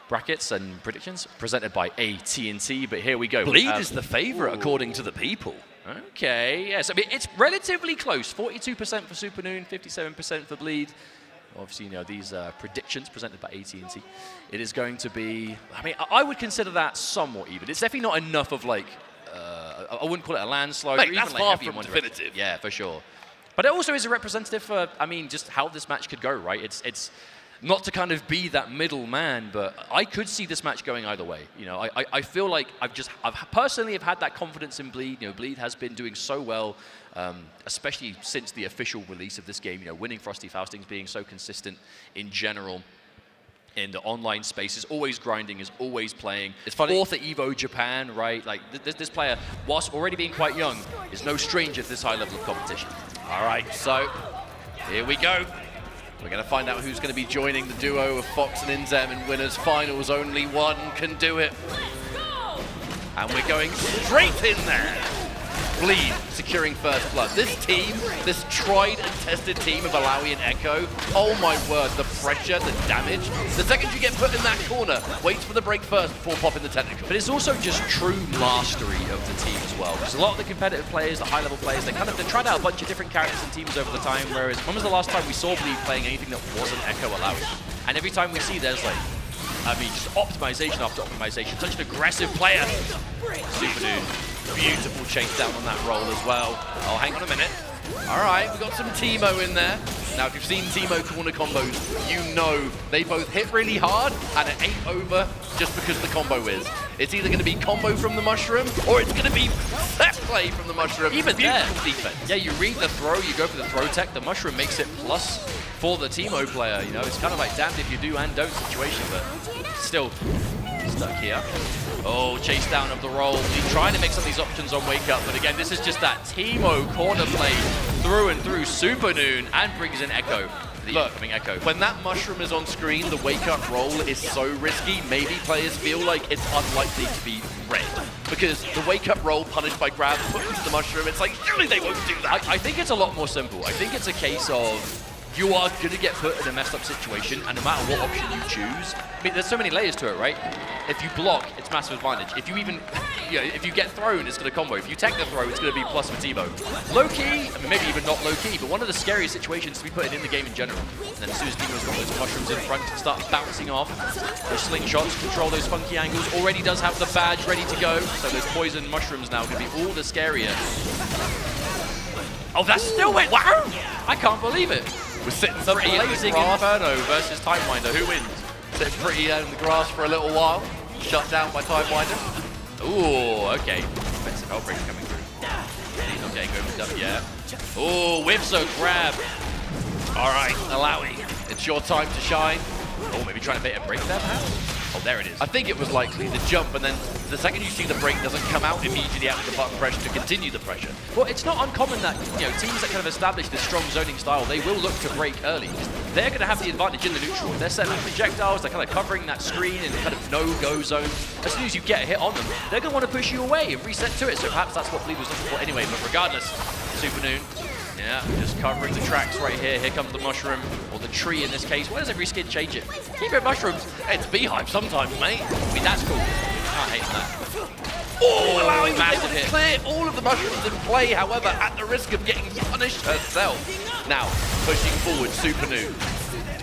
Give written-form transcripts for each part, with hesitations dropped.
brackets and predictions presented by AT&T, but here we go. Bleed is the favorite according to the people. Okay, yes, I mean, it's relatively close. 42% for Supernoon, 57% for Bleed. Obviously, you know, these predictions presented by AT&T. It is going to be, I mean, I would consider that somewhat even. It's definitely not enough of like, I wouldn't call it a landslide. Mate, or that's even far like from definitive. Yeah, for sure. But it also is a representative for, I mean, just how this match could go, right? It's not to kind of be that middle man, but I could see this match going either way. You know, I feel like I've personally have had that confidence in Bleed. You know, Bleed has been doing so well, especially since the official release of this game. You know, winning Frosty Faustings, being so consistent in general in the online space, is always grinding, is always playing. It's funny. Fourth at EVO Japan, right? Like this player, whilst already being quite young, is no stranger to this high level of competition. All right, so here we go. We're going to find out who's going to be joining the duo of Fox and INZEM in winners finals. Only one can do it. And we're going straight in there. Bleed securing first blood. This team, this tried and tested team of Alawi and Echo, oh my word, the pressure, the damage. The second you get put in that corner, wait for the break first before popping the technical. But it's also just true mastery of the team as well. Because a lot of the competitive players, the high-level players, they tried out a bunch of different characters and teams over the time, whereas when was the last time we saw Bleed playing anything that wasn't Echo Alawi? And every time we see there's like, I mean, just optimization after optimization. Such an aggressive player. Supernoon. Beautiful chase down on that roll as well. Oh, hang on a minute. All right, we've got some Teemo in there. Now, if you've seen Teemo corner combos, you know they both hit really hard and it ain't over just because the combo is. It's either going to be combo from the mushroom or it's going to be set play from the mushroom. Even there. Defense. Yeah, you read the throw, you go for the throw tech, the mushroom makes it plus for the Teemo player. You know, it's kind of like damned if you do and don't situation, but still stuck here. Oh, chase down of the roll. He's trying to mix up these options on Wake Up, but again, this is just that Teemo corner play through and through. Supernoon and brings in Echo. Look, Echo. When that mushroom is on screen, the Wake Up roll is so risky, maybe players feel like it's unlikely to be read. Because the Wake Up roll punished by grab, pushes the mushroom, it's like, surely they won't do that. I think it's a lot more simple. I think it's a case of you are going to get put in a messed up situation, and no matter what option you choose, I mean, there's so many layers to it, right? If you block, it's massive advantage. If you even, you know, if you get thrown, it's going to combo. If you take the throw, it's going to be plus for Teemo. Low key, I mean, maybe even not low key, but one of the scariest situations to be put in the game in general. And then as soon as Teemo's got those mushrooms in front, start bouncing off. Those slingshots, control those funky angles. Already does have the badge ready to go, so those poison mushrooms now going to be all the scarier. Oh, that still went. Wow! I can't believe it. We're sitting Pretty Blazing Inferno versus Timewinder. Who wins? Sitting pretty in the grass for a little while. Shut down by Timewinder. Ooh, okay. Defensive outbreak coming through. He's not getting opened up yet. Ooh, Whipso grab. All right, Alawi, it's your time to shine. Oh, maybe trying to bait a break there, perhaps? Oh, there it is. I think it was likely the jump, and then the second you see the break doesn't come out immediately after the button pressure to continue the pressure. Well, it's not uncommon that, you know, teams that kind of establish this strong zoning style, they will look to break early. They're going to have the advantage in the neutral. They're setting up projectiles, they're kind of covering that screen in kind of no-go zone. As soon as you get a hit on them, they're going to want to push you away and reset to it. So perhaps that's what Bleed was looking for anyway. But regardless, Supernoon, yeah, just covering the tracks right here. Here comes the mushroom, or the tree in this case. Why does every skin change it? Keep it mushrooms. It's beehive sometimes, mate. I mean, that's cool. Can't hate that. Oh, allowing massive able to hit. clear all of the mushrooms in play, however, at the risk of getting punished herself. Now, pushing forward, Supernoon.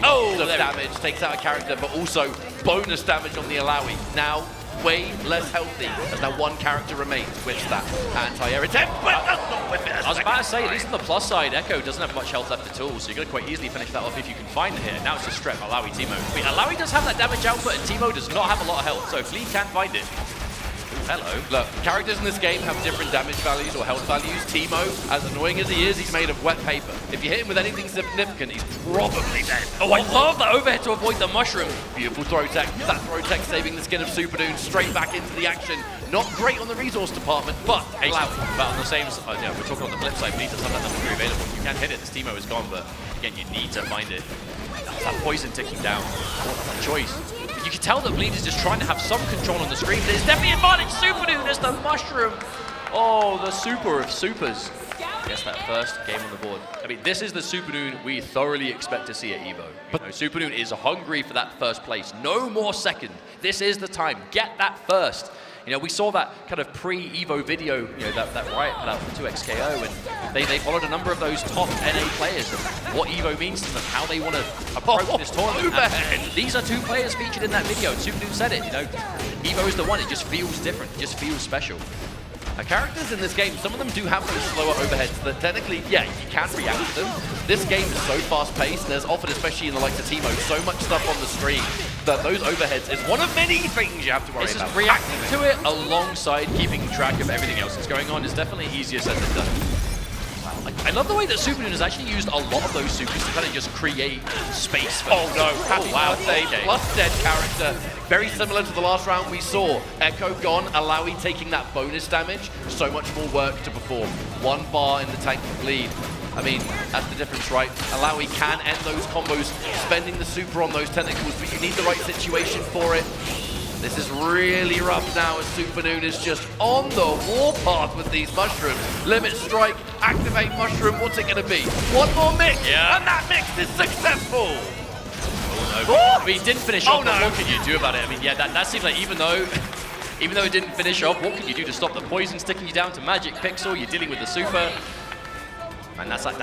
Oh, the damage takes out a character, but also bonus damage on the Alawi. Now, way less healthy, as now one character remains with that anti-air attempt, but that's not with it. I was about to say, at least on the plus side, Echo doesn't have much health left at all, so you're going to quite easily finish that off if you can find it here. Now it's just straight Alawi, Teemo. I mean, Alawi does have that damage output, and Teemo does not have a lot of health, so if Bleed can't find it, hello. Look, characters in this game have different damage values or health values. Teemo, as annoying as he is, he's made of wet paper. If you hit him with anything significant, he's probably dead. Oh, I love that overhead to avoid the mushroom. Beautiful throw tech. That throw tech saving the skin of Supernoon straight back into the action. Not great on the resource department, but allowed. But on the same side, yeah, we're talking on the flip side, Bleed does have that number 3 available. You can hit it, this Teemo is gone, but again, you need to find it. That poison ticking down. What a choice. You can tell that Bleed is just trying to have some control on the screen, but it's definitely advantage Supernoon as the mushroom. Oh, the super of supers. gets that first game on the board. I mean, this is the Supernoon we thoroughly expect to see at EVO. But Supernoon is hungry for that first place. No more second. This is the time. Get that first. You know, we saw that kind of pre-EVO video, you know, that Riot put out from 2XKO, and they followed a number of those top NA players and what EVO means to them, how they want to approach this tournament. And these are two players featured in that video, and Supernoon said it, you know, EVO is the one, it just feels different, it just feels special. Characters in this game, some of them do have those slower overheads that technically, yeah, you can react to them. This game is so fast-paced, and there's often, especially in the likes of Teemo, so much stuff on the screen that those overheads is one of many things you have to worry about. This is reacting to it alongside keeping track of everything else that's going on is definitely easier said than done. I love the way that Supernoon has actually used a lot of those supers to kind of just create space for Happy birthday, plus dead character. Very similar to the last round we saw. Echo gone, Alawi taking that bonus damage. So much more work to perform. 1 bar in the tank of bleed. I mean, that's the difference, right? Alawi can end those combos, spending the super on those tentacles, but you need the right situation for it. This is really rough now as Supernoon is just on the warpath with these mushrooms. Limit strike, activate mushroom, what's it gonna be? One more mix, and that mix is successful! Oh no, I mean, it didn't finish off, but what can you do about it? I mean, yeah, that seems like even though it didn't finish off, what can you do to stop the poison sticking you down to Magic Pixel? You're dealing with the super. And that's already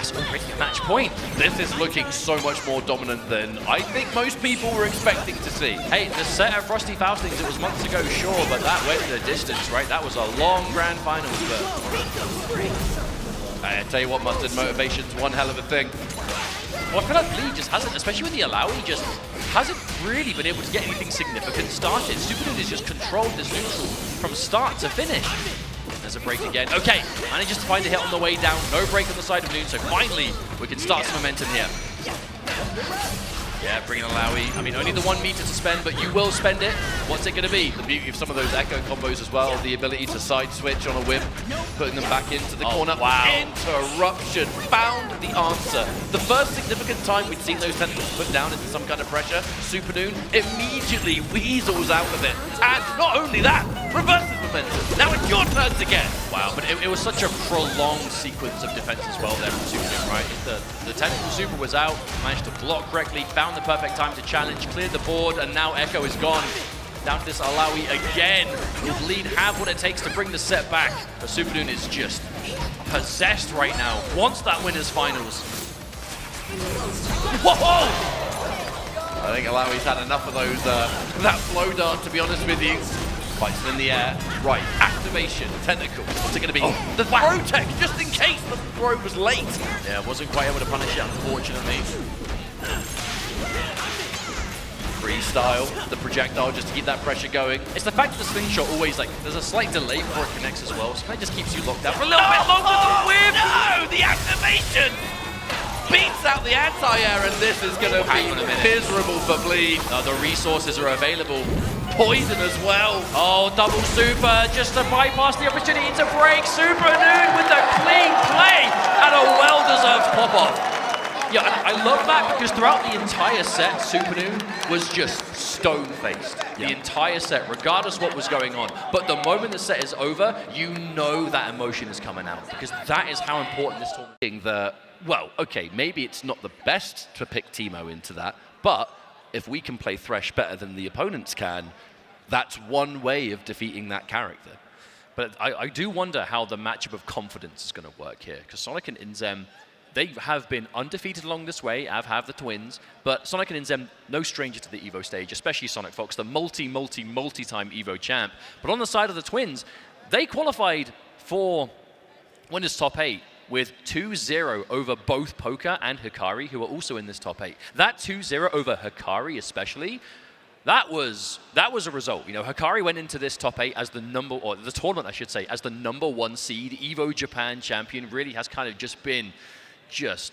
a match point. This is looking so much more dominant than I think most people were expecting to see. Hey, the set at Frosty Faustings, it was months ago, sure, but that went the distance, right? That was a long grand finals, but I tell you what, Mustard, motivation's one hell of a thing. Well, I feel like Bleed just hasn't, especially with the Alawi, just hasn't really been able to get anything significant started. Supernoon has just controlled this neutral from start to finish. There's a break again. Okay, manages to find a hit on the way down. No break on the side of Noon, so finally we can start some momentum here. Yeah, bringing Alawi. I mean, only the 1 meter to spend, but you will spend it. What's it going to be? The beauty of some of those Echo combos as well, the ability to side switch on a whim, putting them back into the corner. Wow. Interruption, found the answer. The first significant time we'd seen those tentacles put down into some kind of pressure, Supernoon immediately weasels out of it. And not only that, reverses momentum. Now it's your turn to get. Wow, but it was such a prolonged sequence of defense as well there from Supernoon, right? The tentacle super was out, managed to block correctly, found the perfect time to challenge, cleared the board, and now Echo is gone. Down to this Alawi again. Will Bleed have what it takes to bring the set back? But Supernoon is just possessed right now. Wants that winners finals. Whoa! I think Alawi's had enough of those, that flow dart, to be honest with you. Fights him in the air. Right, activation, tentacle. What's it going to be? The throw tech, just in case the throw was late. Yeah, wasn't quite able to punish it, unfortunately. Freestyle, the projectile, just to keep that pressure going. It's the fact that the slingshot always, like, there's a slight delay before it connects as well, so it kind of just keeps you locked out for a little bit longer to whip. No, the activation beats out the anti-air, and this is going to be miserable for Bleed. The resources are available. Poison as well. Oh, double super, just to bypass the opportunity to break. Supernoon with the clean play and a well-deserved pop-off. Yeah, I love that because throughout the entire set, Supernoon was just stone-faced. The entire set, regardless what was going on. But the moment the set is over, you know that emotion is coming out because that is how important this tournament is. Well, okay, maybe it's not the best to pick Teemo into that, but if we can play Thresh better than the opponents can, that's one way of defeating that character. But I do wonder how the matchup of confidence is going to work here because Sonic and INZEM, they have been undefeated along this way, as have the Twins, but Sonic and INZEM, no stranger to the EVO stage, especially SonicFox, the multi-time EVO champ. But on the side of the Twins, they qualified for winners top 8 with 2-0 over both Poka and Hikari, who are also in this top 8. That 2-0 over Hikari especially, that was a result. You know, Hikari went into this top 8 as the tournament, I should say, as the #1 seed, EVO Japan champion, really has kind of just been just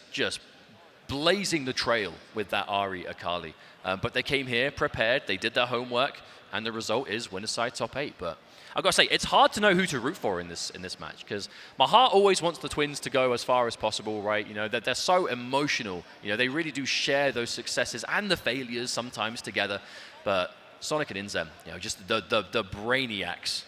blazing the trail with that Ari Akali. But they came here prepared, they did their homework, and the result is winner side top 8. But I've got to say, it's hard to know who to root for in this match, because my heart always wants the Twins to go as far as possible, right? You know, they're so emotional. You know, they really do share those successes and the failures sometimes together. But Sonic and INZEM, you know, just the brainiacs.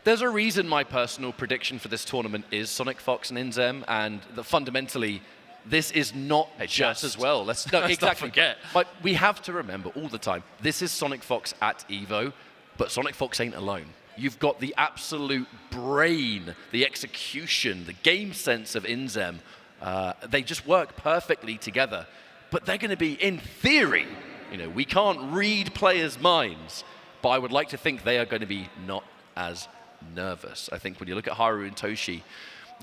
There's a reason my personal prediction for this tournament is SonicFox and INZEM, and that fundamentally, this is not just as well. Let's no, not exactly. forget. But we have to remember all the time, this is SonicFox at EVO, but SonicFox ain't alone. You've got the absolute brain, the execution, the game sense of INZEM. They just work perfectly together. But they're going to be, in theory, we can't read players' minds, but I would like to think they are going to be not as nervous. I think when you look at Haru and Toshi,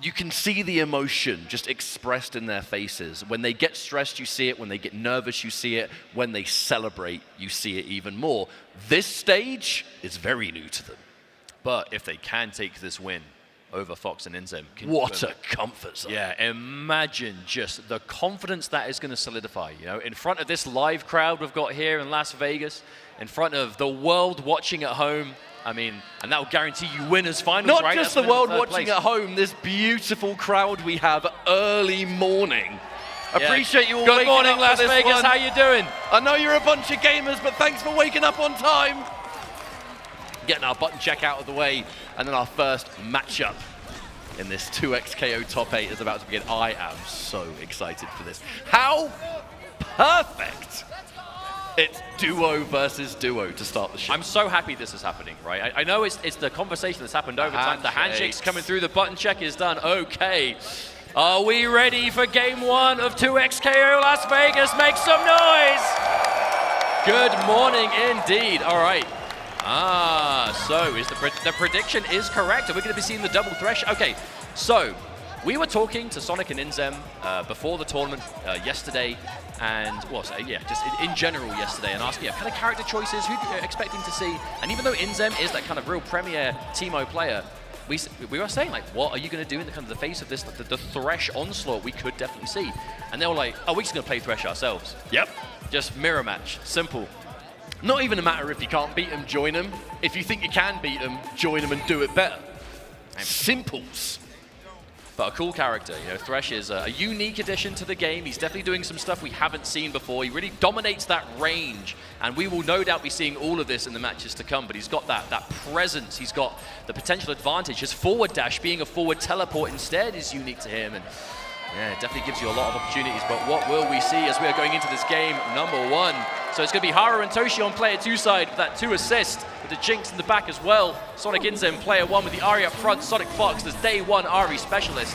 you can see the emotion just expressed in their faces. When they get stressed, you see it. When they get nervous, you see it. When they celebrate, you see it even more. This stage is very new to them. But if they can take this win over Fox and INZEM. What a comfort zone. Yeah, imagine just the confidence that is going to solidify, in front of this live crowd we've got here in Las Vegas, in front of the world watching at home. I mean, and that will guarantee you winners finals, Not right? just That's the world watching place. at home, this beautiful crowd we have early morning. Appreciate you all Good waking morning, up Las for this Vegas. one. How you doing? I know you're a bunch of gamers, but thanks for waking up on time. Getting our button check out of the way, and then our first matchup in this 2x KO top 8 is about to begin. I am so excited for this. How perfect! It's duo versus duo to start the show. I'm so happy this is happening, right? I know it's the conversation that's happened over time. The handshake's coming through, the button check is done. Okay. Are we ready for game 1 of 2XKO Las Vegas? Make some noise! Good morning indeed. All right. So is the prediction is correct. Are we going to be seeing the double thresh? Okay, so we were talking to Sonic and INZEM before the tournament yesterday, and just in general yesterday, and asking kind of character choices, who you're expecting to see. And even though INZEM is that kind of real premier Teemo player, we were saying, like, what are you going to do in the kind of the face of this, the Thresh onslaught we could definitely see? And they were like, oh, we're just going to play Thresh ourselves. Yep. Just mirror match, simple. Not even a matter if you can't beat him, join him. If you think you can beat him, join him and do it better. Simples. But a cool character, Thresh is a unique addition to the game. He's definitely doing some stuff we haven't seen before. He really dominates that range, and we will no doubt be seeing all of this in the matches to come, but he's got that presence. He's got the potential advantage. His forward dash, being a forward teleport instead, is unique to him, and yeah, it definitely gives you a lot of opportunities. But what will we see as we are going into this game number 1? So it's going to be Haru and Toshi on player 2 side with that 2 assist, with the Jinx in the back as well. Sonic INZEM player 1 with the Ahri up front. SonicFox, there's day 1 Ahri specialist.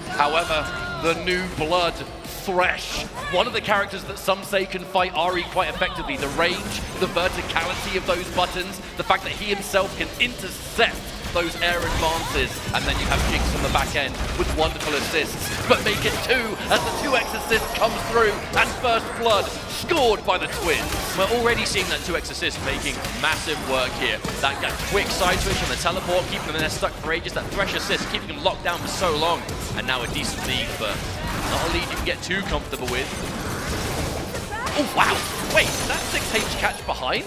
However, the new blood, Thresh, one of the characters that some say can fight Ahri quite effectively. The range, the verticality of those buttons, the fact that he himself can intercept those air advances, and then you have Jinx on the back end with wonderful assists, but make it 2 as the 2x assist comes through, and first blood scored by the twins. We're already seeing that 2x assist making massive work here. That quick side switch on the teleport, keeping them in there stuck for ages. That Thresh assist, keeping them locked down for so long. And now a decent lead, but not a lead you can get too comfortable with. Oh, wow. Wait, is that 6H catch behind?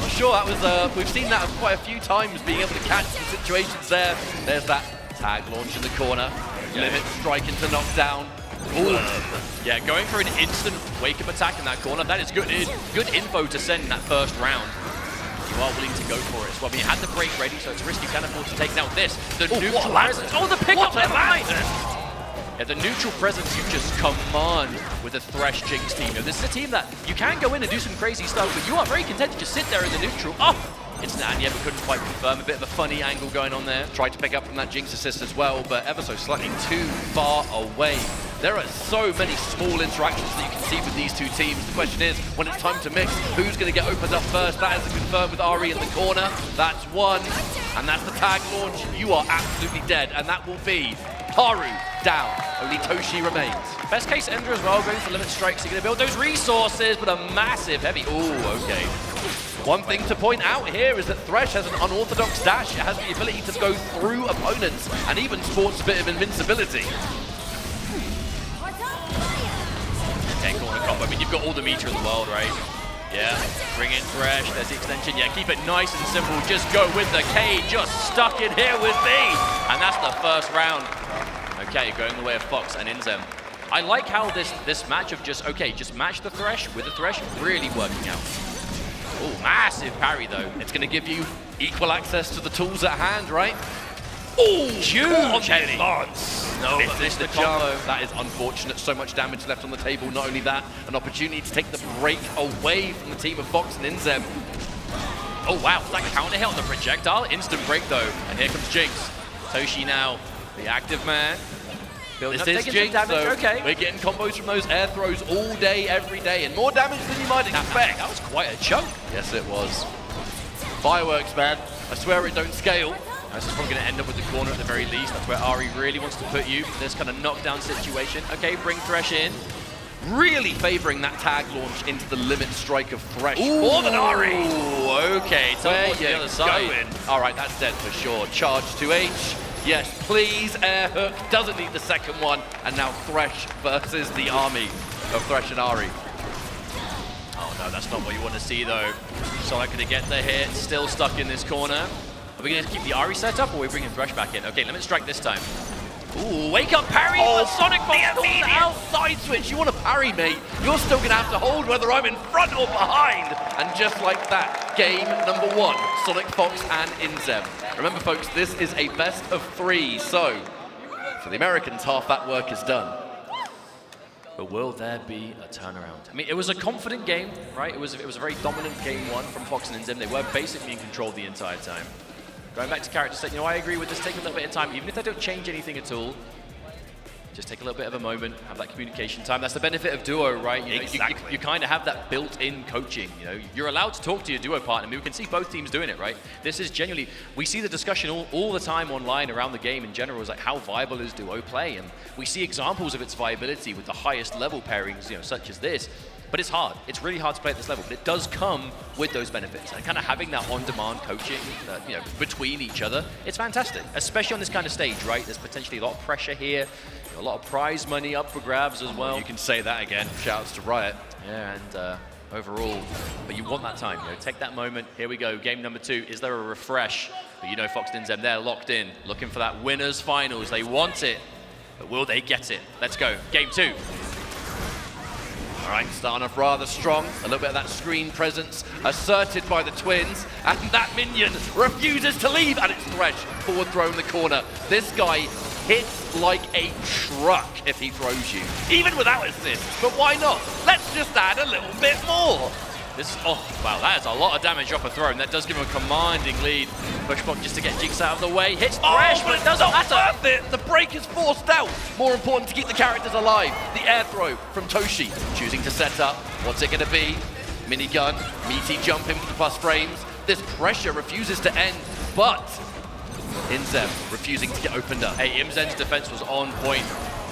I'm sure that was, we've seen that quite a few times, being able to catch the situations there. There's that tag launch in the corner. Limit strike into knockdown. Ooh. Yeah, going for an instant wake-up attack in that corner, that is good info to send in that first round. You are willing to go for it as well. I mean, you had the break ready, so it's a risk you can afford to take. Now this, the neutral presence. Oh, the pickup never mind. Yeah, the neutral presence you just command with the Thresh Jinx team. This is a team that you can go in and do some crazy stuff, but you are very content to just sit there in the neutral. Oh! It's and yeah, we couldn't quite confirm. A bit of a funny angle going on there. Tried to pick up from that Jinx assist as well, but ever so slightly too far away. There are so many small interactions that you can see with these two teams. The question is, when it's time to mix, who's going to get opened up first? That is confirmed with Ahri in the corner. That's 1, and that's the tag launch. You are absolutely dead, and that will be Haru down. Only Toshi remains. Best case Ender as well, going for limit strikes. You're going to build those resources, but a massive heavy. Ooh, okay. One thing to point out here is that Thresh has an unorthodox dash. It has the ability to go through opponents and even sports a bit of invincibility. Okay, corner combo. I mean, you've got all the meter in the world, right? Yeah, bring in Thresh. There's the extension. Yeah, keep it nice and simple. Just go with the K. Just stuck in here with me. And that's the first round. Okay, going the way of Fox and INZEM. I like how this match of just match the Thresh with the Thresh really working out. Oh, massive parry, though. It's going to give you equal access to the tools at hand, right? Oh, huge heavy. advance. No, This but is the jump. combo. That is unfortunate. So much damage left on the table. Not only that, an opportunity to take the break away from the team of Fox and INZEM. Oh, wow. That counter hit on the projectile. Instant break, though. And here comes Jinx. Toshi now, the active man. This is Jinx, so okay. we're getting combos from those air throws all day, every day, and more damage than you might expect. That was quite a choke. Yes, it was. Fireworks, man. I swear it don't scale. This is probably going to end up with the corner at the very least. That's where Ari really wants to put you. This kind of knockdown situation. Okay, bring Thresh in. Really favoring that tag launch into the limit strike of Thresh. Ooh, more than Ari. Okay, Where the other side. All right, that's dead for sure. Charge to H. Yes, please, air hook. Doesn't need the second one. And now Thresh versus the army of Thresh and Ari. Oh no, that's not what you want to see though. Sonic going to get the hit, still stuck in this corner. Are we going to keep the Ari set up or are we bringing Thresh back in? Okay, let me strike this time. Ooh, wake up parry, but SonicFox calls it out. Side switch, you want to parry, mate. You're still going to have to hold whether I'm in front or behind. And just like that, game number 1, SonicFox and INZEM. Remember, folks, this is a best of 3, so for the Americans, half that work is done. But will there be a turnaround? I mean, it was a confident game, right? It was a very dominant game 1 from Fox and INZEM. They were basically in control the entire time. Going back to character set, I agree with this. Take a little bit of time, even if they don't change anything at all. Just take a little bit of a moment, have that communication time. That's the benefit of duo, right? Exactly. You kind of have that built-in coaching. You're allowed to talk to your duo partner. I mean, we can see both teams doing it, right? This is genuinely, we see the discussion all the time online around the game in general is like how viable is duo play, and we see examples of its viability with the highest level pairings, such as this. But it's hard. It's really hard to play at this level. But it does come with those benefits. And kind of having that on-demand coaching, between each other, it's fantastic. Especially on this kind of stage, right? There's potentially a lot of pressure here, a lot of prize money up for grabs as well. You can say that again. Shouts to Riot. Yeah, and overall, but you want that time. Take that moment. Here we go. Game number 2. Is there a refresh? But Fox and INZEM, they're locked in, looking for that winners finals. They want it, but will they get it? Let's go. Game 2. All right, starting off rather strong. A little bit of that screen presence asserted by the twins. And that minion refuses to leave. And it's Thresh, forward throw in the corner. This guy hits like a truck if he throws you, even without assist. But why not? Let's just add a little bit more. Wow, that is a lot of damage off a throw, and that does give him a commanding lead. Pushblock just to get Jinx out of the way. Hits Thresh, but it doesn't matter. Worth it. The break is forced out. More important to keep the characters alive. The air throw from Toshi, choosing to set up. What's it going to be? Minigun, meaty jump in for the plus frames. This pressure refuses to end, but INZEM refusing to get opened up. Hey, INZEM's defense was on point.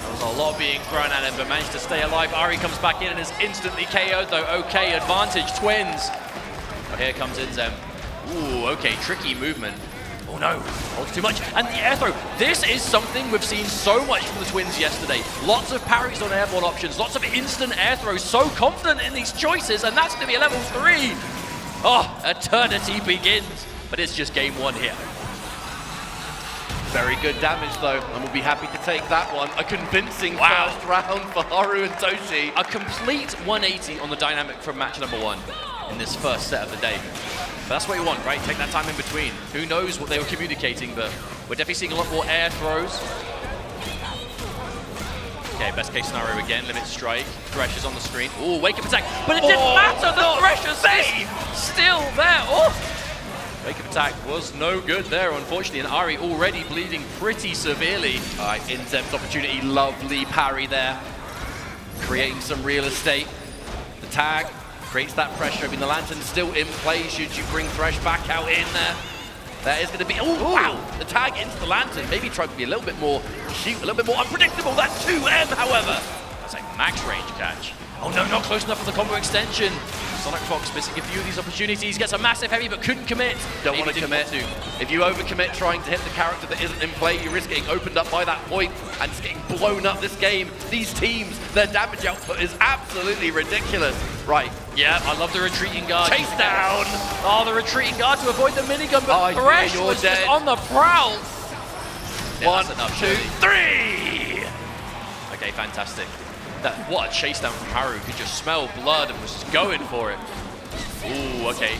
There was a lot being thrown at him, but managed to stay alive. Ari comes back in and is instantly KO'd, though. Okay, advantage, twins. Oh, here comes INZEM. Ooh, okay, tricky movement. Oh no, holds too much. And the air throw. This is something we've seen so much from the twins yesterday. Lots of parries on airborne options, lots of instant air throws. So confident in these choices, and that's going to be a level 3. Oh, eternity begins. But it's just game 1 here. Very good damage, though, and we'll be happy to take that one. A convincing first round for Haru and Toshi. A complete 180 on the dynamic from match number 1 in this first set of the day. But that's what you want, right? Take that time in between. Who knows what they were communicating, but we're definitely seeing a lot more air throws. Okay, best case scenario again, limit strike. Thresh is on the screen. Ooh, wake up attack. But it didn't matter, the Thresh is still there. Oh! Wake up attack was no good there, unfortunately, and Ari already bleeding pretty severely. All right, INZEM's opportunity, lovely parry there. Creating some real estate. The tag creates that pressure. I mean, the lantern's still in play. Should you bring Thresh back out in there? There is going to be, wow, the tag into the lantern. Maybe try to be a little bit more cute, a little bit more unpredictable. That 2M, however. It's like max range catch. Oh no, not close enough for the combo extension. SonicFox missing a few of these opportunities. Gets a massive heavy, but couldn't commit. Don't want to commit. If you overcommit trying to hit the character that isn't in play, you risk getting opened up by that point and just getting blown up this game. These teams, their damage output is absolutely ridiculous. Right. Yeah, I love the retreating guard. Chase down. Oh, the retreating guard to avoid the minigun, but Thresh was just on the prowl. Yeah, 1, enough, 2, 3. Okay, fantastic. What a chase down from Haru. Could just smell blood and was just going for it. Ooh, okay.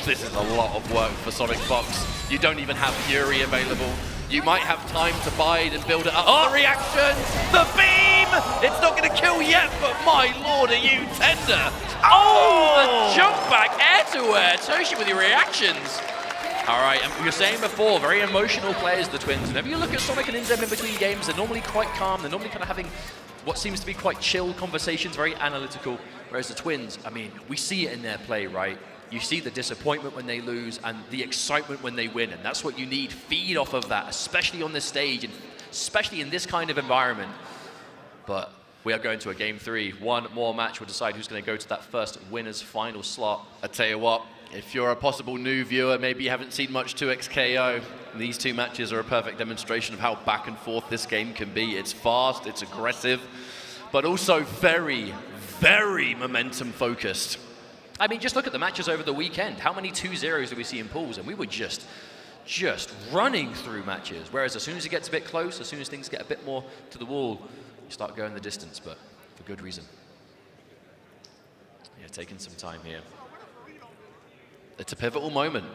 This is a lot of work for SonicFox. You don't even have Fury available. You might have time to bide and build it up. Oh, the reaction! The beam! It's not going to kill yet, but my lord, are you tender? Oh, the jump back air to air. Toshi with your reactions. All right, and we were saying before, very emotional players, the Twins. Whenever you look at Sonic and INZEM in between games, they're normally quite calm. They're normally kind of having what seems to be quite chill conversations, very analytical. Whereas the Twins, I mean, we see it in their play, right? You see the disappointment when they lose and the excitement when they win, and that's what you need. Feed off of that, especially on this stage and especially in this kind of environment. But we are going to a game 3. One more match will decide who's going to go to that first winner's final slot. I tell you what, if you're a possible new viewer, maybe you haven't seen much 2XKO, these two matches are a perfect demonstration of how back and forth this game can be. It's fast, it's aggressive, but also very, very momentum focused. I mean, just look at the matches over the weekend. How many 2-0s did we see in pools? And we were just running through matches. Whereas as soon as it gets a bit close, as soon as things get a bit more to the wall, you start going the distance, but for good reason. Yeah, taking some time here. It's a pivotal moment.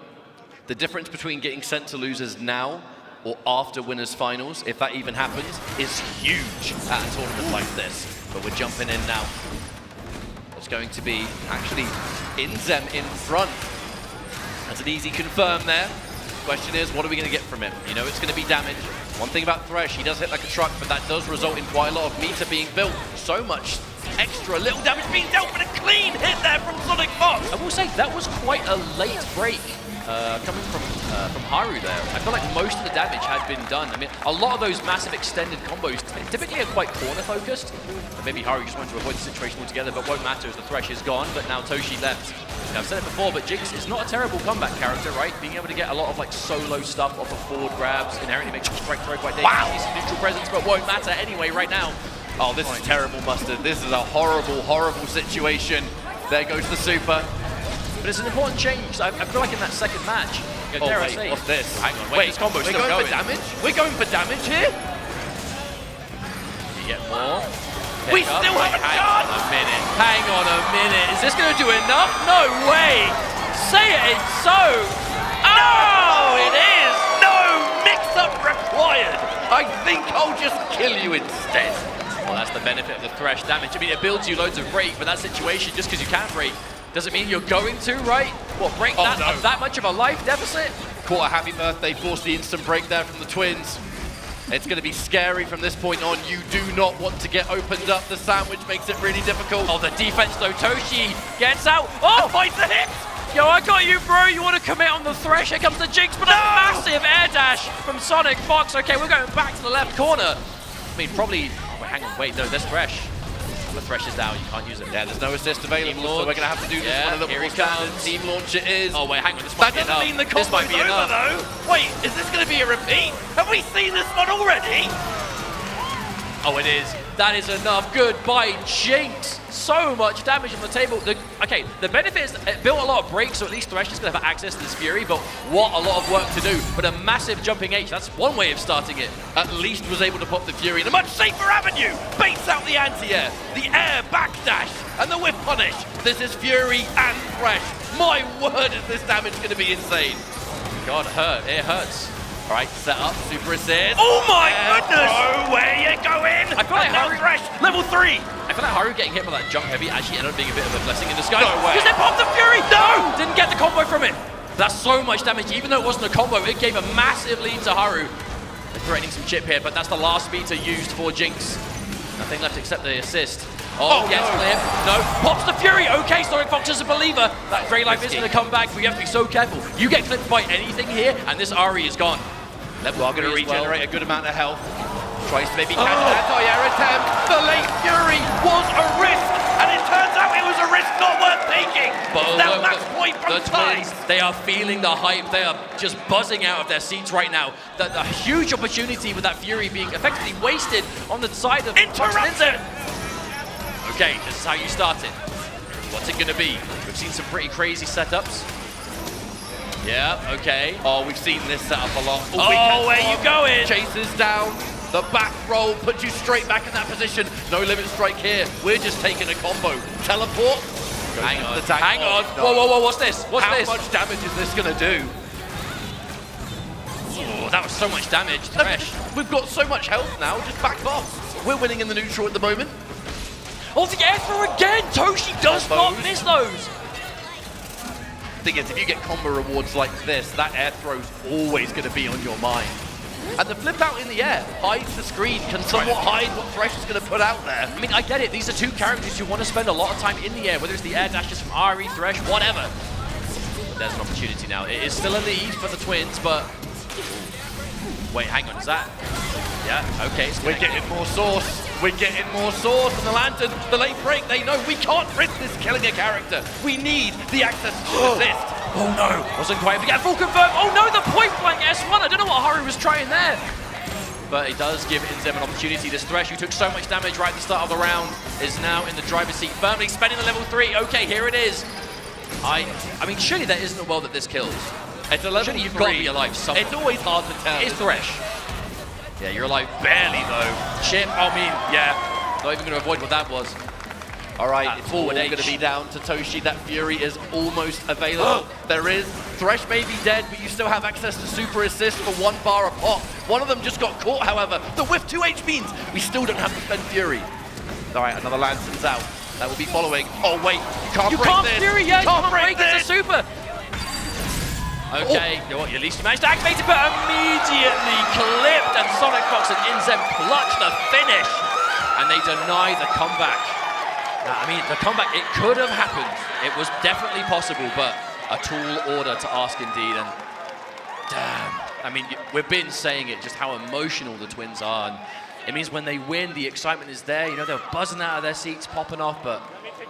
The difference between getting sent to losers now or after winners finals, if that even happens, is huge at a tournament like this. But we're jumping in now. It's going to be actually INZEM in front. That's an easy confirm there. Question is, what are we going to get from him? You know it's going to be damage. One thing about Thresh, he does hit like a truck, but that does result in quite a lot of meter being built. So much extra little damage being dealt, but a clean hit there from SonicFox. I will say, that was quite a late break coming from Haru there. I feel like most of the damage had been done. I mean, a lot of those massive extended combos typically are quite corner-focused. Maybe Haru just wanted to avoid the situation altogether, but won't matter as the Thresh is gone, but now Toshi left. Now, I've said it before, but Jinx is not a terrible comeback character, right? Being able to get a lot of like solo stuff off of forward grabs inherently makes your strike throw quite dangerous. Wow! He's a neutral presence, but won't matter anyway right now. Oh, this is terrible, Mustard. This is a horrible, horrible situation. There goes the super. But it's an important change. I feel like in that second match, Oh, wait, what's this? Hang on, wait, this combo's still going for damage? We're going for damage here? You get more. We still have a chance! Hang on a minute. Is this going to do enough? No way! Say it ain't so! No, it is! No mix-up required! I think I'll just kill you instead. Well, that's the benefit of the Thresh damage. I mean, it builds you loads of break, but that situation, just because you can break, doesn't mean you're going to, right? What, break that much of a life deficit? Quarter happy birthday, forced the instant break there from the Twins. It's going to be scary from this point on. You do not want to get opened up. The sandwich makes it really difficult. Oh, the defense though. Toshi gets out. Oh, finds the hit. Yo, I got you, bro. You want to commit on the Thresh? Here comes the Jinx, but a massive air dash from SonicFox. Okay, we're going back to the left corner. I mean, probably... Oh, wait, hang on. Wait, no, there's Thresh. The Thresh is down. You can't use it. Yeah, there's no assist available, so we're going to have to do this one a little more standard. Team launch it is. Oh, wait, hang on. This might be enough. That doesn't mean the combo's over, though. Wait, is this going to be a repeat? Have we seen this one already? Oh, it is. That is enough. Goodbye, Jinx. So much damage on the table. Okay, the benefit is it built a lot of breaks, so at least Thresh is going to have access to this Fury, but what a lot of work to do. But a massive jumping H, that's one way of starting it. At least was able to pop the Fury in a much safer avenue. Baits out the anti-air, the air backdash, and the whip punish. This is Fury and Thresh. My word, is this damage going to be insane. God, it hurts. All right, set up, super assist. Oh my goodness! Bro, where you going? I feel like Haru, Thresh, level 3! I feel like Haru getting hit by that jump heavy actually ended up being a bit of a blessing in disguise. No way. Because they popped the Fury! No! Didn't get the combo from it. That's so much damage. Even though it wasn't a combo, it gave a massive lead to Haru. They're threatening some chip here, but that's the last meter used for Jinx. Nothing left except the assist. Oh, yes, clear. No. Pops the Fury. Okay, SonicFox is a believer. That Grey Life is going to come back, but you have to be so careful. You get clipped by anything here, and this Ari is gone. Level are going to regenerate a good amount of health. Tries to maybe catch an anti-air attempt. The late Fury was a risk, and it turns out it was a risk not worth taking. But now match point from the Twins, they are feeling the hype. They are just buzzing out of their seats right now. The huge opportunity with that Fury being effectively wasted on the side of Interrupted! Okay, this is how you start it. What's it going to be? We've seen some pretty crazy setups. Yeah, okay. Oh, we've seen this setup a lot. Oh, where you going? Chases down. The back roll puts you straight back in that position. No limit strike here. We're just taking a combo. Teleport. Hang on, The tag. hang on. No. Whoa, whoa, whoa, what's this? What's How this? much damage is this going to do? Oh, that was so much damage. Thresh. We've got so much health now, just back off. We're winning in the neutral at the moment. Oh, the air throw again! Toshi does not miss those! Thing is, if you get combo rewards like this, that air throw's always going to be on your mind. And the flip out in the air hides the screen, can somewhat hide what Thresh is going to put out there. I mean, I get it. These are two characters who want to spend a lot of time in the air, whether it's the air dashes from Ari, Thresh, whatever. But there's an opportunity now. It is still a lead for the Twins, but... Wait, hang on, is that... Yeah, okay. We're getting more sauce. We're getting more sauce. And the Lantern, the late break, they know we can't risk this killing a character. We need the access to assist. Oh no, wasn't quite able to get full confirm. Oh no, the point blank S1. I don't know what Haru was trying there. But it does give INZEM an opportunity. This Thresh, who took so much damage right at the start of the round, is now in the driver's seat, firmly spending the level 3. Okay, here it is. I mean, surely there isn't a world that this kills. It's a level Surely you've 3. got to be alive somewhere. It's always hard to tell. It's Thresh. Yeah, you're alive barely though. Chip, I mean, yeah. Not even going to avoid what that was. All right, That it's all forward going to H. be down to Toshi. That Fury is almost available. There is. Thresh may be dead, but you still have access to super assist for 1 bar a pop. One of them just got caught, however. The whiff 2H means we still don't have to spend Fury. All right, another Lantern's out. That will be following. Oh, wait, you can't You break can't this. Fury, yeah, you can't break this. it. It's a super. Okay, you know what, at least you managed to activate it, but immediately clipped, and SonicFox and INZEM clutch the finish, and they deny the comeback. I mean, the comeback, it could have happened. It was definitely possible, but a tall order to ask indeed, and damn. I mean, we've been saying it, just how emotional the Twins are, and it means when they win, the excitement is there. You know, they're buzzing out of their seats, popping off, but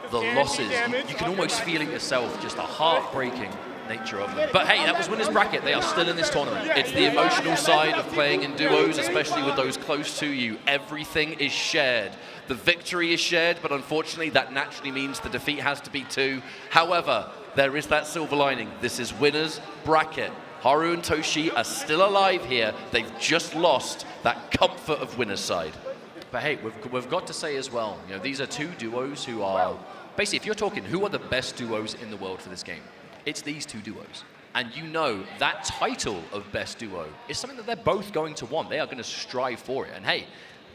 the losses, you can almost feel it yourself, just a heartbreaking nature of them. But hey, that was winner's bracket. They are still in this tournament. It's the emotional side of playing in duos, especially with those close to you. Everything is shared. The victory is shared, but unfortunately that naturally means the defeat has to be 2. However, there is that silver lining. This is winner's bracket. Haru and Toshi are still alive here. They've just lost that comfort of winner's side. But hey, we've got to say as well, you know, these are two duos who are, basically, if you're talking who are the best duos in the world for this game, it's these two duos. And you know that title of best duo is something that they're both going to want. They are going to strive for it. And hey,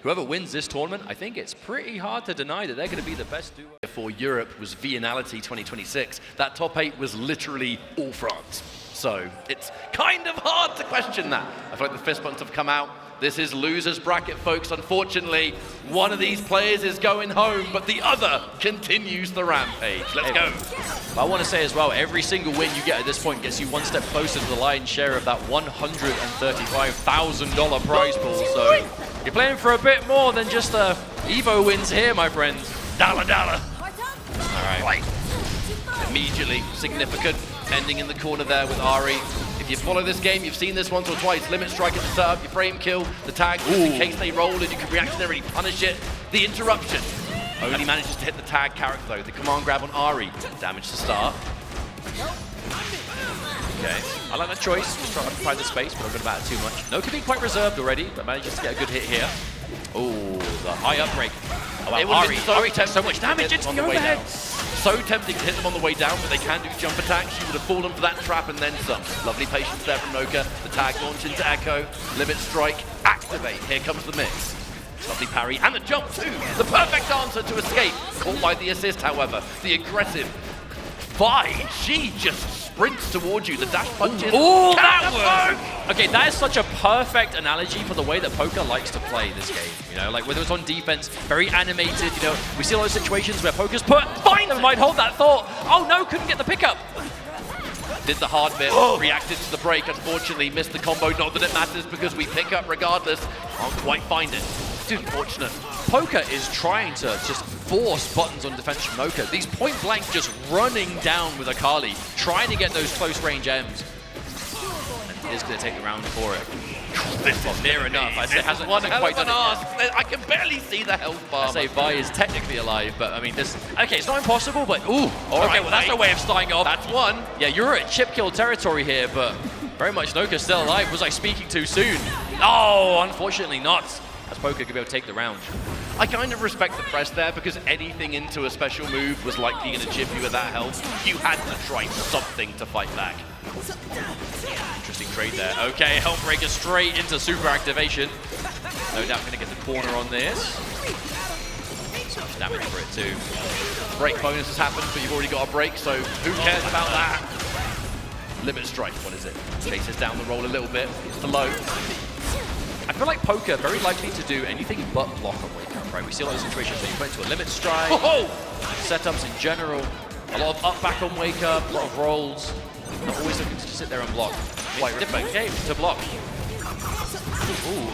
whoever wins this tournament, I think it's pretty hard to deny that they're going to be the best duo. For Europe was Vianality 2026. That top 8 was literally all France. So it's kind of hard to question that. I feel like the fist buttons have come out. This is loser's bracket, folks. Unfortunately, one of these players is going home, but the other continues the rampage. Let's go. I want to say as well, every single win you get at this point gets you one step closer to the lion's share of that $135,000 prize pool. So you're playing for a bit more than just Evo wins here, my friends. Dollar. All right. Immediately significant. Ending in the corner there with Ari. If you follow this game, you've seen this once or twice. Limit strike at the setup, your frame kill, the tag, just in case they roll and you can reactionarily punish it. The interruption only manages to hit the tag character though. The command grab on Ari. Damage to start. Okay, I like that choice. Just trying to occupy the space, but I'm going about it too much. Noka being quite reserved already, but manages to get a good hit here. Oh, the high up break. Oh, wow. It would have been Ari takes so much damage into the overhead. So tempting to hit them on the way down, but they can do jump attacks. She would have fallen for that trap and then some. Lovely patience there from Noka. The tag launch into Echo. Limit strike. Activate. Here comes the mix. Lovely parry and the jump too. The perfect answer to escape. Caught by the assist, however. The aggressive fight. She just sprints towards you. The dash punches. Oh, that was... Okay, that is such a perfect analogy for the way that Poka likes to play this game. You know, like whether it's on defense, very animated, you know, we see a lot of situations where Poka's never mind, hold that thought. Oh no, couldn't get the pickup. Did the hard bit, reacted to the break, unfortunately missed the combo. Not that it matters because we pick up regardless. Can't quite find it. It's unfortunate. Poka is trying to just force buttons on defense from Noka. These point blank just running down with Hikari, trying to get those close range M's. And he is going to take the round for it. This is near enough. I say hasn't quite done it yet. I can barely see the health bar. I say Vi is technically alive, but I mean this. Okay, it's not impossible, but ooh. All okay, right, well that's a way of starting it off. That's one. Yeah, you're at chip kill territory here, but very much Noka's still alive. Was I speaking too soon? Oh, unfortunately not. As Poka could be able to take the round. I kind of respect the press there because anything into a special move was likely going to chip you at that health. You had to try something to fight back. Interesting trade there. Okay, Helmbreaker straight into super activation. No doubt going to get the corner on this. Much damage for it too. Break bonus has happened, but you've already got a break, so who cares about that? Limit strike, what is it? Chases down the roll a little bit. It's the low. I feel like Poka very likely to do anything but block on wake up, right? We see a lot of situations where you put into a limit strike, setups in general, a lot of up back on wake up, a lot of rolls. Not always looking to just sit there and block. Quite different game to block.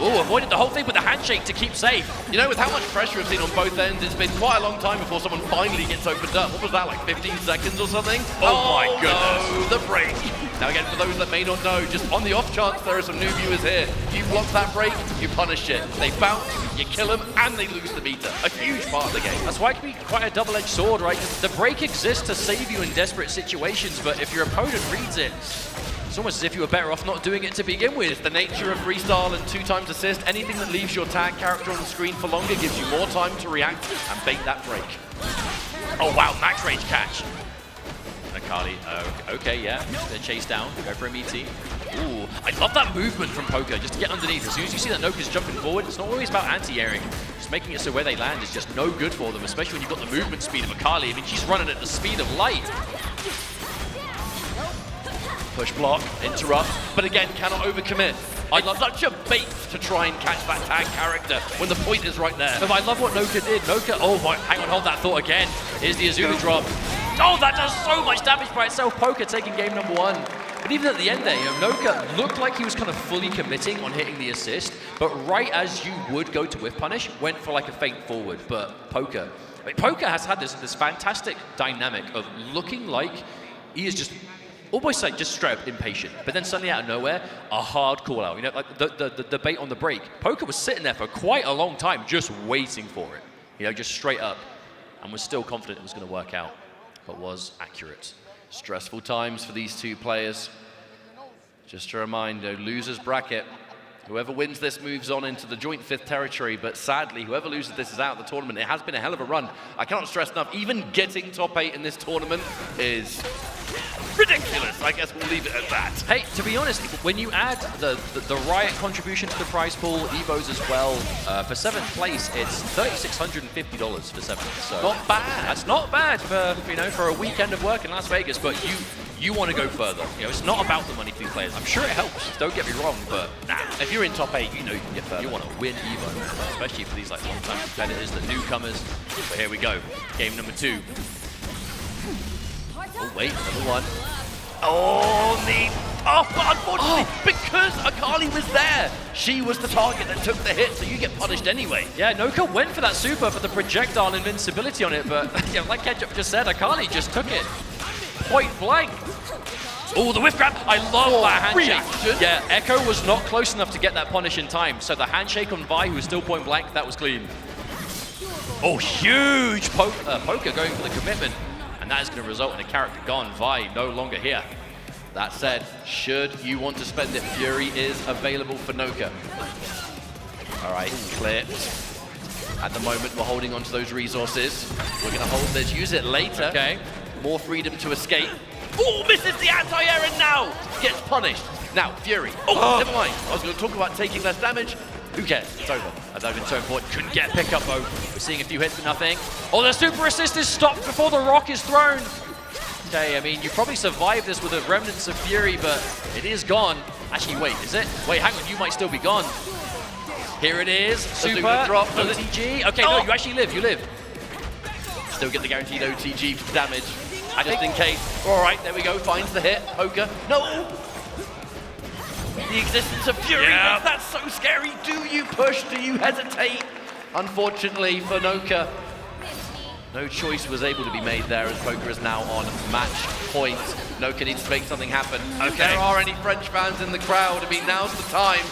Ooh, avoided the whole thing with the handshake to keep safe. You know, with how much pressure we've seen on both ends, it's been quite a long time before someone finally gets opened up. What was that, like 15 seconds or something? Oh my goodness. No, the break. Now again, for those that may not know, just on the off chance there are some new viewers here, you block that break, you punish it. They bounce, you kill them, and they lose the meter. A huge part of the game. That's why it can be quite a double-edged sword, right? 'Cause the break exists to save you in desperate situations, but if your opponent reads it, it's almost as if you were better off not doing it to begin with. It's the nature of freestyle and 2x assist. Anything that leaves your tag character on the screen for longer gives you more time to react and bait that break. Oh wow, max range catch. Hikari, okay, yeah, they're chased down, go for a meaty. Ooh, I love that movement from Poka, just to get underneath. As soon as you see that Noka's jumping forward, it's not always about anti-airing. Just making it so where they land is just no good for them, especially when you've got the movement speed of Hikari. I mean, she's running at the speed of light. Push block, interrupt, but again, cannot overcommit. I love such a bait to try and catch that tag character when the point is right there. But I love what Noka did. Noka, oh, hang on, hold that thought again. Here's the Azula drop. Oh, that does so much damage by itself. Poka taking game number 1. But even at the end there, you know, Noka looked like he was kind of fully committing on hitting the assist, but right as you would go to whiff punish, went for like a feint forward. But Poka, I mean, Poka has had this fantastic dynamic of looking like he is just almost like just straight up impatient, but then suddenly out of nowhere, a hard call out. You know, like the bait on the break. Poka was sitting there for quite a long time, just waiting for it. You know, just straight up, and was still confident it was going to work out, but was accurate. Stressful times for these two players. Just a reminder, losers bracket. Whoever wins this moves on into the joint 5th territory, but sadly, whoever loses this is out of the tournament. It has been a hell of a run. I cannot stress enough, even getting top 8 in this tournament is ridiculous. I guess we'll leave it at that. Hey, to be honest, when you add the Riot contribution to the prize pool, Evos as well, for 7th place, it's $3,650 for 7th. So not bad. That's not bad for, you know, for a weekend of work in Las Vegas, but you want to go further. You know, it's not about the money for these players. I'm sure it helps, don't get me wrong, but nah, if you're in top 8, you know you can get further. You want to win Evo, especially for these like long-time competitors, the newcomers. But here we go, game number 2. Oh wait, number 1. But unfortunately, because Hikari was there, she was the target that took the hit, so you get punished anyway. Yeah, Noka went for that super for the projectile invincibility on it, but you know, like Ketchup just said, Hikari just took it point blank. Oh, the whiff grab. I love that handshake. Reaction. Yeah, Echo was not close enough to get that punish in time, so the handshake on Vi, who was still point blank, that was clean. Oh, huge Poka going for the commitment. And that is going to result in a character gone. Vi no longer here. That said, should you want to spend it, Fury is available for Noka. All right, clipped. At the moment, we're holding on to those resources. We're going to hold this, use it later. Okay. More freedom to escape. Oh, misses the anti-air and now gets punished. Now, Fury. Oh, never mind. I was going to talk about taking less damage. Who cares? It's over. That's been so important. Couldn't get a pickup though. We're seeing a few hits but nothing. Oh, the super assist is stopped before the rock is thrown. Okay, I mean, you probably survived this with the remnants of Fury, but it is gone. Actually, wait, is it? Wait, hang on, you might still be gone. Here it is. Super drop. OTG. Okay, no, you actually live. You live. Still get the guaranteed OTG for damage. Just in case. All right, there we go. Finds the hit. Poka. No. The existence of Fury. Yeah. That's so scary. Do you push? Do you hesitate? Unfortunately for Noka, no choice was able to be made there as Poka is now on match point. Noka needs to make something happen. Okay. If there are any French fans in the crowd, I mean, now's the time.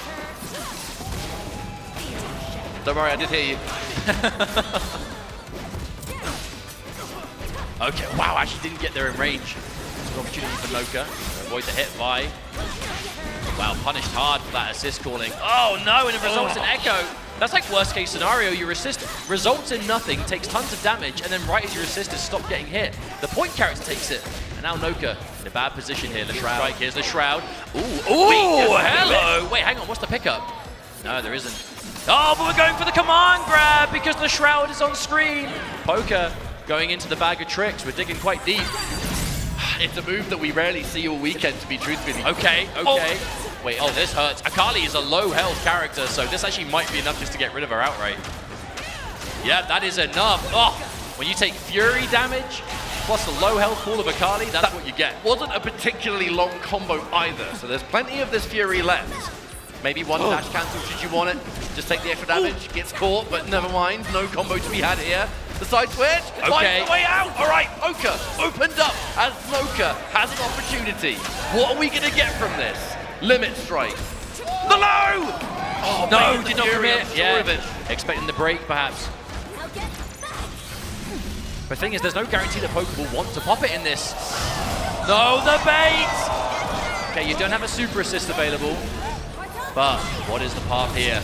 Don't worry, I did hear you. Okay, wow, actually didn't get there in range. It's an opportunity for Noka. avoid the hit by. Wow, punished hard for that assist calling. Oh no, and it results in Echo. That's like worst case scenario. Your assist results in nothing, takes tons of damage, and then right as your assist is stopped getting hit, the point character takes it. And now Noka in a bad position here. The Shroud. Here's the Shroud. Ooh, hello. Wait, hang on, what's the pickup? No, there isn't. Oh, but we're going for the command grab because the Shroud is on screen. Poka going into the bag of tricks. We're digging quite deep. It's a move that we rarely see all weekend, to be truthfully. Okay. Wait, oh, this hurts. Hikari is a low health character, so this actually might be enough just to get rid of her outright. Yeah, that is enough. Oh, when you take Fury damage, plus the low health pool of Hikari, that's what you get. Wasn't a particularly long combo either, so there's plenty of this Fury left. Maybe one dash cancel should you want it. Just take the extra damage, gets caught, but never mind. No combo to be had here. The side switch, finds the way out. All right, Poka opened up as Noka has an opportunity. What are we gonna get from this? Limit strike. The low! Oh, no, did not Fury, commit. I'm sure of it. Expecting the break, perhaps. The thing is, there's no guarantee that Poka will want to pop it in this. No, the bait! Okay, you don't have a super assist available, but what is the path here?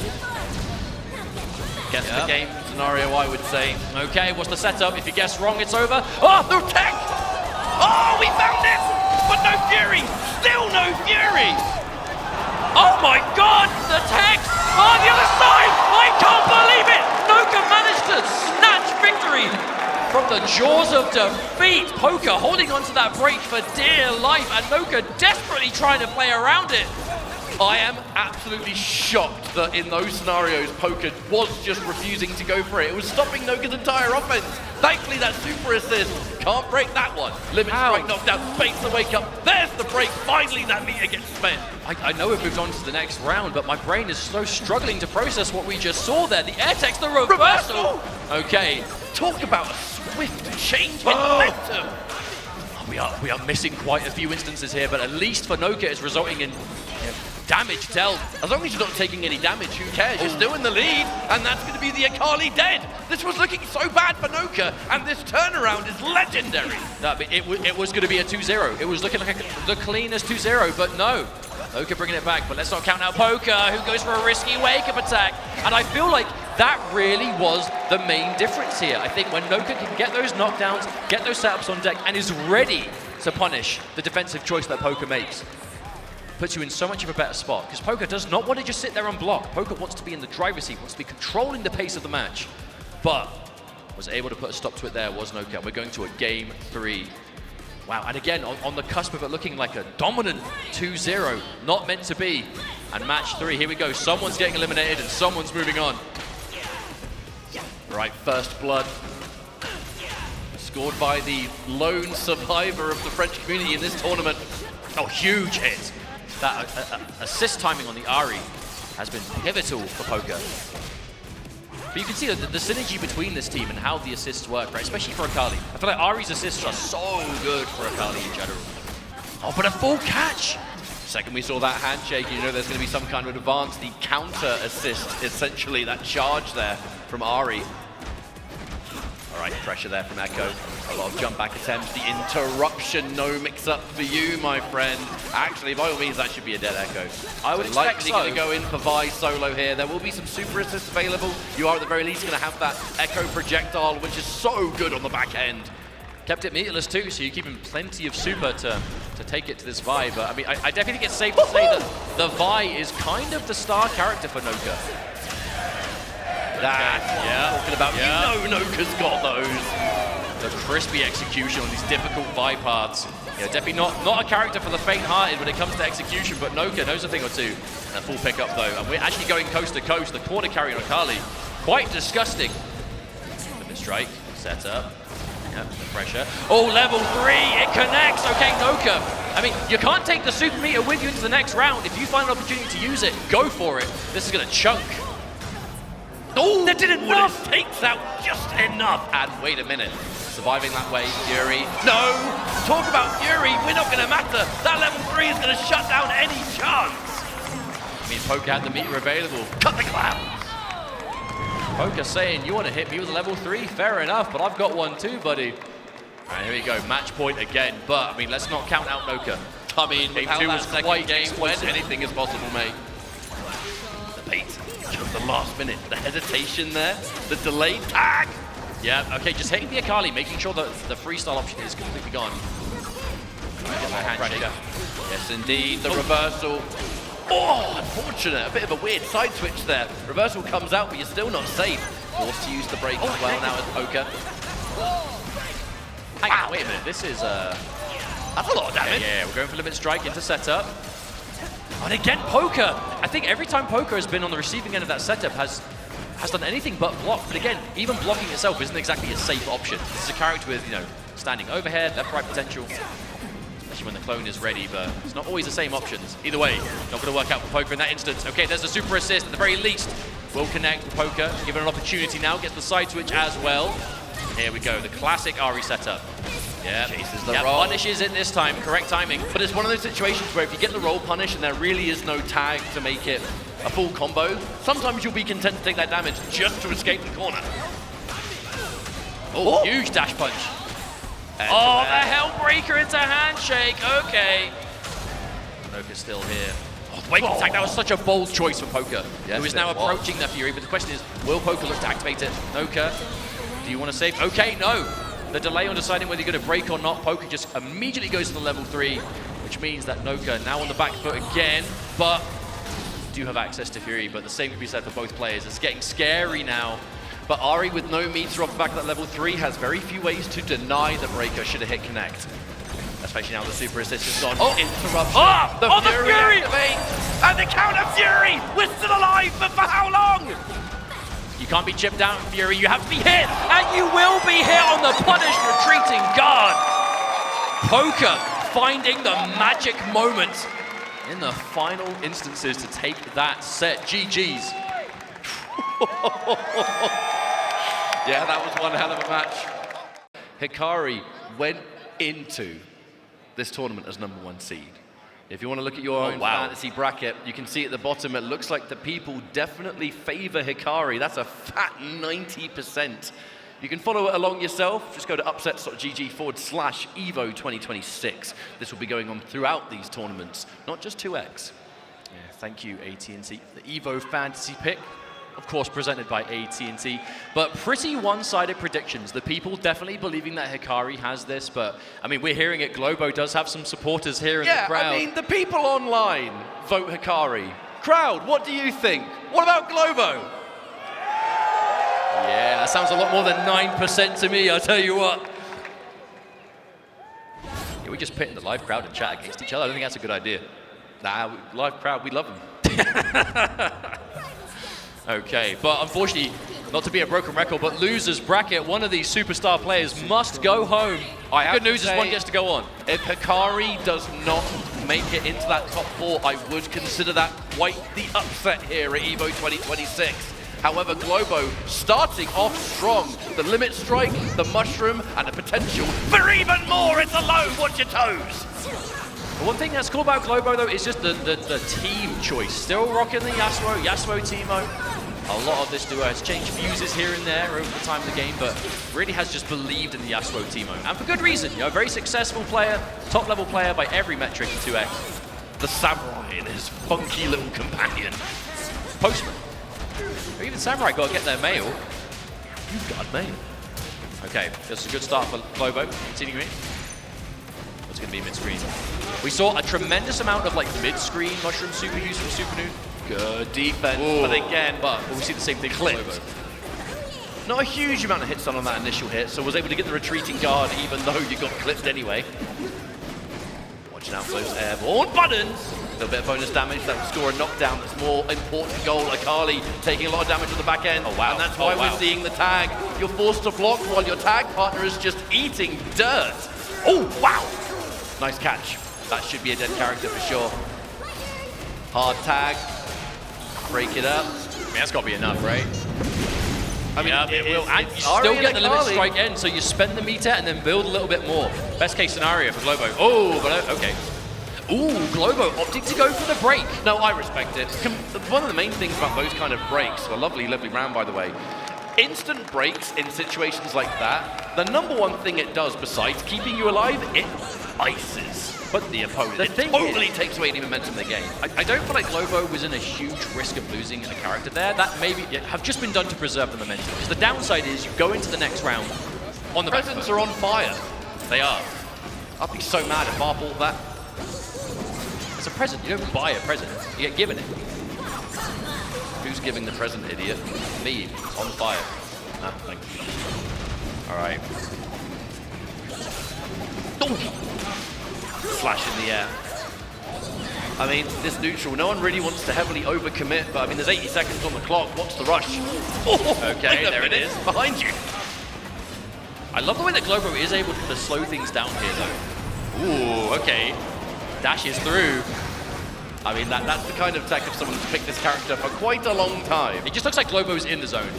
Guess the game scenario, I would say. Okay, what's the setup? If you guess wrong, it's over. Oh, No tech! Oh, we found it! But no Fury! Still no Fury! oh my god, the text on the other side! I can't believe it! Noka managed to snatch victory from the jaws of defeat. Poka holding onto that break for dear life, and Noka desperately trying to play around it. I am absolutely shocked that in those scenarios, Poka was just refusing to go for it. It was stopping Noka's entire offense. Thankfully, that super assist can't break that one. Limit strike knocked out, baits the wake up. There's the break. Finally, that meter gets spent. I know we've moved on to the next round, but my brain is so struggling to process what we just saw there. The air text, the reversal. Okay. Talk about a swift change in momentum. We are missing quite a few instances here, but at least for Noka, it's resulting in damage dealt. As long as you're not taking any damage, who cares? You're still in the lead, and that's going to be the Hikari dead. This was looking so bad for Noka, and this turnaround is legendary. No, but it was going to be a 2-0. It was looking like the cleanest 2-0, but no. Noka bringing it back, but let's not count out Poka, who goes for a risky wake-up attack. And I feel like that really was the main difference here. I think when Noka can get those knockdowns, get those setups on deck, and is ready to punish the defensive choice that Poka makes, puts you in so much of a better spot, because Poka does not want to just sit there and block. Poka wants to be in the driver's seat, wants to be controlling the pace of the match, but was able to put a stop to it there, was Noka, and we're going to a game 3. Wow, and again, on the cusp of it looking like a dominant 2-0, not meant to be. And match 3, here we go. Someone's getting eliminated and someone's moving on. Right, first blood. Scored by the lone survivor of the French community in this tournament. Oh, huge hit. That assist timing on the Ari has been pivotal for Poka. But you can see the synergy between this team and how the assists work, right? Especially for Hikari. I feel like Ari's assists are so good for Hikari in general. Oh, but a full catch! Second we saw that handshake, you know there's going to be some kind of advance. The counter assist, essentially, that charge there from Ari. All right, pressure there from Echo. A lot of jump back attempts. The interruption, no mix-up for you, my friend. Actually, by all means, that should be a dead Echo. I would expect likely going to go in for Vi solo here. There will be some super assists available. You are at the very least going to have that Echo projectile, which is so good on the back end. Kept it meterless too, so you're keeping plenty of super to take it to this Vi. But I mean, I definitely think it's safe to say that the Vi is kind of the star character for Noka. That's what I'm talking about. You know Noka's got those. The crispy execution on these difficult Vi paths. Yeah, definitely not a character for the faint-hearted when it comes to execution, but Noka knows a thing or two. And a full pickup though, and we're actually going coast to coast. The corner carry on Hikari, quite disgusting. Limit strike, set up. Yep, the pressure. Oh, level 3, it connects. Okay, Noka. I mean, you can't take the super meter with you into the next round. If you find an opportunity to use it, go for it. This is gonna chunk. Oh, that did enough! Takes out just enough. And wait a minute, surviving that way, Fury. No, talk about Fury, we're not gonna matter. That level 3 is gonna shut down any chance. I mean, Poka had the meter available. Cut the clouds. Poka saying, you want to hit me with a level 3? Fair enough, but I've got one too, buddy. All right, here we go, match point again. But, I mean, let's not count out Noka. I mean, Game how 2 that was second quite game went, explosive. anything is possible, mate. The bait, just the last minute, the hesitation there, the delayed tag. Yeah, okay, just hitting the Hikari, making sure that the freestyle option is completely gone. Right, get that handshake. Yes, indeed, the reversal. Oh, unfortunate, a bit of a weird side switch there. Reversal comes out, but you're still not safe. Forced to use the break as well now as Poka. Hang on, wait a minute, this is That's a lot of damage. yeah, we're going for limit strike into setup. And again, Poka! I think every time Poka has been on the receiving end of that setup has done anything but block. But again, even blocking itself isn't exactly a safe option. This is a character with, you know, standing overhead, left-right potential. Especially when the clone is ready, but it's not always the same options. Either way, not going to work out for Poka in that instance. Okay, there's a super assist at the very least. Will connect with Poka, given an opportunity now, gets the side switch as well. Here we go, the classic Ari setup. Yeah, Chases the roll. punishes it this time, correct timing. But it's one of those situations where if you get the roll punish and there really is no tag to make it a full combo, sometimes you'll be content to take that damage just to escape the corner. Oh, huge dash punch. Oh, the Hellbreaker into handshake, okay. Noka's still here. Oh, the wake attack, that was such a bold choice for Poka, Yes, who is now it was. approaching the Fury, but the question is, will Poka look to activate it? Noka, do you want to save? Okay, no. The delay on deciding whether you're going to break or not, Poka just immediately goes to the level 3, which means that Noka now on the back foot again, but do have access to Fury, but the same can be said for both players. It's getting scary now. But Ari, with no meter off the back of that level 3, has very few ways to deny the breaker should have hit connect. Especially now the super assist is gone. Oh. Interruption. Oh, the oh, the Fury Fury! activates! And the counter Fury! We're still alive, but for how long? You can't be chipped down, Fury. You have to be hit, and you will be hit on the punished retreating guard. Poka finding the magic moment in the final instances to take that set. GG's. Yeah, that was one hell of a match. Hikari went into this tournament as #1 seed. If you want to look at your own fantasy bracket, you can see at the bottom, it looks like the people definitely favor Hikari. That's a fat 90%. You can follow it along yourself. Just go to upsets.gg/Evo 2026. This will be going on throughout these tournaments, not just 2X. Yeah, thank you, AT&T. The Evo Fantasy Pick, of course, presented by AT&T. But pretty one-sided predictions. The people definitely believing that Hikari has this, but, I mean, we're hearing it. Globo does have some supporters here in the crowd. I mean, the people online vote Hikari. Crowd, what do you think? What about Globo? Yeah, that sounds a lot more than 9% to me, I'll tell you what. Yeah, we're just pitting the live crowd and chat against each other. I don't think that's a good idea. Nah, live crowd, we love them. Okay, but unfortunately, not to be a broken record, but losers bracket, one of these superstar players must go home. Good news is one gets to go on. If Hikari does not make it into that top 4, I would consider that quite the upset here at Evo 2026. However, Globo starting off strong. The limit strike, the mushroom, and the potential for even more. It's alone. Watch your toes. The one thing that's cool about Globo, though, is just the team choice. Still rocking the Yasuo Teemo. A lot of this duo has changed fuses here and there over the time of the game, but really has just believed in the Yasuo Teemo. And for good reason, you know, a very successful player, top-level player by every metric in 2X. The samurai and his funky little companion. Postman. Or even Samurai got to get their mail. You've got mail. Okay, this is a good start for Globo. Continuing. What's going to be mid-screen? We saw a tremendous amount of like mid-screen mushroom super use from Supernoon. Good defense, but again, But we see the same thing from Globo. not a huge amount of hits done on that initial hit, so was able to get the retreating guard even though you got clipped anyway. Watching out for those airborne buttons. A little bit of bonus damage that will score a knockdown that's more important goal. Hikari taking a lot of damage on the back end. Oh, wow. And that's why we're seeing the tag. You're forced to block while your tag partner is just eating dirt. Oh, wow. Nice catch. That should be a dead character for sure. Hard tag. Break it up. I mean, that's got to be enough, right? I mean, Yeah, it will. And you still get the limit strike end, so you spend the meter and then build a little bit more. Best case scenario for Globo. Oh, but okay. Ooh, Globo opting to go for the break. No, I respect it. One of the main things about those kind of breaks, a lovely round by the way, instant breaks in situations like that, the #1 thing it does besides keeping you alive, it ices. but the opponent. The It thing totally is- takes away any momentum of the game. I don't feel like Globo was in a huge risk of losing a character there. That maybe have just been done to preserve the momentum. Because the downside is you go into the next round on the back Presents foot. are on fire. They are. I'd be so mad if I bought that. It's a present. You don't buy a present. You get given it. Who's giving the present, idiot? Me. It's on fire. Ah, thank you. All right. Flash in the air. I mean, this neutral, no one really wants to heavily overcommit, but I mean, there's 80 seconds on the clock. What's the rush? Okay, there it is. Behind you. I love the way that Globo is able to slow things down here, though. Ooh, okay. Dashes through. I mean, that's the kind of tech of someone who's picked this character for quite a long time. It just looks like Globo's in the zone.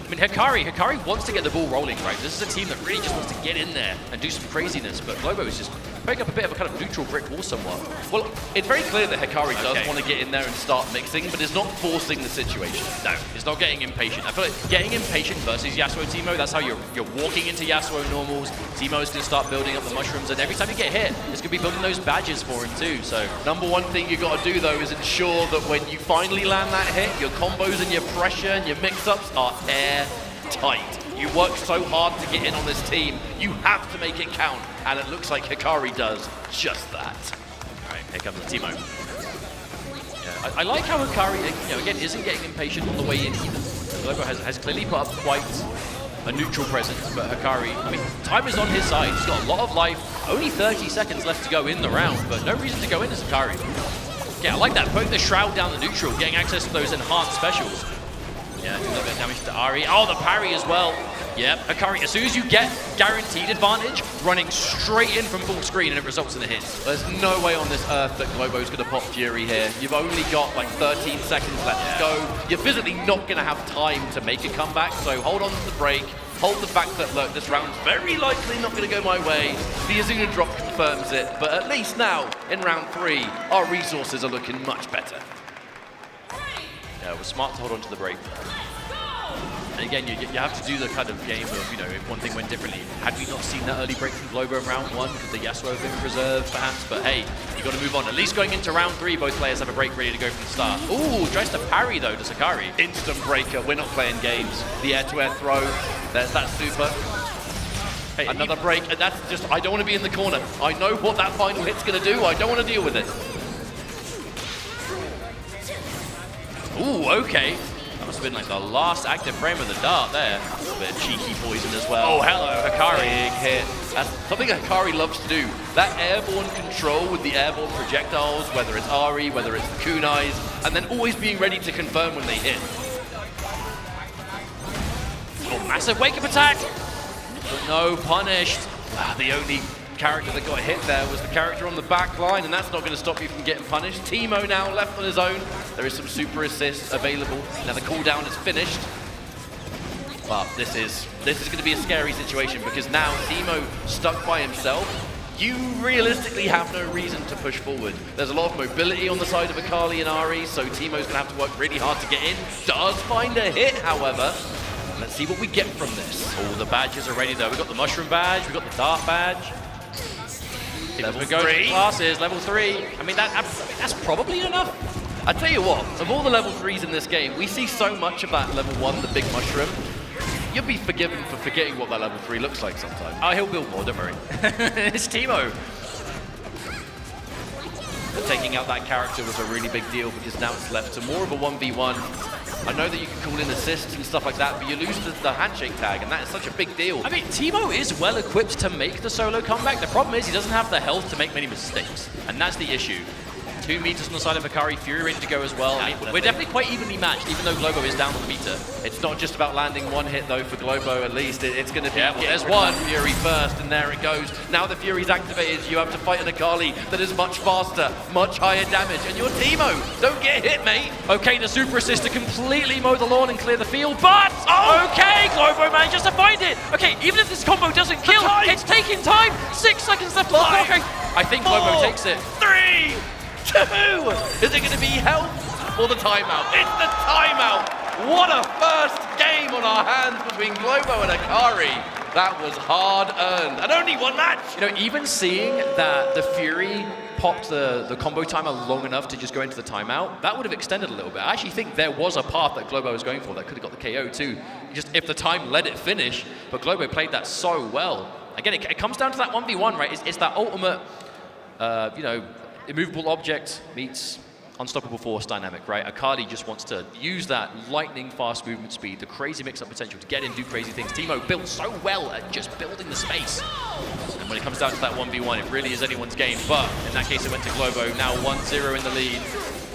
I mean, Hikari wants to get the ball rolling, right? This is a team that really just wants to get in there and do some craziness, but Globo is just putting up a bit of a kind of neutral brick wall somewhat. Well, it's very clear that Hikari does Okay. want to get in there and start mixing, but is not forcing the situation. No, it's not getting impatient. I feel like getting impatient versus Yasuo Teemo, that's how you're walking into Yasuo normals. Teemo's going to start building up the mushrooms, and every time you get hit, it's going to be building those badges for him too, so... Number one thing you got to do, though, is ensure that when you finally land that hit, your combos and your pressure and your mix-ups are airtight. You work so hard to get in on this team, you have to make it count, and it looks like Hikari does just that. All right, here comes the Teemo. Yeah, I like how Hikari, again, isn't getting impatient on the way in either. Globo has clearly put up quite a neutral presence, but Hikari, I mean, time is on his side. He's got a lot of life, only 30 seconds left to go in the round, but no reason to go in as Hikari. Yeah, I like that, putting the shroud down the neutral, getting access to those enhanced specials. Yeah, a little bit of damage to Ari. Oh, the parry as well. Yep, Hikari, as soon as you get guaranteed advantage, running straight in from full screen and it results in a hit. There's no way on this earth that Globo's going to pop Fury here. You've only got like 13 seconds left to go. You're physically not going to have time to make a comeback, so hold on to the break. Hold the fact that, look, this round's very likely not going to go my way. The Azuna drop confirms it, but at least now, in round 3, our resources are looking much better. Yeah, it was smart to hold on to the break. And again, you have to do the kind of game of, if one thing went differently. Had we not seen that early break from Globo in round 1, could the Yasuo have been preserved, perhaps? But hey, you got to move on. At least going into round 3, both players have a break ready to go from the start. Ooh, tries to parry, though, to Hikari. Instant breaker, we're not playing games. The air-to-air throw, there's that super. Hey, Another break, and that's just, I don't want to be in the corner. I know what that final hit's going to do, I don't want to deal with it. Ooh, okay. That must have been like the last active frame of the dart there. A little bit of cheeky poison as well. Oh, hello, Hikari. Big hit. That's something Hikari loves to do. That airborne control with the airborne projectiles, whether it's Ari, whether it's the kunais, and then always being ready to confirm when they hit. Oh, massive wake-up attack. But no, punished. The only character that got hit there was the character on the back line, and that's not going to stop you from getting punished. Teemo now left on his own. There is some super assists available. Now the cooldown is finished. But this is going to be a scary situation because now Teemo stuck by himself. You realistically have no reason to push forward. There's a lot of mobility on the side of Hikari and Ari, so Teemo's going to have to work really hard to get in. Does find a hit, however. Let's see what we get from this. Oh, the badges are ready though. We've got the mushroom badge, we've got the dart badge. Level We're going 3. to classes, level 3. I mean, that's probably enough. I tell you what, of all the level 3s in this game, we see so much of that level 1, the big mushroom. You'll be forgiven for forgetting what that level 3 looks like sometimes. Oh, he'll build more, don't worry. It's Teemo. But taking out that character was a really big deal because now it's left to more of a 1v1. I know that you can call in assists and stuff like that, but you lose the handshake tag, and that is such a big deal. I mean, Teemo is well equipped to make the solo comeback. The problem is he doesn't have the health to make many mistakes, and that's the issue. 2 meters on the side of Hikari, Fury ready to go as well. I mean, we're definitely quite evenly matched, even though Globo is down on the meter. It's not just about landing one hit, though, for Globo, at least. It's going to be, there's one. Fury first, and there it goes. Now the Fury's activated, you have to fight an Hikari that is much faster, much higher damage, and you're Teemo. Don't get hit, mate. Okay, the super assist to completely mow the lawn and clear the field, but okay, Globo manages to find it. Okay, even if this combo doesn't kill, it's taking time. 6 seconds left on the clock. Okay. I think Globo takes it. 3, 2. Is it going to be health or the timeout? It's the timeout. What a first game on our hands between Globo and Hikari. That was hard-earned, and only one match! You know, even seeing that the Fury popped the combo timer long enough to just go into the timeout, that would have extended a little bit. I actually think there was a path that Globo was going for that could have got the KO too, just if the time let it finish, but Globo played that so well. Again, it comes down to that 1v1, right? It's that ultimate, you know, immovable object meets unstoppable force dynamic, right? Hikari just wants to use that lightning fast movement speed, the crazy mix-up potential to get in, do crazy things. Teemo built so well at just building the space. And when it comes down to that 1v1, it really is anyone's game. But in that case, it went to Globo, now 1-0 in the lead.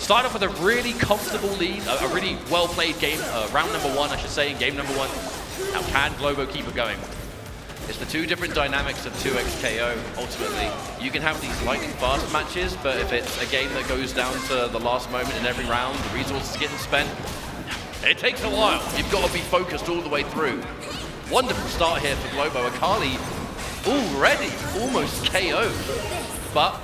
Started off with a really comfortable lead, a really well-played game, round number 1, I should say, in game number 1. Now, can Globo keep it going? It's the two different dynamics of 2x KO, ultimately. You can have these lightning fast matches, but if it's a game that goes down to the last moment in every round, the resources getting spent, it takes a while. You've got to be focused all the way through. Wonderful start here for Globo. Hikari already almost KO'd. But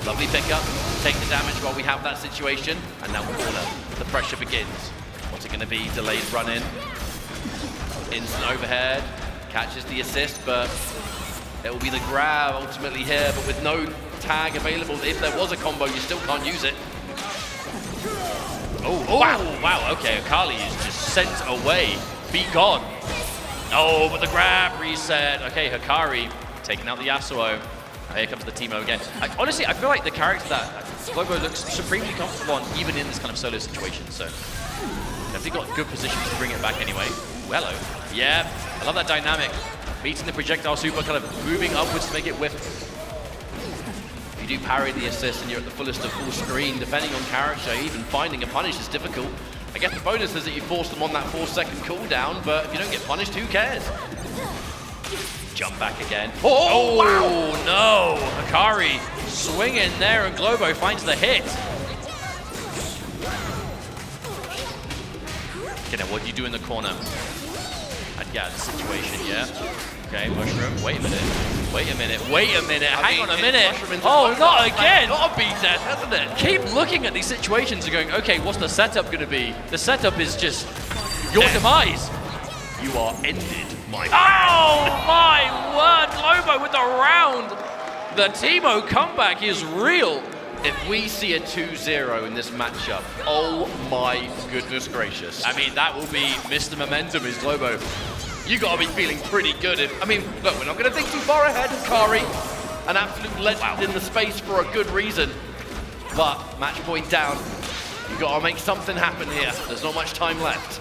lovely pickup, take the damage while we have that situation, and now corner. The pressure begins. What's it going to be? Delayed run-in. Instant overhead. Catches the assist, but it will be the grab ultimately here, but with no tag available. If there was a combo, you still can't use it. Oh, wow, okay, Hikari is just sent away. Be gone. Oh, but the grab reset. Okay, Hikari taking out the Yasuo. Here comes the Teemo again. Honestly, I feel like the character that Globo looks supremely comfortable on, even in this kind of solo situation, so definitely got good position to bring it back anyway. Ooh, hello. Yeah, I love that dynamic. Meeting the projectile super, kind of moving upwards to make it whiff. If you do parry the assist and you're at the fullest of full screen, depending on character, even finding a punish is difficult. I guess the bonus is that you force them on that 4-second cooldown, but if you don't get punished, who cares? Jump back again. Oh, wow. No! Hikari swinging there, and Globo finds the hit. Okay, now what do you do in the corner? I'd get out of the situation, yeah. Okay, mushroom. Wait a minute. Hang on a minute. Oh, not again. Got to beat that, hasn't it? Keep looking at these situations and going, okay, what's the setup going to be? The setup is just your demise. You are ended, my friend. Oh my word, Globo with the round. The Teemo comeback is real. If we see a 2-0 in this matchup, oh my goodness gracious. I mean, that will be Mr. Momentum is Globo. You gotta be feeling pretty good if, I mean, look, we're not gonna think too far ahead. Hikari, an absolute legend in the space for a good reason. But match point down. You gotta make something happen here. There's not much time left.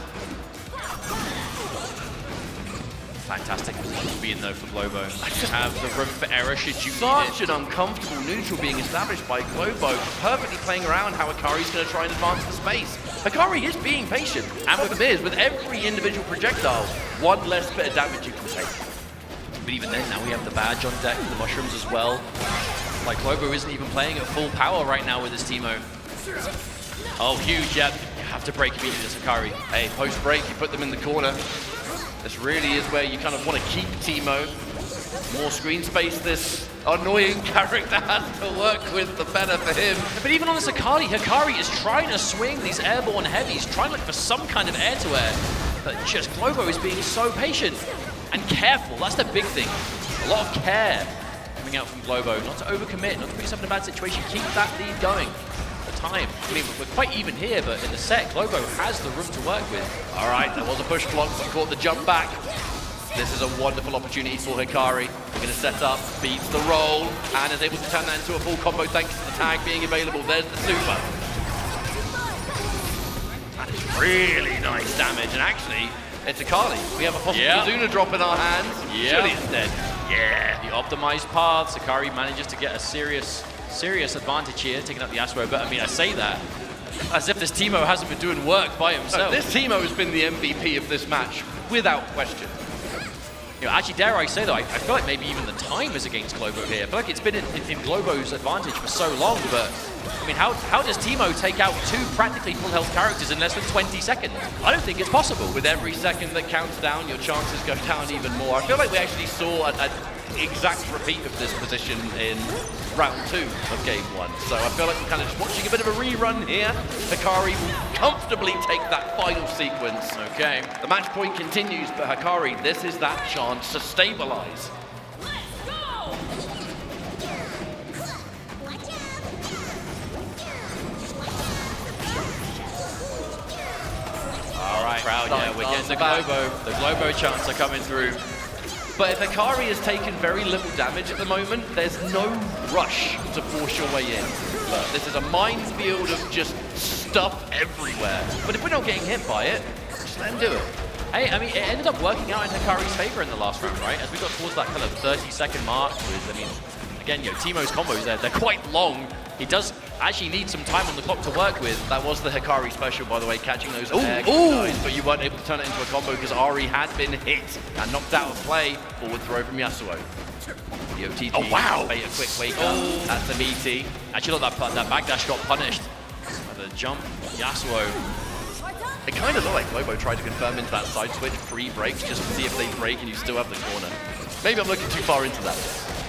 Fantastic position to be in though for Globo. I just have the room for error should you need Such an uncomfortable neutral being established by Globo, perfectly playing around how Hikari's going to try and advance the space. Hikari is being patient, and with Miz, with every individual projectile, one less bit of damage you can take. But even then, now we have the badge on deck, the mushrooms as well. Like Globo isn't even playing at full power right now with his Teemo. Oh, huge, yeah. You have to break immediately as Hikari. Hey, post-break, you put them in the corner. This really is where you kind of want to keep Teemo. More screen space this annoying character has to work with, the better for him. But even on this Hikari is trying to swing these airborne heavies, trying to look for some kind of air-to-air. But just Globo is being so patient and careful. That's the big thing. A lot of care coming out from Globo. Not to overcommit, not to put yourself in a bad situation. Keep that lead going. Time. I mean, we're quite even here, but in the set, Globo has the room to work with. All right, there was a push block, but caught the jump back. This is a wonderful opportunity for Hikari. We're going to set up, beats the roll, and is able to turn that into a full combo thanks to the tag being available. There's the super. That is really nice damage, and actually, it's Hikari. We have a possible Kazuna drop in our hands. Surely it's dead. Yeah, the optimized paths. Hikari manages to get a serious advantage here, taking out the Yasuo, but I mean, I say that as if this Teemo hasn't been doing work by himself. This Teemo has been the MVP of this match, without question. You know, actually, dare I say though, I feel like maybe even the time is against Globo here. I feel like it's been in Globo's advantage for so long, but I mean, how does Teemo take out two practically full health characters in less than 20 seconds? I don't think it's possible. With every second that counts down, your chances go down even more. I feel like we actually saw a exact repeat of this position in round 2 of game 1. So I feel like we're kind of just watching a bit of a rerun here. Hikari will comfortably take that final sequence. Okay. The match point continues, but Hikari, this is that chance to stabilize. All right, crowd, yeah, we're getting the Globo. The Globo chants are coming through. But if Hikari has taken very little damage at the moment, there's no rush to force your way in. Look, this is a minefield of just stuff everywhere. But if we're not getting hit by it, just let him do it. Hey, I mean, it ended up working out in Hikari's favor in the last round, right? As we got towards that kind of 30-second mark with, I mean, again, Teemo's combos there, they're quite long. He does actually need some time on the clock to work with. That was the Hikari special, by the way, catching those air guys, but you weren't able to turn it into a combo because Ari had been hit and knocked out of play. Forward throw from Yasuo. The OTG. Oh, wow. Bait a quick wake up. That's a meaty. Actually, look, that backdash got punished. The jump, Yasuo. It kind of looked like Globo tried to confirm into that side switch pre-breaks just to see if they break and you still have the corner. Maybe I'm looking too far into that.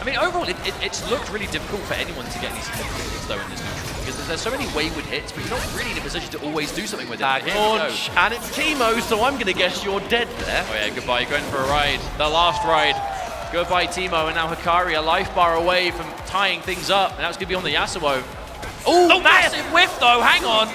I mean, overall, it's looked really difficult for anyone to get any significant hits, though, in this neutral. Because there's so many wayward hits, but you're not really in a position to always do something with it. Launch, and it's Teemo, so I'm going to guess you're dead there. Oh, yeah, goodbye. Going for a ride. The last ride. Goodbye, Teemo. And now Hikari, a life bar away from tying things up. And that's going to be on the Yasuo. Ooh, massive whiff, though. Hang on.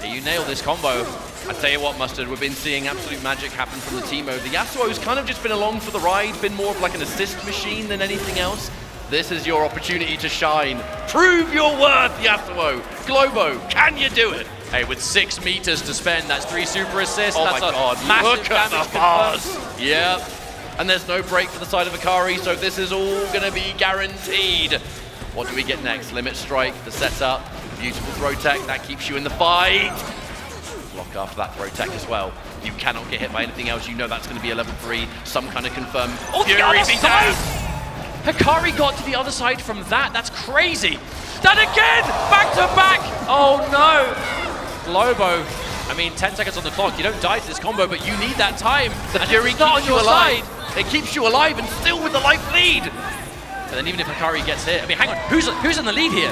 Yeah, you nailed this combo. I tell you what, Mustard, we've been seeing absolute magic happen from the Teemo. The Yasuo's kind of just been along for the ride, been more of like an assist machine than anything else. This is your opportunity to shine. Prove your worth, Yasuo. Globo, can you do it? Hey, with 6 meters to spend, that's 3 super assists. Oh that's my God, massive look at damage the bars. confirmed. Yep. And there's no break for the side of Hikari, so this is all going to be guaranteed. What do we get next? Limit Strike, the setup. Beautiful throw tech, that keeps you in the fight. Block after that throw tech as well. You cannot get hit by anything else. You know that's going to be a level 3, some kind of confirmed The other side! Hikari got to the other side from that. That's crazy. That again! Back to back! Oh no! Globo. I mean, 10 seconds on the clock. You don't die to this combo, but you need that time. The Fury not on keeps you your alive. side. It keeps you alive and still with the life lead. And then even if Hikari gets hit, I mean, hang on, who's in the lead here?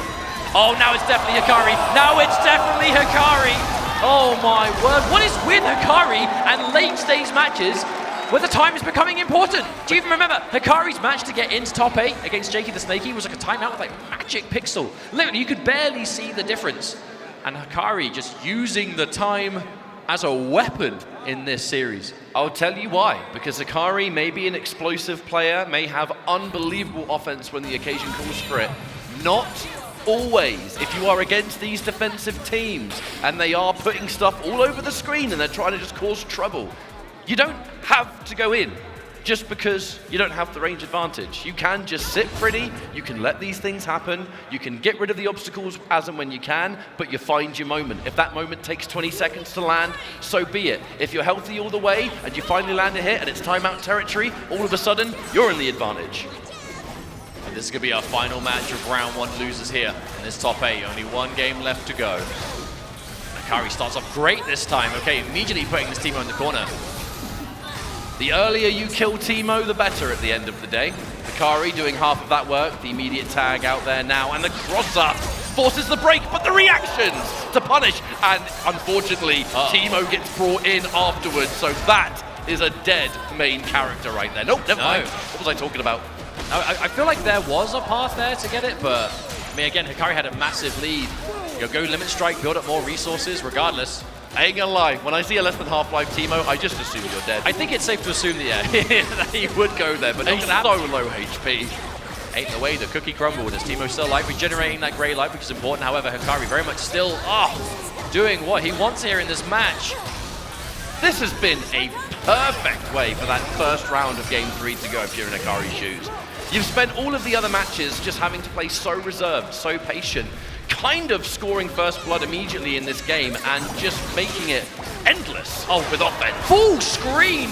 Oh, now it's definitely Hikari. Now it's definitely Hikari. Oh my word. What is with Hikari and late stage matches where the time is becoming important? Do you even remember Hikari's match to get into top 8 against Jakey the Snakey was like a timeout with like magic pixel. Literally, you could barely see the difference. And Hikari just using the time as a weapon in this series. I'll tell you why. Because Hikari may be an explosive player, may have unbelievable offense when the occasion calls for it. Not always. If you are against these defensive teams and they are putting stuff all over the screen and they're trying to just cause trouble, you don't have to go in just because you don't have the range advantage. You can just sit pretty, you can let these things happen, you can get rid of the obstacles as and when you can, but you find your moment. If that moment takes 20 seconds to land, so be it. If you're healthy all the way and you finally land a hit and it's timeout territory, all of a sudden, you're in the advantage. And this is going to be our final match of round 1 losers here in this top 8. Only 1 game left to go. Hikari starts off great this time. Okay, immediately putting this Teemo in the corner. The earlier you kill Teemo, the better at the end of the day. Hikari doing half of that work, the immediate tag out there now, and the cross-up forces the break, but the reactions to punish, and unfortunately, Teemo gets brought in afterwards, so that is a dead main character right there. Nope, never mind. What was I talking about? I feel like there was a path there to get it, but I mean, again, Hikari had a massive lead. Go limit strike, build up more resources, regardless. I ain't gonna lie, when I see a less than half-life Teemo, I just assume you're dead. I think it's safe to assume that, that he would go there, but he's so low HP. Ain't the way the cookie crumbled as Teemo still life regenerating that grey life, which is important. However, Hikari very much still doing what he wants here in this match. This has been a perfect way for that first round of Game 3 to go if you're in Hikari's shoes. You've spent all of the other matches just having to play so reserved, so patient, kind of scoring first blood immediately in this game and just making it endless with offense. Full screen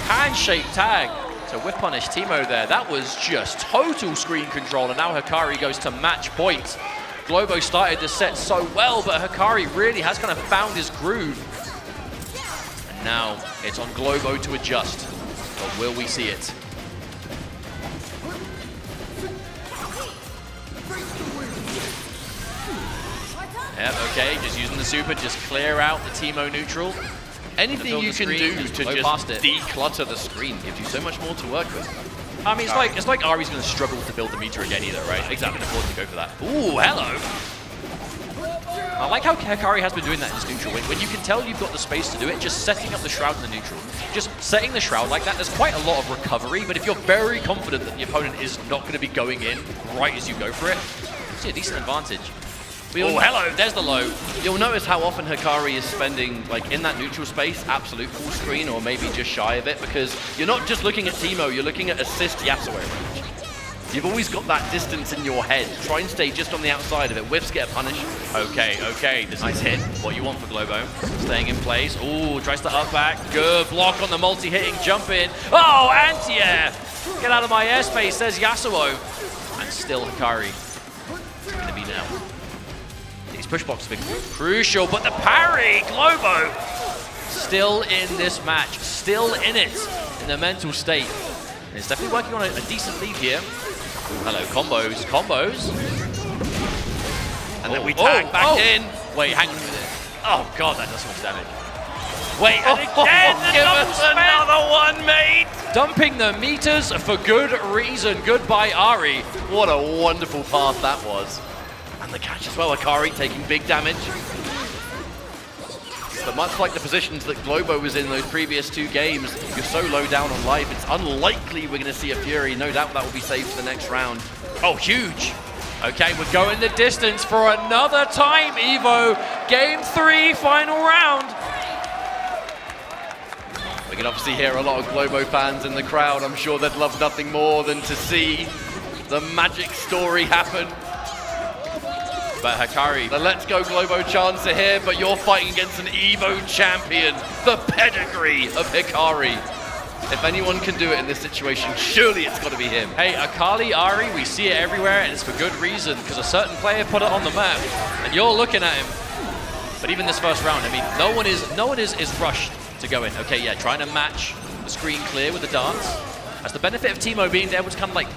handshake tag. So whiff punish Teemo there. That was just total screen control, and now Hikari goes to match point. Globo started the set so well, but Hikari really has kind of found his groove. And now it's on Globo to adjust. But will we see it? Yep, okay, just using the super, just clear out the Teemo neutral. Anything you can do to blow just past it. declutter the screen gives you so much more to work with. I mean, it's like Ari's going to struggle to build the meter again either, right? Exactly. He can afford to go for that. Ooh, hello! I like how Hikari has been doing that in his neutral. When you can tell you've got the space to do it, just setting up the shroud in the neutral. Just setting the shroud like that, there's quite a lot of recovery, but if you're very confident that the opponent is not going to be going in right as you go for it, it's a decent advantage. Oh, hello, there's the low. You'll notice how often Hikari is spending, like, in that neutral space, absolute full screen, or maybe just shy of it, because you're not just looking at Teemo, you're looking at assist Yasuo range. You've always got that distance in your head. Try and stay just on the outside of it. Whiffs get a punish. Okay, this nice hit. What you want for Globo. Staying in place. Ooh, tries to up back. Good block on the multi-hitting jump in. Oh, anti-air! Get out of my airspace, says Yasuo. And still Hikari. It's going to be now. These push blocks have been crucial, but the parry, Globo, still in this match, still in it, in the mental state. And it's definitely working on a decent lead here. Ooh, hello, combos. And then we tag back in. Wait, hang on a minute. Oh god, that does so much damage. Wait, and again, give us another one, mate! Dumping the meters for good reason. Goodbye, Ari. What a wonderful path that was. And the catch as well, Hikari taking big damage. But much like the positions that Globo was in those previous 2 games, you're so low down on life, it's unlikely we're going to see a Fury. No doubt that will be saved for the next round. Oh, huge. Okay, we're going the distance for another time, Evo. Game 3, final round. We can obviously hear a lot of Globo fans in the crowd. I'm sure they'd love nothing more than to see the magic story happen. But Hikari, the Let's Go Globo chants are here, but you're fighting against an Evo champion, the pedigree of Hikari. If anyone can do it in this situation, surely it's got to be him. Hey, Akali, Ari, we see it everywhere, and it's for good reason, because a certain player put it on the map, and you're looking at him. But even this first round, I mean, no one is rushed to go in. Okay, yeah, trying to match the screen clear with the darts. That's the benefit of Teemo being able to kind of like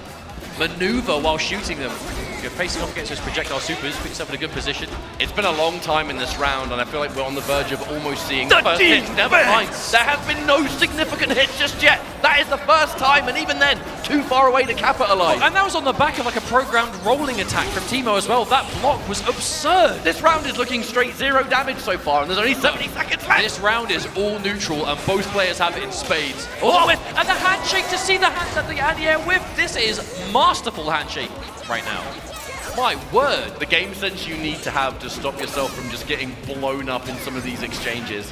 maneuver while shooting them. You're facing off against those projectile supers, put yourself in a good position. It's been a long time in this round, and I feel like we're on the verge of almost seeing the first hits. Never mind, there have been no significant hits just yet. That is the first time, and even then, too far away to capitalize. Oh, and that was on the back of like a programmed rolling attack from Teemo as well. That block was absurd. This round is looking straight 0 damage so far, and there's only 70 seconds left. This round is all neutral, and both players have it in spades. Oh, and the handshake to see the hand at the anti-air whip. This is masterful handshake right now. My word. The game sense you need to have to stop yourself from just getting blown up in some of these exchanges.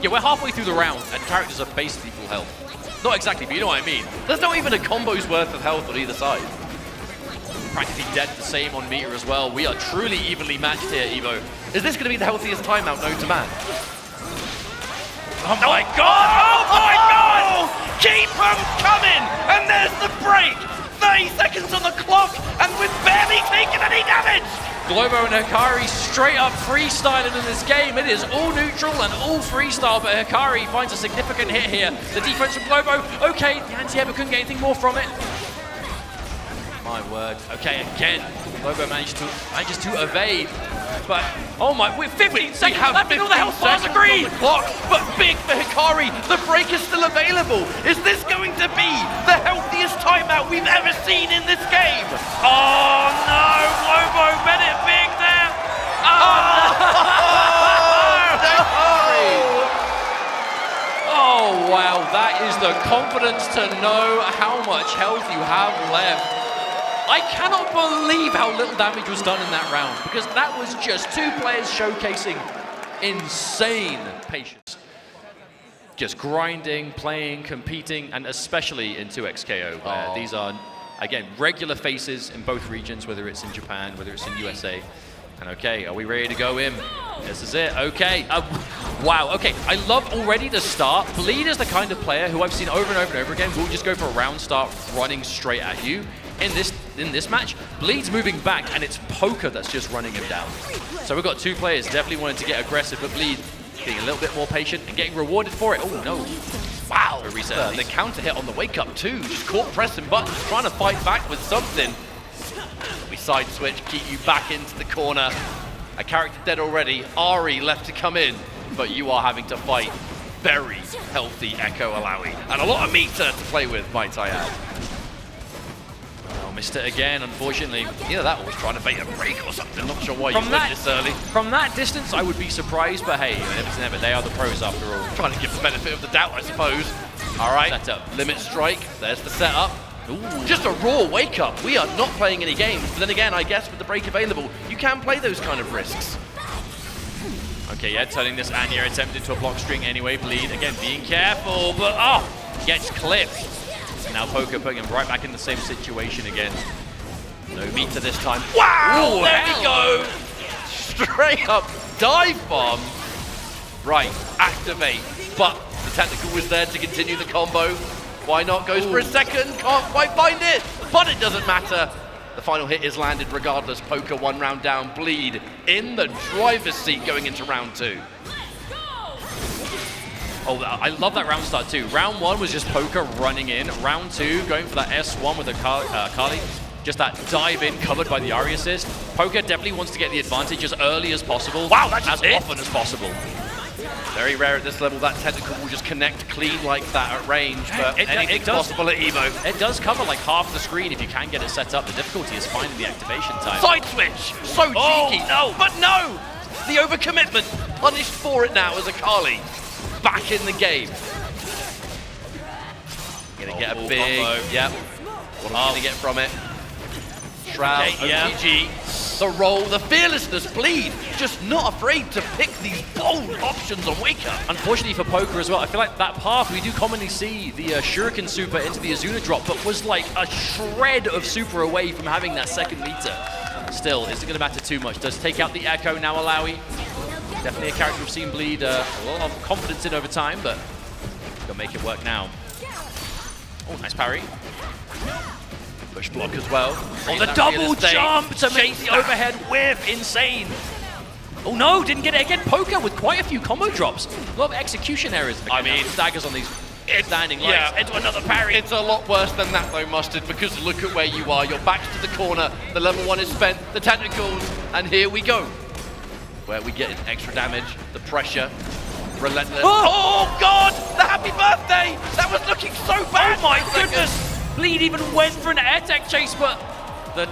Yeah, we're halfway through the round, and characters are basically full health. Not exactly, but you know what I mean. There's not even a combo's worth of health on either side. Practically dead, the same on meter as well. We are truly evenly matched here, Evo. Is this going to be the healthiest timeout known to man? Oh my god! Oh my god! Keep them coming! And there's the break! 30 seconds on the clock, and we've barely taken any damage! Globo and Hikari straight up freestyling in this game. It is all neutral and all freestyle, but Hikari finds a significant hit here. The defense from Globo, okay, the anti-air couldn't get anything more from it. My word. Okay, again, Globo manages to evade. But, oh my, we're 15 seconds left and all the health bars are green! But big for Hikari, the break is still available. Is this going to be the healthiest timeout we've ever seen in this game? Oh no, Globo bet it big there! Oh wow, that is the confidence to know how much health you have left. I cannot believe how little damage was done in that round, because that was just 2 players showcasing insane patience. Just grinding, playing, competing, and especially in 2XKO, where these are, again, regular faces in both regions, whether it's in Japan, whether it's in USA. And okay, are we ready to go in? This is it, okay. Wow, okay, I love already the start. Bleed is the kind of player who I've seen over and over and over again who will just go for a round start running straight at you. In this match, Bleed's moving back, and it's Poka that's just running him down. So we've got 2 players definitely wanting to get aggressive, but Bleed being a little bit more patient and getting rewarded for it. Oh no. Wow. A reset. The counter hit on the wake up too. Just caught pressing buttons, trying to fight back with something. We side switch, keep you back into the corner. A character dead already, Ari left to come in, but you are having to fight very healthy Echo Alawi. And a lot of meter to play with, might I add. Oh, missed it again, unfortunately. Either that or was trying to bait a break or something. Not sure why you went this early. From that distance, I would be surprised, but hey, never never. They are the pros after all. Trying to give the benefit of the doubt, I suppose. All right, Setup. Limit strike, there's the setup. Ooh. Just a raw wake up. We are not playing any games, but then again, I guess with the break available, you can play those kind of risks. Okay, yeah, turning this Anya attempt into a block string anyway. Bleed, again, being careful, but oh, gets clipped. And now Poka putting him right back in the same situation again. No meter this time. Wow, Ooh, there we go. Straight up dive bomb. Right, activate. But the technical was there to continue the combo. Why not? Goes for a second, can't quite find it, but it doesn't matter. The final hit is landed regardless. Poka 1 round down, Bleed in the driver's seat going into round 2. Oh, I love that round start too. Round 1 was just Poka running in. Round 2, going for that S1 with the Kali. Just that dive in, covered by the Ari assist. Poka definitely wants to get the advantage as early as possible. Wow, that's as it. often as possible. Very rare at this level that technical will just connect clean like that at range, but anything's possible at Evo. It does cover like half the screen if you can get it set up. The difficulty is finding the activation time. Side switch, so cheeky. No. But no, the overcommitment, punished for it now as Hikari back in the game. Gonna get a big, combo. yep. What are we gonna get from it? Shroud, Okay, yeah. OTG, the roll, the fearlessness, Bleed, just not afraid to pick these bold options on Wake Up. Unfortunately for Poka as well, I feel like that path, we do commonly see the Shuriken super into the Azuna drop, but was like a shred of super away from having that second meter. Still, isn't going to matter too much. Does take out the Echo now, Alawi. Definitely a character we've seen Bleed a lot of confidence in over time, but gonna make it work now. Oh, nice parry. Push block as well. Oh, the double jump to make the overhead whip. Insane. Oh no, didn't get it again. Poka with quite a few combo drops. A lot of execution errors. I mean, staggers on these standing lights. Yeah. Into another parry. It's a lot worse than that though, Mustard, because look at where you are. Your back's to the corner, the level 1 is spent, the technicals, and here we go. Where we get extra damage, the pressure, relentless. Oh God, the happy birthday! That was looking so bad. Oh my goodness! Bleed even went for an air tech chase, but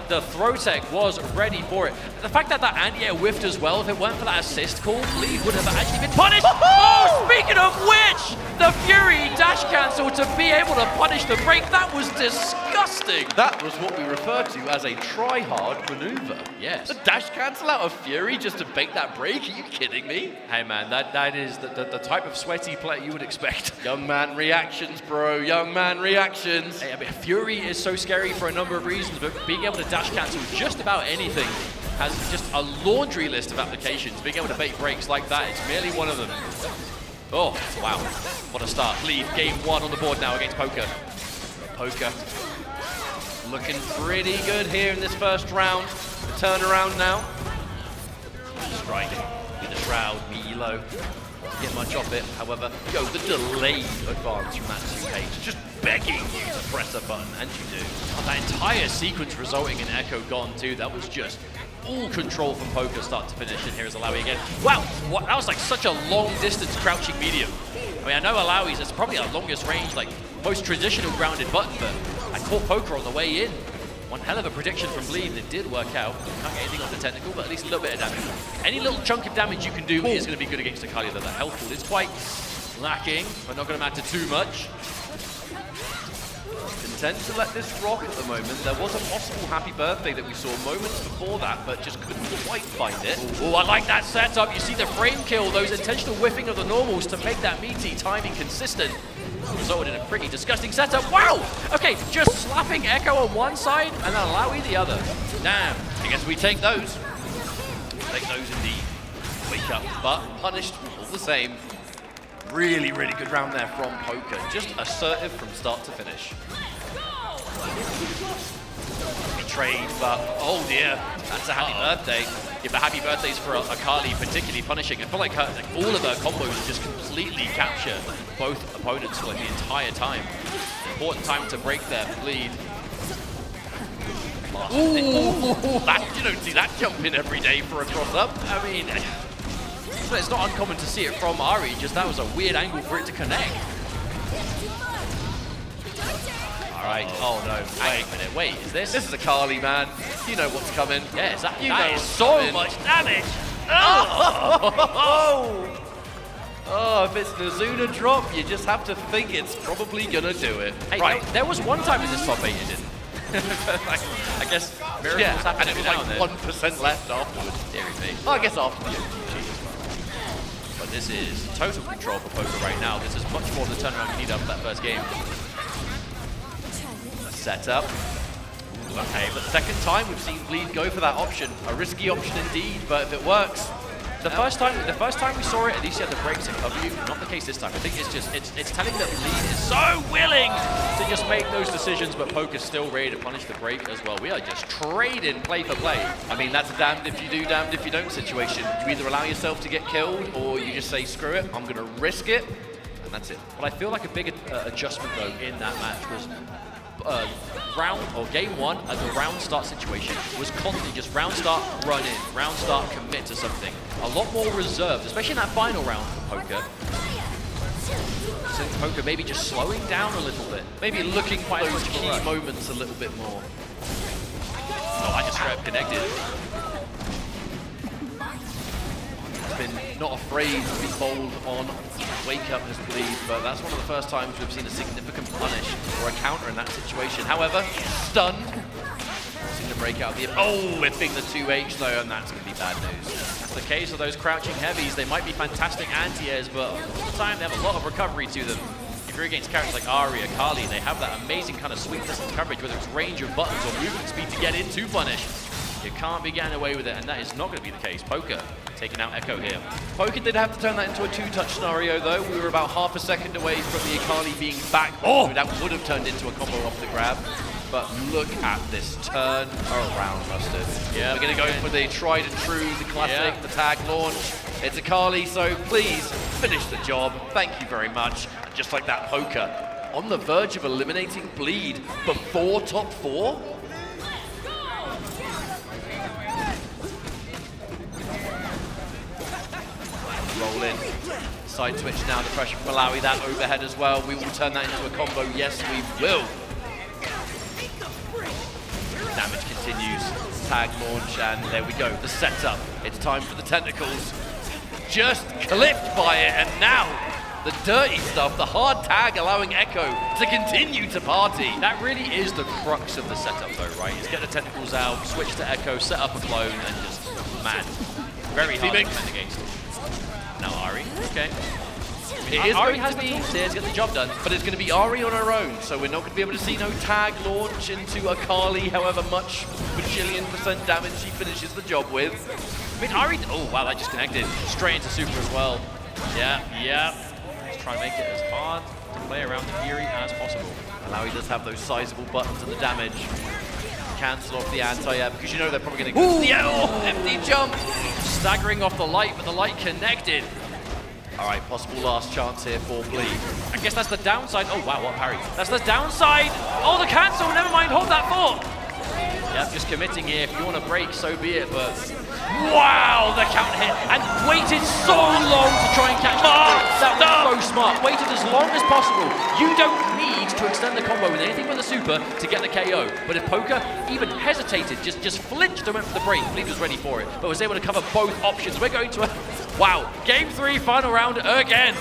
the throw tech was ready for it. The fact that that anti-air whiffed as well, if it weren't for that assist call, Bleed would have actually been punished. Oh, speaking of which, the Fury dash cancel to be able to punish the break, that was disgusting. That was what we refer to as a try-hard maneuver. Yes. The dash cancel out of Fury just to bait that break? Are you kidding me? Hey man, that is the type of sweaty play you would expect. Young man reactions, bro. Young man reactions. Hey, I mean, Fury is so scary for a number of reasons, but being able to dash cancel just about anything has just a laundry list of applications. Being able to bait breaks like that is merely one of them. Oh, wow. What a start. Bleed, game 1 on the board now against Poka. Poka looking pretty good here in this first round. The turnaround now. Strike with the shroud, Milo. Doesn't get much off it, however. Go the delayed advance from that 2K. Just begging you to press a button, and you do. Oh, that entire sequence resulting in Echo gone too. That was just all control from Poka start to finish, and here's Alawi again. Wow, what, that was like such a long distance crouching medium. I mean, I know Alawi's, it's probably our longest range, like most traditional grounded button, but I caught Poka on the way in. One hell of a prediction from Bleed, and it did work out. Can't get anything off the technical, but at least a little bit of damage. Any little chunk of damage you can do is going to be good against Hikari, though. The health pool is quite lacking, but not going to matter too much. Content to let this rock at the moment. There was a possible happy birthday that we saw moments before that, but just couldn't quite find it. Oh, I like that setup. You see the frame kill, those intentional whiffing of the normals to make that meaty timing consistent. Resulted in a pretty disgusting setup. Wow! Okay, just slapping Echo on one side and then Alawi the other. Damn. I guess we take those. Take those indeed. Wake up, but punished all the same. Really, really good round there from Poka. Just assertive from start to finish. Betrayed, but oh dear, that's a happy birthday. Yeah, but happy birthdays for Hikari, particularly punishing. I feel like, all of her combos just completely capture both opponents for like the entire time. Important time to break their Bleed. last Ooh, minute. that, you don't see that jump in every day for a cross-up. I mean, it's not uncommon to see it from Ari, just that was a weird angle for it to connect. All right, oh no, wait a minute, wait, is this? This is a Kali, man. You know what's coming. Yeah, that know is what's so coming. much damage. Oh, if it's the Zuna drop, you just have to think it's probably gonna do it. Hey, Right. there was one time in this top 8 it didn't. I guess miracles Yeah, happen and it was every now like and 1% left afterwards. then. Theory me. Oh, I guess afterwards. But this is total control for Poka right now. This is much more the turnaround you need after that first game. Set up. Okay, but second time we've seen Bleed go for that option. A risky option indeed, but if it works, The first time we saw it, at least he had the brakes to cover you. Not the case this time. I think it's just it's telling that Bleed is so willing to just make those decisions, but Poka's still ready to punish the break as well. We are just trading play for play. I mean, that's a damned if you do, damned if you don't situation. You either allow yourself to get killed, or you just say, screw it, I'm gonna risk it, and that's it. But I feel like a big adjustment though in that match was round or game 1 at the round start situation was constantly just round start, run in, round start, commit to something. A lot more reserved, especially in that final round for Poka. So Poka maybe just slowing down a little bit. Maybe looking for Quite those much key rush. moments a little bit more. Oh, I just straight up connected. Been not afraid to be bold on wake up as Bleed, but that's one of the first times we've seen a significant punish or a counter in that situation. However, stunned. Seem to break out the whipping the 2H though, and that's going to be bad news. That's the case of those crouching heavies. They might be fantastic anti-airs, but all the time they have a lot of recovery to them. If you're against characters like Ari or Kali, they have that amazing kind of sweet distance coverage, whether it's range of buttons or movement speed to get into punish. You can't be getting away with it, and that is not going to be the case. Poka taking out Echo here. Poka did have to turn that into a 2-touch scenario though. We were about half a second away from the Hikari being back. Oh! That would have turned into a combo off the grab. But look at this turn around, Mustard. Yeah, we're going to go for the tried and true, the classic, Yeah. the tag launch. It's Hikari, so please finish the job. Thank you very much. And just like that, Poka on the verge of eliminating Bleed before top 4. Roll in. Side switch now, the pressure from Malawi, that overhead as well. We will turn that into a combo. Yes, we will. Damage continues. Tag launch, and there we go. The setup. It's time for the tentacles. Just clipped by it, and now the dirty stuff, the hard tag allowing Echo to continue to party. That really is the crux of the setup though, right? Is get the tentacles out, switch to Echo, set up a clone, and just, man, very hard to defend against. Now Ari, okay. It is Ari going has to the be, tools here to get the job done. but it's going to be Ari on her own, so we're not going to be able to see no tag launch into a Kali, however much bajillion% damage she finishes the job with. I mean, Ari, oh wow, that just connected straight into Super as well. Yeah. Let's try and make it as hard to play around the Fury as possible. Malawi does have those sizable buttons and the damage. Cancel off the anti-air because you know they're probably going to go. Yeah, empty jump. Staggering off the light, but the light connected. All right, possible last chance here for Bleed. I guess that's the downside. Oh wow, what parry. That's the downside. Oh, the cancel, never mind, hold that thought. Yeah, just committing here. If you want to break, so be it, but wow, the counter hit. And waited so long to try and catch that. That was so smart. Waited as long as possible. You don't need to extend the combo with anything but the super to get the KO. But if Poka even hesitated, just flinched and went for the break, Bleed was ready for it, but was able to cover both options. We're going to a, wow, game 3, final round again.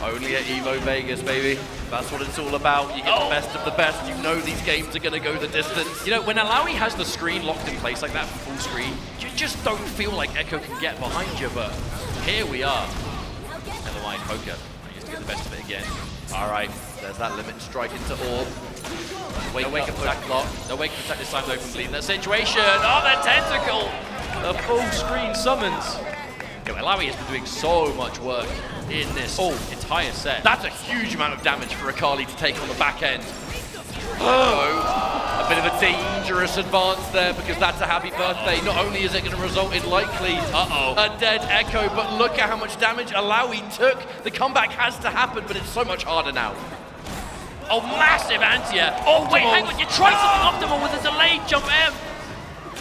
Only at Evo Vegas, baby. That's what it's all about. You get the best of the best. You know these games are going to go the distance. You know, when Alawi has the screen locked in place like that for full screen, you just don't feel like Echo can get behind you, but here we are. Never mind, Poka. I used to get the best of it again. All right, there's that limit strike into orb. No wake up attack block. No wake up attack this time though from Bleed in that situation. Oh, the tentacle! The full screen summons. Okay, Alawi has been doing so much work in this entire set. That's a huge amount of damage for Hikari to take on the back end. Oh, a bit of a dangerous advance there because that's a happy birthday. Not only is it going to result in likely a dead Echo, but look at how much damage Alawi took. The comeback has to happen, but it's so much harder now. Oh, massive anti-air. Oh, wait, hang on. You tried something optimal with a delayed jump M.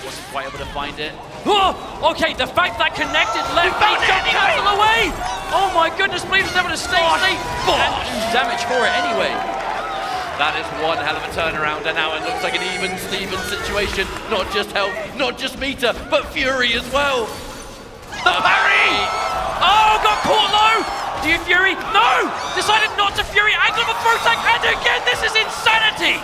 Wasn't quite able to find it. Oh, okay, the fact that connected left B jump cancel away. Oh my goodness, Bleed was able to stay safe. And damage for it anyway. That is one hell of a turnaround, and now it looks like an even-Steven situation. Not just health, not just meter, but Fury as well. The parry! Oh, got caught low. Do you Fury? No! Decided not to Fury. Angle of a throw tag, and again, this is insanity.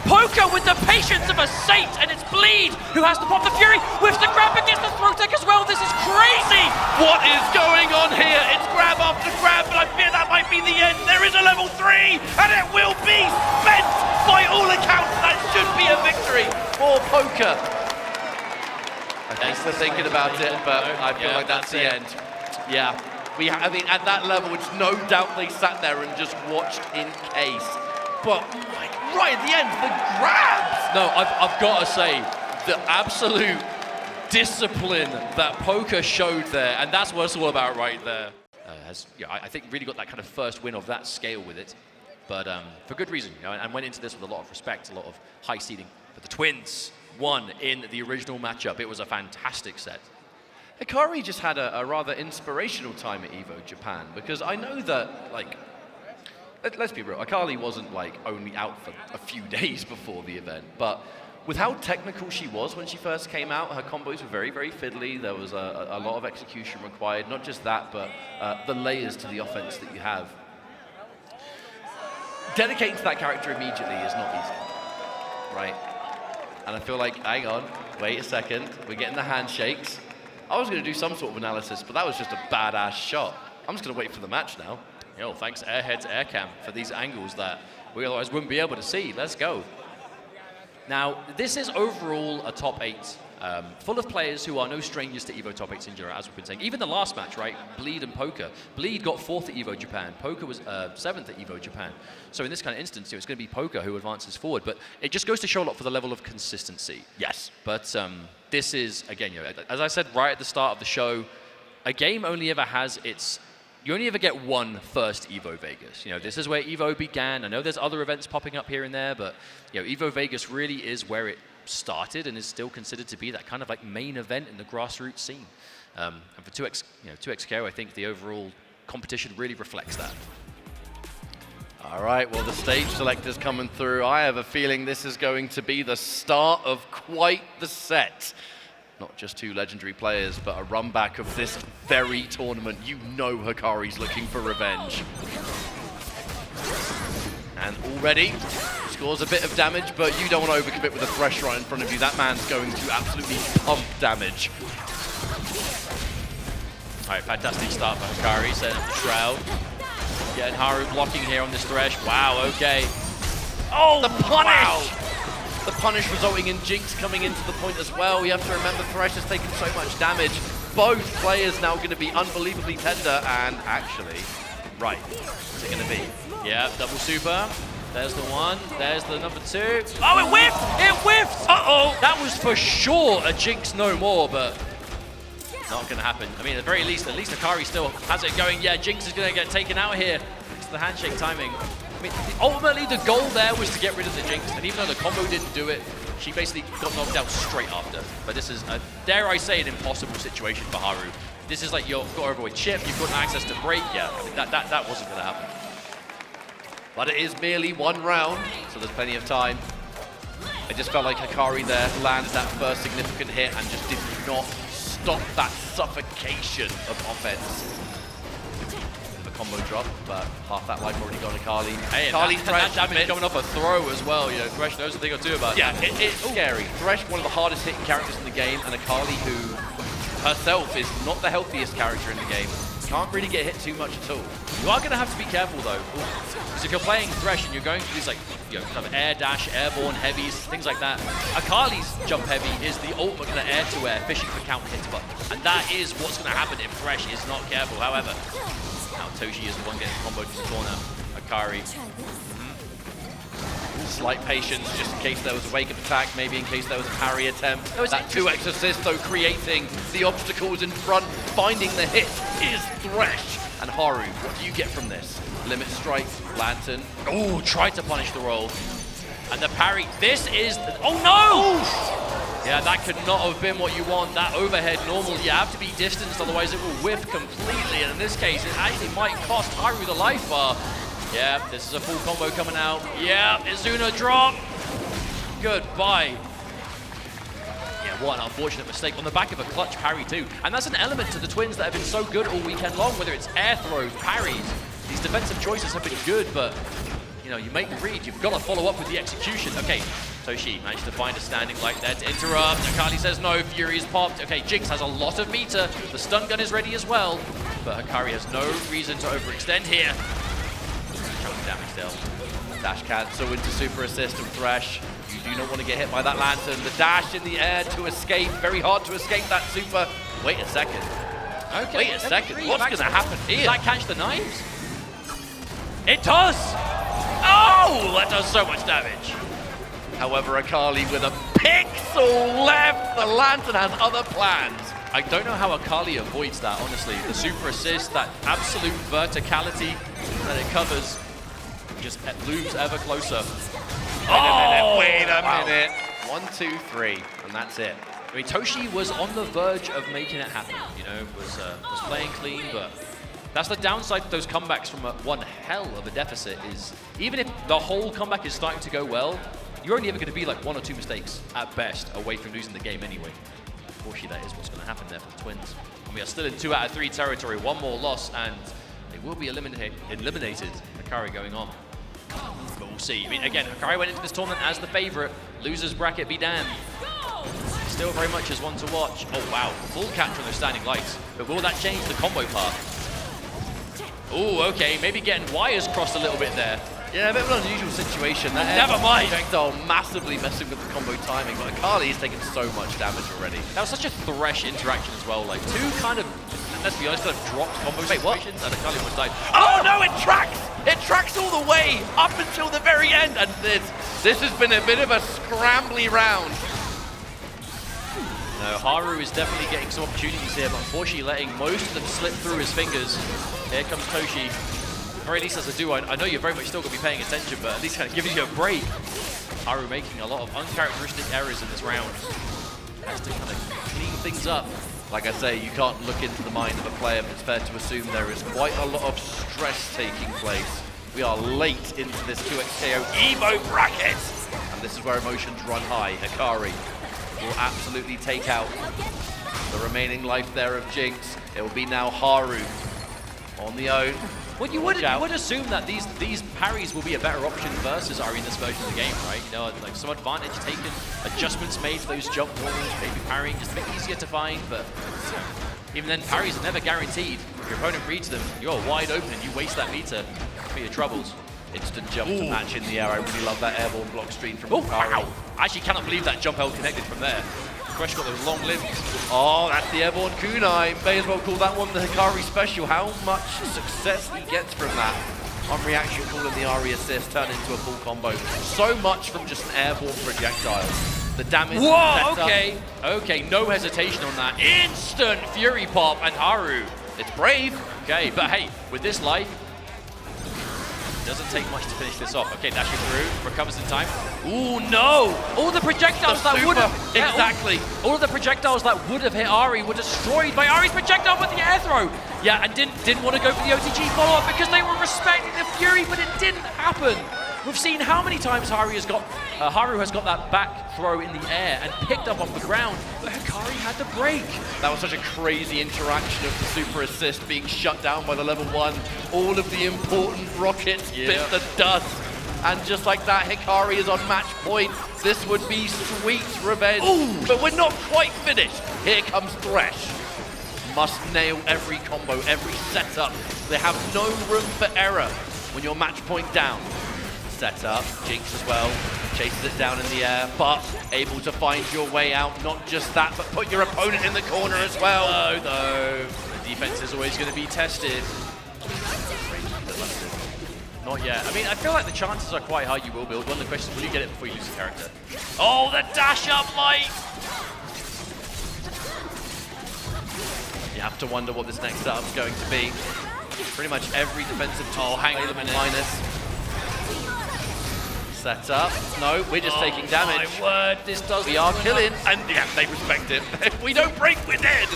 Poka with the patience of a saint, and it's Bleed who has to pop the Fury, whiffs the grab against the throw tag as well. This is crazy! What is going on here? It's grab after grab, but I fear that might be the end. There is a level 3, and it will be spent! By all accounts, that should be a victory for Poka. Thanks for thinking about it, but I feel like that's the end. Yeah, I mean, at that level, it's no doubt they sat there and just watched in case. But like, right at the end, the grabs! No, I've got to say, the absolute discipline that Poka showed there, and that's what it's all about right there. I think really got that kind of first win of that scale with it, but for good reason, and went into this with a lot of respect, a lot of high seeding. But the Twins won in the original matchup. It was a fantastic set. Hikari just had a rather inspirational time at EVO Japan, because I know that, like, let's be real, Hikari wasn't like only out for a few days before the event, but with how technical she was when she first came out, her combos were very, very fiddly. There was a lot of execution required. Not just that, but the layers to the offense that you have. Dedicating to that character immediately is not easy, right? And I feel like, hang on, wait a second, we're getting the handshakes. I was going to do some sort of analysis, but that was just a badass shot. I'm just going to wait for the match now. Yo, thanks Airhead's Aircam for these angles that we otherwise wouldn't be able to see. Let's go. Now, this is overall a top 8, full of players who are no strangers to EVO top 8s in general, as we've been saying. Even the last match, right? Bleed and Poka. Bleed got 4th at EVO Japan. Poka was 7th at EVO Japan. So in this kind of instance, it's going to be Poka who advances forward. But it just goes to show a lot for the level of consistency. Yes. But this is, again, as I said right at the start of the show, a game only ever has its... You only ever get one first EVO Vegas. This is where EVO began. I know there's other events popping up here and there, but EVO Vegas really is where it started and is still considered to be that kind of like main event in the grassroots scene. And for 2XKO, I think the overall competition really reflects that. All right, well, the stage selector's coming through. I have a feeling this is going to be the start of quite the set. Not just 2 legendary players, but a run back of this very tournament. You know Hikari's looking for revenge. And already scores a bit of damage, but you don't want to overcommit with a Thresh right in front of you. That man's going to absolutely pump damage. All right, fantastic start for Hikari, setting up the Shroud. Getting Haru blocking here on this Thresh. Wow, okay. Oh, the punish! Wow. The punish resulting in Jinx coming into the point as well. We have to remember Thresh has taken so much damage. Both players now going to be unbelievably tender, and actually, right, what's it going to be? Yeah, double super. There's the one, there's the number 2. Oh, it whiffed! It whiffed! Uh-oh! That was for sure a Jinx no more, but not going to happen. I mean, at the very least, Hikari still has it going. Yeah, Jinx is going to get taken out here. It's the handshake timing. I mean, ultimately, the goal there was to get rid of the Jinx, and even though the combo didn't do it, she basically got knocked out straight after. But this is, dare I say, an impossible situation for Haru. This is like you've got to avoid chip, you've got access to break. Yeah, I mean, that wasn't going to happen. But it is merely 1 round, so there's plenty of time. I just felt like Hikari there landed that first significant hit and just did not stop that suffocation of offense. Combo drop, but half that life already gone to Carly. Hey, Carly's that damage coming off a throw as well. Thresh knows a thing or two about it. Yeah, it's scary. Thresh, one of the hardest hitting characters in the game, and a Carly who herself is not the healthiest character in the game. Can't really get hit too much at all. You are going to have to be careful though, because if you're playing Thresh and you're going through these like kind of air dash, airborne heavies, things like that, Akali's jump heavy is the ultimate kind of air-to-air fishing for counter hits button, and that is what's going to happen if Thresh is not careful. However, now Toshi is the one getting comboed from the corner. Hikari. Slight patience, just in case there was a wake-up attack, maybe in case there was a parry attempt. That 2x assist, though, creating the obstacles in front, finding the hit is Thresh. And Haru, what do you get from this? Limit strike, lantern. Oh, tried to punish the roll. And the parry, this is, oh no! Oof. Yeah, that could not have been what you want. That overhead normal, you have to be distanced, otherwise it will whiff completely. And in this case, it actually might cost Haru the life bar. Yeah, this is a full combo coming out. Yeah, Izuna drop. Goodbye. Yeah, what an unfortunate mistake on the back of a clutch parry too. And that's an element to the Twins that have been so good all weekend long, whether it's air throws, parries. These defensive choices have been good, but you know, you make the read, you've got to follow up with the execution. Okay, Toshi managed to find a standing light there to interrupt. Hikari says no, Fury is popped. Okay, Jinx has a lot of meter. The stun gun is ready as well, but Hikari has no reason to overextend here. Chunk damage still. Dash cancel into super assist from Thresh. You do not want to get hit by that lantern. The dash in the air to escape. Very hard to escape that super. Wait a second. Okay, Wait a second. What's going to happen here? Does that catch the knives? It does! Oh, that does so much damage. However, Akali with a pixel left. The lantern has other plans. I don't know how Akali avoids that, honestly. The super assist, that absolute verticality that it covers, just looms ever closer. Wait a minute. 1, 2, 3, and that's it. I mean, Toshi was on the verge of making it happen, you know, was playing clean, but that's the downside to those comebacks from one hell of a deficit is, even if the whole comeback is starting to go well, you're only ever going to be like 1 or 2 mistakes at best away from losing the game anyway. Unfortunately, that is what's going to happen there for the Twins. And we are still in 2 out of 3 territory, 1 more loss, and they will be eliminated. Hikari going on. But we'll see. I mean, again, Hikari went into this tournament as the favorite. Losers bracket be damned. Still very much as one to watch. Oh, wow. Full catch on those standing lights. But will that change the combo path? Oh, okay. Maybe getting wires crossed a little bit there. Yeah, a bit of an unusual situation. That Never mind. projectile massively messing with the combo timing, but Akali's taken so much damage already. That was such a Thresh interaction as well. Like, 2 kind of, let's be honest, kind of dropped combo situations, and Akali almost died. Oh no, it tracks! It tracks all the way up until the very end, and this has been a bit of a scrambly round. No, Haru is definitely getting some opportunities here, but unfortunately letting most of them slip through his fingers. Here comes Toshi. At the very least as a duo, I know you're very much still going to be paying attention, but at least kind of giving you a break. Haru making a lot of uncharacteristic errors in this round. Has to kind of clean things up. Like I say, you can't look into the mind of a player, but it's fair to assume there is quite a lot of stress taking place. We are late into this 2xKO Evo bracket, and this is where emotions run high. Hikari will absolutely take out the remaining life there of Jinx. It will be now Haru on the own. Well, you would assume that these parries will be a better option versus Ari in this version of the game, right? You know, like some advantage taken, adjustments made for those jump walls, maybe parrying just a bit easier to find, but you know, even then parries are never guaranteed. If your opponent reads them, you're wide open and you waste that meter for your troubles. Instant jump to match in the air. I really love that airborne block stream from Hikari. Wow. I actually cannot believe that jump held connected from there. Thresh got those long limbs. Oh, that's the airborne kunai. May as well call that one the Hikari special. How much success he gets from that. On reaction call and the Ari assist turned into a full combo. So much from just an airborne projectile. The damage. Whoa, okay. Okay, no hesitation on that. Instant Fury pop and Haru. It's brave. Okay, but hey, with this life, doesn't take much to finish this off. Okay, dashing through, recovers in time. Ooh, no! All the projectiles that would have... Exactly. All of the projectiles that would have hit Ari were destroyed by Ari's projectile with the air throw. Yeah, and didn't want to go for the OTG follow-up because they were respecting the Fury, but it didn't happen. We've seen how many times Haru has got that back throw in the air and picked up off the ground, but Hikari had to break. That was such a crazy interaction of the super assist being shut down by the level 1. All of the important rockets bit the dust. And just like that, Hikari is on match point. This would be sweet revenge. Ooh. But we're not quite finished. Here comes Thresh. Must nail every combo, every setup. They have no room for error when you're match point down. Set up, Jinx as well, chases it down in the air, but able to find your way out. Not just that, but put your opponent in the corner as well. No, no. The defense is always going to be tested. Not yet. I mean, I feel like the chances are quite high you will build. One of the questions, will you get it before you lose a character? Oh, the dash up light! You have to wonder what this next setup's going to be. pretty much every defensive tool. Oh, hang on a minute. Minus. Set up. No, we're just taking damage. My word, this does. We are killing, and yeah, they respect it. If we don't break, we're dead.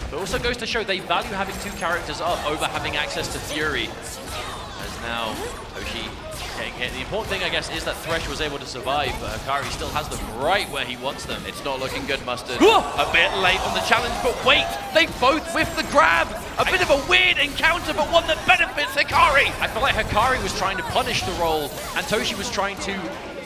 It also goes to show they value having 2 characters up over having access to Fury. As now, Toshi getting hit. The important thing, I guess, is that Thresh was able to survive, but Hikari still has them right where he wants them. It's not looking good, Mustard. A bit late on the challenge, but wait, they both whiffed the grab. A bit of a weird encounter, but one that benefits Hikari. I feel like Hikari was trying to punish the roll, and Toshi was trying to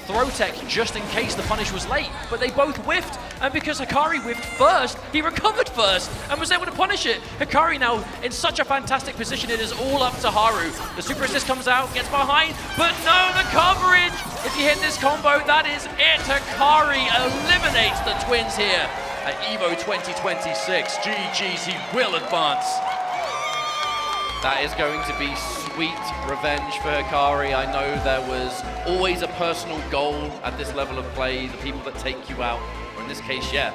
throw tech just in case the punish was late, but they both whiffed, and because Hikari whiffed first, he recovered first and was able to punish it. Hikari now in such a fantastic position, it is all up to Haru. The super assist comes out, gets behind, but no, the coverage! If you hit this combo, that is it. Hikari eliminates the twins here at EVO 2026. GG's, he will advance. That is going to be sweet revenge for Hikari. I know there was always a personal goal at this level of play, the people that take you out, or in this case, yeah,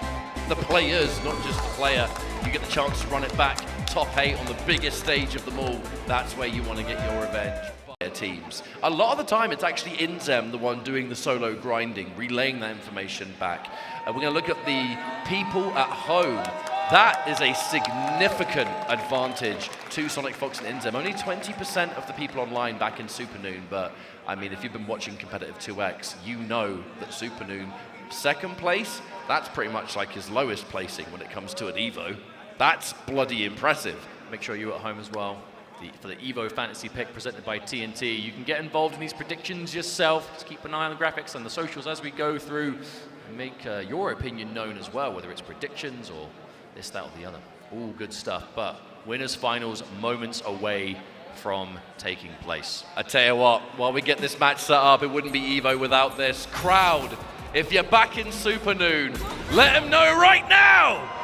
the players, not just the player. You get the chance to run it back, top 8 on the biggest stage of them all. That's where you want to get your revenge. Teams. A lot of the time, it's actually INZEM, the one doing the solo grinding, relaying that information back. We're going to look at the people at home. That is a significant advantage to SonicFox and INZEM. Only 20% of the people online back in Supernoon, but I mean, if you've been watching competitive 2X, you know that Supernoon, second place, that's pretty much like his lowest placing when it comes to an EVO. That's bloody impressive. Make sure you're at home as well. For the EVO Fantasy Pick presented by TNT. You can get involved in these predictions yourself. Just keep an eye on the graphics and the socials as we go through. And make your opinion known as well, whether it's predictions or this, that, or the other. All good stuff. But winners finals moments away from taking place. I tell you what, while we get this match set up, it wouldn't be EVO without this. Crowd, if you're back in Supernoon, let them know right now!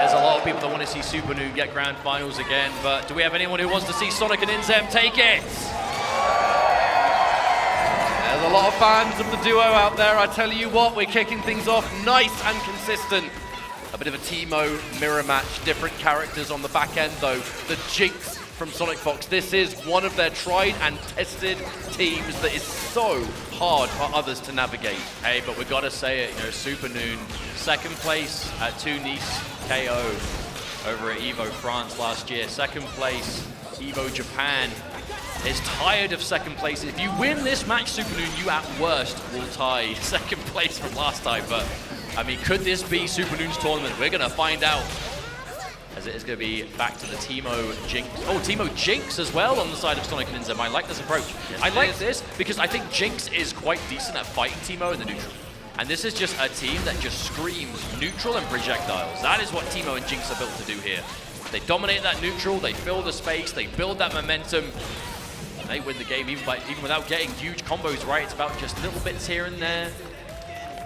There's a lot of people that want to see Supernoon get grand finals again, but do we have anyone who wants to see Sonic and INZEM take it? There's a lot of fans of the duo out there. I tell you what, we're kicking things off nice and consistent. A bit of a Teemo mirror match, different characters on the back end though. The Jinx from SonicFox. This is one of their tried and tested teams that is so hard for others to navigate. Hey, but we gotta say it, you know, Supernoon, second place at Tunis KO over at EVO France last year. Second place, EVO Japan is tired of second place. If you win this match, Supernoon, you at worst will tie second place from last time. But, I mean, could this be Supernoon's tournament? We're gonna find out. As it is going to be back to the Teemo Jinx. Oh, Teemo Jinx as well on the side of Sonic and INZEM. I like this approach. Yes, I like this because I think Jinx is quite decent at fighting Teemo in the neutral. And this is just a team that just screams neutral and projectiles. That is what Teemo and Jinx are built to do here. They dominate that neutral, they fill the space, they build that momentum, and they win the game even without getting huge combos right. It's about just little bits here and there,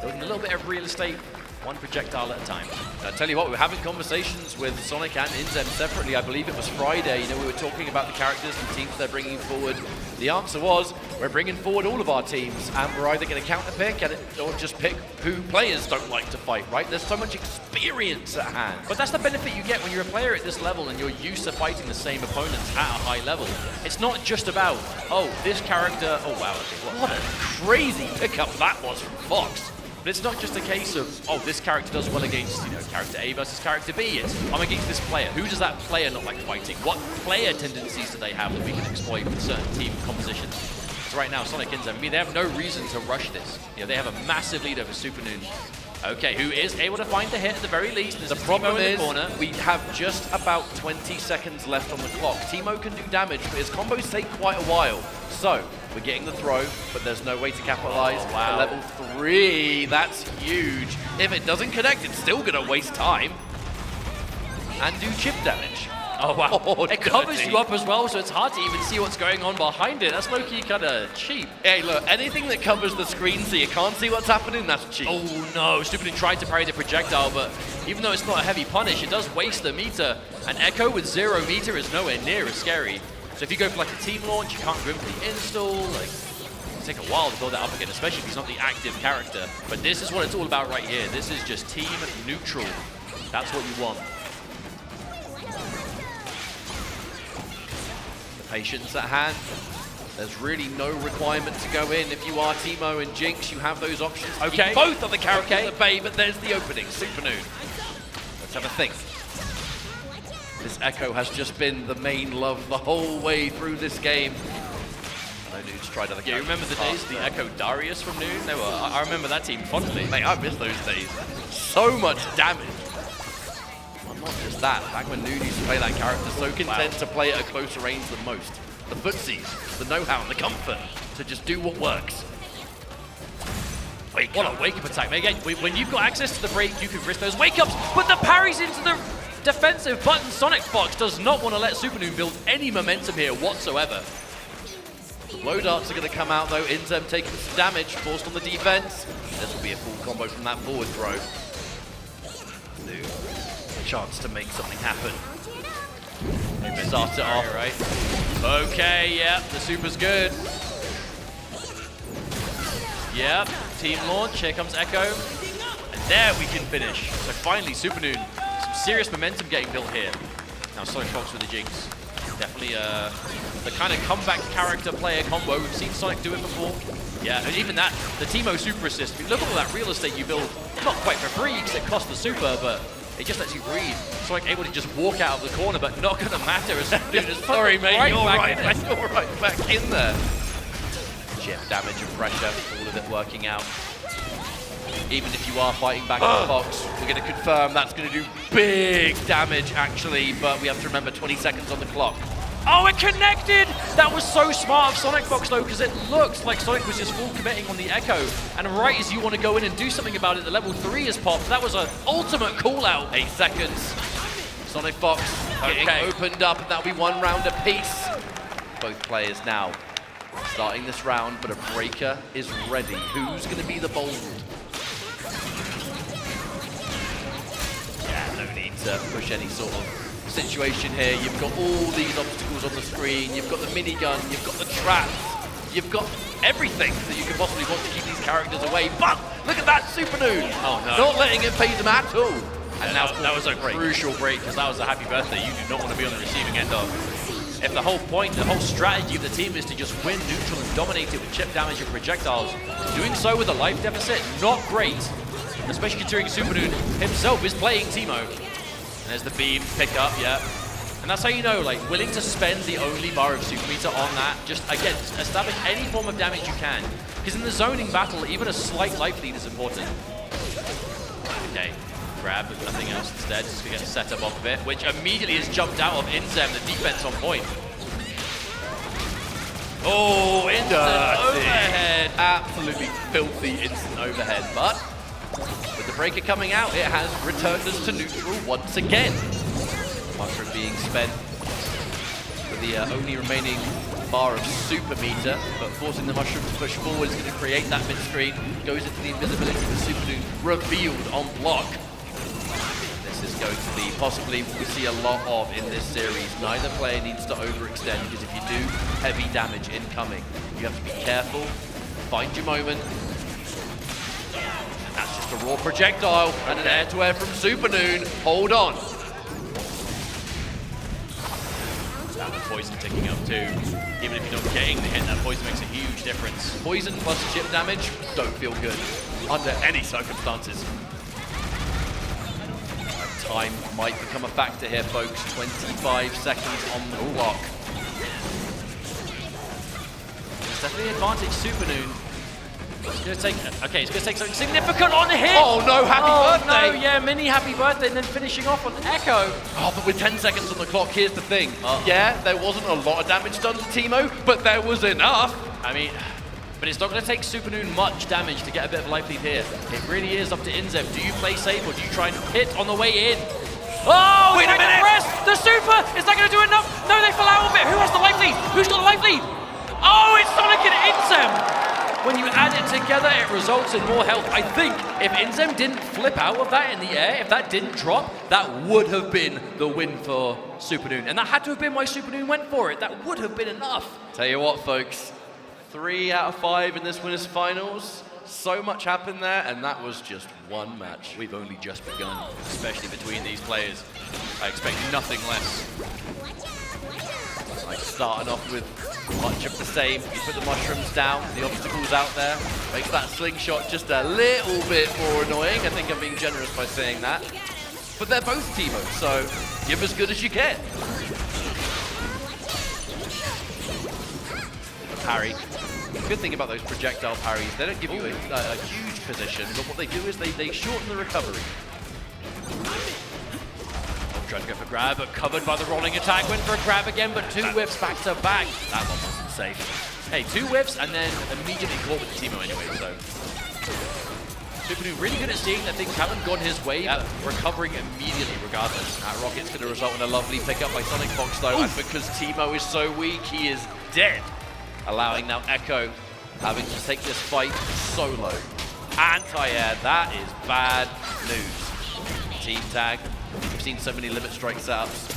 building a little bit of real estate, one projectile at a time. I tell you what, we were having conversations with Sonic and INZEM separately. I believe it was Friday. You know, we were talking about the characters and teams they're bringing forward. The answer was, we're bringing forward all of our teams, and we're either going to counter pick or just pick who players don't like to fight, right? There's so much experience at hand. But that's the benefit you get when you're a player at this level and you're used to fighting the same opponents at a high level. It's not just about, oh, this character, oh wow, okay, What a crazy pickup that was from Fox. But it's not just a case of, oh, this character does well against, you know, character A versus character B. It's, I'm against this player. Who does that player not like fighting? What player tendencies do they have that we can exploit with certain team compositions? So right now, Sonic INZEM, I mean, they have no reason to rush this. You know, they have a massive lead over Supernoon. Okay, who is able to find the hit at the very least. There's the problem is, corner. we have just about 20 seconds left on the clock. Teemo can do damage, but his combos take quite a while. So, we're getting the throw, but there's no way to capitalize. Oh, wow. Level 3, that's huge. If it doesn't connect, it's still gonna waste time. And do chip damage. Oh, wow. Oh, it covers you up as well, so it's hard to even see what's going on behind it. That's low-key kind of cheap. Hey, look, anything that covers the screen so you can't see what's happening, that's cheap. Oh, no. Supernoon tried to parry the projectile, but even though it's not a heavy punish, it does waste the meter. And Echo with 0 meter is nowhere near as scary. So if you go for like a team launch, you can't go in for the install. Like, it'll take a while to build that up again, especially if he's not the active character. But this is what it's all about right here. This is just team neutral. That's what you want. The patience at hand. There's really no requirement to go in. If you are Teemo and Jinx, you have those options. Okay. Both of the characters at bay, but there's the opening. Supernoon. Let's have a think. This Echo has just been the main love the whole way through this game. No Noon's tried other characters. Yeah, remember the days, the Echo Darius from Noon? They were, I remember that team fondly. Mate, I miss those days. So much damage. Well, not just that. Back when Noon used to play that character, so content to play at a closer range than most. The footsies, the know-how, and the comfort to just do what works. What a wake-up attack. Again, when you've got access to the break, you can risk those wake-ups, but the parries into the defensive button. SonicFox does not want to let Supernoon build any momentum here whatsoever. The blow darts are going to come out though. INZEM taking some damage, forced on the defense. This will be a full combo from that forward throw. Noon, chance to make something happen. Maybe start it off. Right. Okay, yeah, the super's good. Yep, team launch, here comes Echo. And there we can finish. So finally, Supernoon, some serious momentum getting built here. Now SonicFox with the Jinx. Definitely the kind of comeback character player combo. We've seen Sonic do it before. Yeah, and even that, the Teemo super assist. I mean, look at all that real estate you build. Not quite for free because it costs the super, but it just lets you breathe. Sonic able to just walk out of the corner, but not going to matter as Supernoon is sorry, mate, right you're back right, in it. you're right back in there. Chip damage and pressure, all of it working out. Even if you are fighting back on Fox, we're going to confirm that's going to do big damage actually, but we have to remember 20 seconds on the clock. Oh, it connected! That was so smart of SonicFox though, because it looked like Sonic was just full committing on the Echo. And right as you want to go in and do something about it, the level 3 is popped. That was an ultimate call out. 8 seconds. SonicFox getting opened up, and that'll be 1 round apiece. Both players now starting this round, but a breaker is ready. Who's going to be the bold? Yeah, no need to push any sort of situation here. You've got all these obstacles on the screen. You've got the minigun. You've got the traps. You've got everything that you could possibly want to keep these characters away. But look at that Supernoon. Oh no! Not letting it phase them at all. And now that was a crucial break because that was a happy birthday you do not want to be on the receiving end of. If the whole point, the whole strategy of the team is to just win neutral and dominate it with chip damage and projectiles, doing so with a life deficit, not great. Especially considering Supernoon himself is playing Teemo. And there's the beam, pick up, yeah. And that's how you know, like, willing to spend the only bar of super meter on that. Just, again, establish any form of damage you can. Because in the zoning battle, even a slight life lead is important. Okay, grab, but nothing else instead. Just gonna get a setup off of it, which immediately is jumped out of INZEM, the defense on point. Oh, instant overhead. Absolutely filthy instant overhead, but with the breaker coming out, it has returned us to neutral once again. Mushroom being spent for the only remaining bar of super meter, but forcing the mushroom to push forward is going to create that mid-screen. Goes into the invisibility of the Supernoon, revealed on block. This is going to be possibly what we see a lot of in this series. Neither player needs to overextend, because if you do, heavy damage incoming. You have to be careful, find your moment. And that's just a raw projectile and an air-to-air from Supernoon. Hold on. That the poison ticking up too. Even if you're not getting the hit, that poison makes a huge difference. Poison plus chip damage don't feel good under any circumstances. Time might become a factor here, folks. 25 seconds on the clock. It's definitely an advantage Supernoon. It's going to take, okay, it's going to take something significant on hit. Oh no, happy birthday. No, yeah, mini happy birthday and then finishing off on Echo. Oh, but with 10 seconds on the clock, here's the thing. Yeah, there wasn't a lot of damage done to Teemo, but there was enough. I mean, but it's not going to take Supernoon much damage to get a bit of life lead here. It really is up to INZEM. Do you play safe or do you try and hit on the way in? Oh, Wait a minute! The super! Is that going to do enough? No, they fell out of it. Who has the life lead? Who's got the life lead? Oh, it's Sonic and INZEM! When you add it together, it results in more health. I think if INZEM didn't flip out of that in the air, if that didn't drop, that would have been the win for Supernoon. And that had to have been why Supernoon went for it. That would have been enough. Tell you what, folks, 3 out of 5 in this winners finals. So much happened there, and that was just one match. We've only just begun, especially between these players. I expect nothing less. Like starting off with much of the same. You put the mushrooms down, the obstacles out there, makes that slingshot just a little bit more annoying. I think I'm being generous by saying that. But they're both Teemos, so give as good as you get. Parry. The good thing about those projectile parries, they don't give you a huge position, but what they do is they shorten the recovery. Trying to go for grab, but covered by the rolling attack. Went for a grab again, but 2 whiffs back to back. That one wasn't safe. Hey, 2 whiffs and then immediately caught with the Teemo anyway, so. Supernoon really good at seeing that things haven't gone his way, but recovering immediately regardless. That rocket's going to result in a lovely pickup by SonicFox though, and because Teemo is so weak, he is dead. Allowing now Echo having to take this fight solo. Anti-air, that is bad news. Team tag. We've seen so many limit strike setups.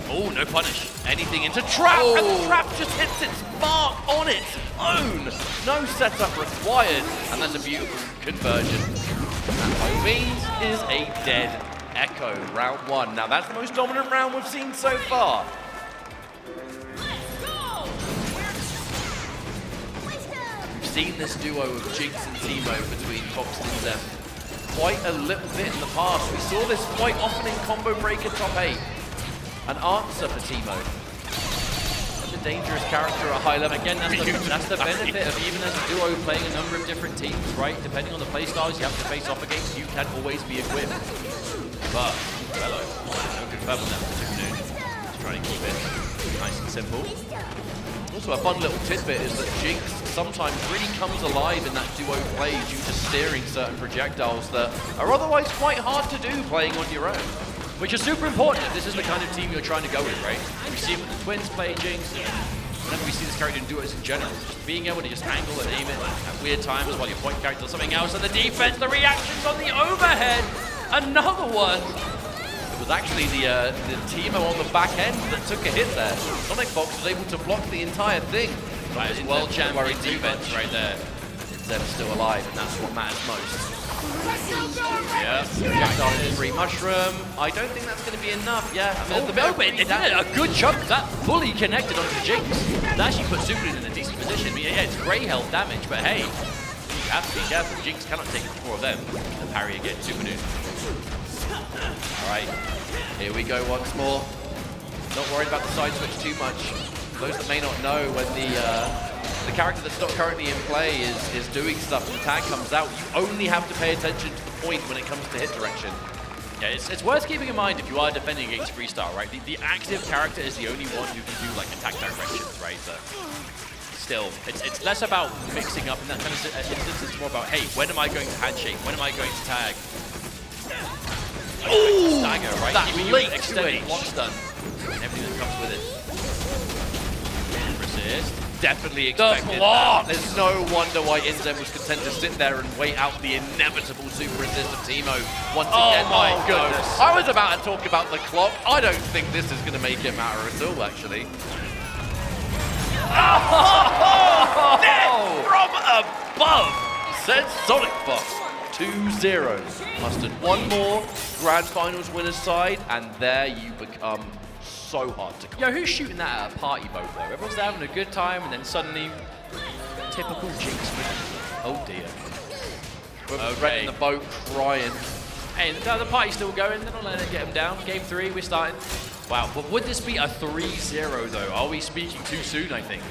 Oh, no punish. Anything into trap, and the trap just hits its mark on its own. No setup required, and that's a beautiful conversion. And by no means is a dead Echo, round 1. Now that's the most dominant round we've seen so far. We've seen this duo of Jinx and Teemo between Fox and INZEM quite a little bit in the past. We saw this quite often in Combo Breaker top 8. An answer for Teemo. Such a dangerous character at a high level. Again, that's the benefit of even as a duo playing a number of different teams, right? Depending on the playstyles you have to face off against, you can always be equipped. But, hello, no confirm on that for Supernoon. Just trying to keep it nice and simple. Also, a fun little tidbit is that Jinx sometimes really comes alive in that duo play due to steering certain projectiles that are otherwise quite hard to do playing on your own. Which is super important if this is the kind of team you're trying to go with, right? We see it when the twins play Jinx, and whenever we see this character in duos in general, just being able to just angle and aim it at weird times while your point character does something else, and the defense, the reactions on the overhead, another one. It was actually the Teemo on the back end that took a hit there. SonicFox was able to block the entire thing. That is well-champion defense right there. INZEM's still alive, and that's what matters most. Yeah, Projectile is free mushroom. I don't think that's going to be enough. Yeah, I mean, it's a good chunk. That fully connected onto Jinx. That actually puts Supernoon in a decent position. I mean, yeah, it's grey health damage, but hey, you have to be careful. Jinx cannot take much more of them. And parry again, Supernoon. All right, here we go once more. Not worried about the side switch too much. Those that may not know, when the character that's not currently in play is doing stuff and the tag comes out, you only have to pay attention to the point when it comes to hit direction. Yeah, it's worth keeping in mind if you are defending against freestyle, right? The active character is the only one who can do like attack directions, right? But still, it's less about mixing up in that kind of instance. It's more about, hey, when am I going to handshake? When am I going to tag? Ooh, stagger, right? that Keeping late you extended switch. block stun. Everything that comes with it. Resist. Definitely expected that. There's no wonder why INZEM was content to sit there and wait out the inevitable super resist of Teemo once again. My goodness. I was about to talk about the clock. I don't think this is going to make it matter at all, actually. Death from above, says SonicFox. 2-0. Mustered one more Grand Finals winner's side, and there you become so hard to come. Yo, who's shooting that at a party boat though? Everyone's having a good time, and then suddenly, typical Jinx. Oh dear. We're renting the boat, crying. Hey, the party's still going. They're not letting it get them down. Game 3, we're starting. Wow, but would this be a 3-0 though? Are we speaking too soon? I think.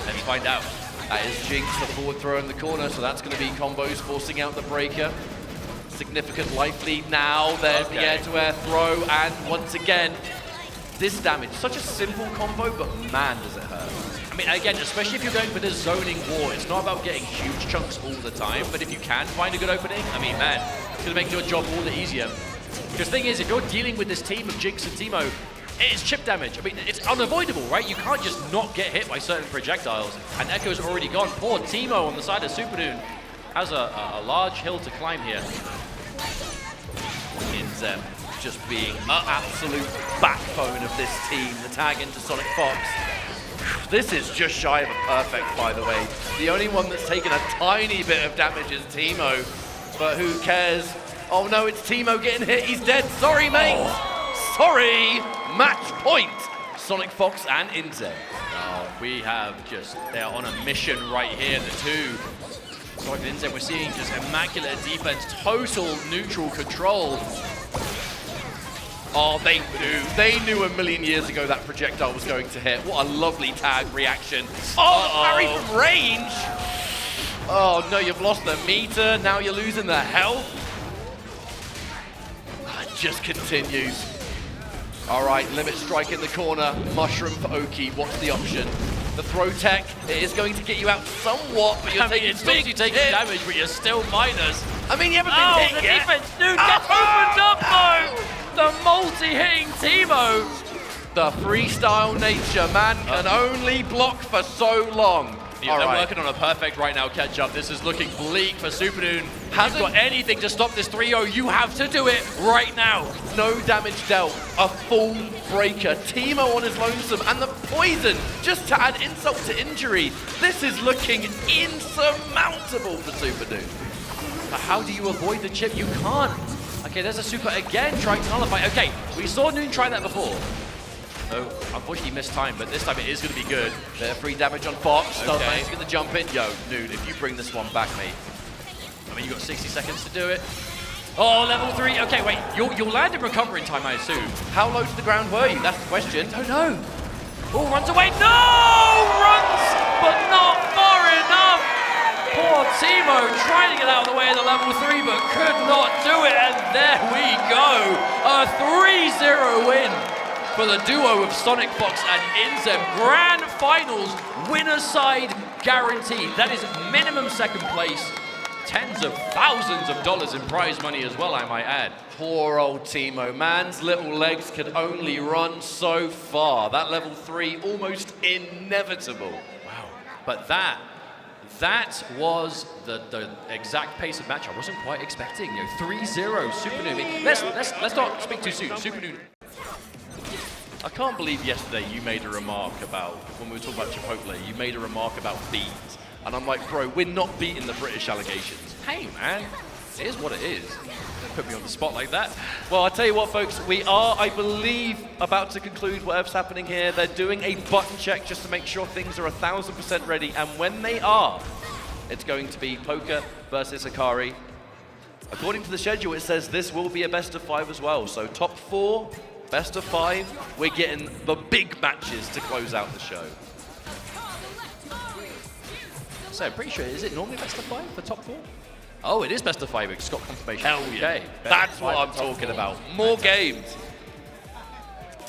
Let's find out. That is Jinx, the forward throw in the corner, so that's going to be combos forcing out the breaker. Significant life lead now. There's the air-to-air throw, and once again, this damage. Such a simple combo, but man, does it hurt. I mean, again, especially if you're going for this zoning war, it's not about getting huge chunks all the time, but if you can find a good opening, I mean, man, it's going to make your job all the easier. Because the thing is, if you're dealing with this team of Jinx and Teemo, it's chip damage. I mean, it's unavoidable, right? You can't just not get hit by certain projectiles. And Echo's already gone. Poor Teemo on the side of Supernoon has a large hill to climb here. INZEM just being the absolute backbone of this team. The tag into SonicFox. This is just shy of a perfect, by the way. The only one that's taken a tiny bit of damage is Teemo. But who cares? Oh no, it's Teemo getting hit. He's dead. Sorry, mate. mandatory match point. SonicFox and INZEM. Oh, we have they're on a mission right here, the two. Sonic and INZEM, we're seeing just immaculate defense, total neutral control. Oh, they knew a million years ago that projectile was going to hit. What a lovely tag reaction. Oh, the parry from range. Oh no, you've lost the meter, now you're losing the health. It just continues. All right, limit strike in the corner, mushroom for Oki, what's the option? The throw tech, it is going to get you out somewhat, but you're taking big you taking damage, but you're still minus. I mean, you haven't been hit the yet. defense, dude, gets opened up though! The multi-hitting Teemo! The freestyle nature, man, can only block for so long. Yeah, they're working on a perfect right now catch-up. This is looking bleak for Supernoon. Hasn't got anything to stop this 3-0. You have to do it right now. No damage dealt, a full breaker. Teemo on his lonesome, and the poison, just to add insult to injury. This is looking insurmountable for Supernoon. But how do you avoid the chip? You can't. Okay, there's a super again trying to nullify. Okay, we saw Noon try that before. Oh, unfortunately missed time, but this time it is going to be good. Bit of free damage on Fox. Okay. Nice to get the jump in. Yo, Noon, if you bring this one back, mate. I mean, you've got 60 seconds to do it. Oh, level 3. Okay, wait. You'll land in recovering time, I assume. How low to the ground were you? That's the question. I don't know. Oh, runs away. No! Runs, but not far enough. Poor Teemo trying to get out of the way of the level 3, but could not do it. And there we go. A 3-0 win for the duo of SonicFox and INZEM. Grand Finals, winner side guaranteed. That is minimum second place. Tens of thousands of dollars in prize money as well, I might add. Poor old Teemo. Man's little legs could only run so far. That level 3 almost inevitable. Wow. But that was the exact pace of match I wasn't quite expecting. 3-0 Supernoon. Let's not speak too soon. Supernoon. I can't believe yesterday you made a remark about, when we were talking about Chipotle, you made a remark about beans. And I'm like, bro, we're not beating the British allegations. Hey, man. It is what it is. Don't put me on the spot like that. Well, I'll tell you what, folks, we are, I believe, about to conclude whatever's happening here. They're doing a button check just to make sure things are 1,000% ready. And when they are, it's going to be Poka versus Hikari. According to the schedule, it says this will be a best of 5 as well. So top 4, best of 5, we're getting the big matches to close out the show. So I'm pretty sure, is it normally best of 5 for top 4? Oh, it is best of 5. It's got confirmation. Hell yeah. Okay. That's what I'm talking about. More games.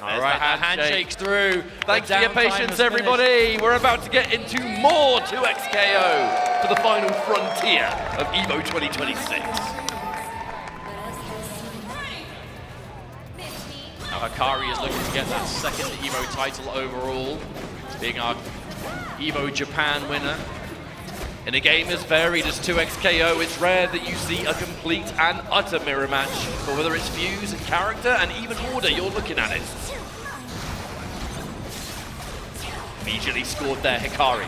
All right, handshakes through. Thanks for your patience, everybody. We're about to get into more 2XKO for the final frontier of EVO 2026. Now Hikari is looking to get that second EVO title overall, being our EVO Japan winner. In a game as varied as 2XKO, it's rare that you see a complete and utter mirror match. But whether it's views and character and even order, you're looking at it. Immediately scored there, Hikari.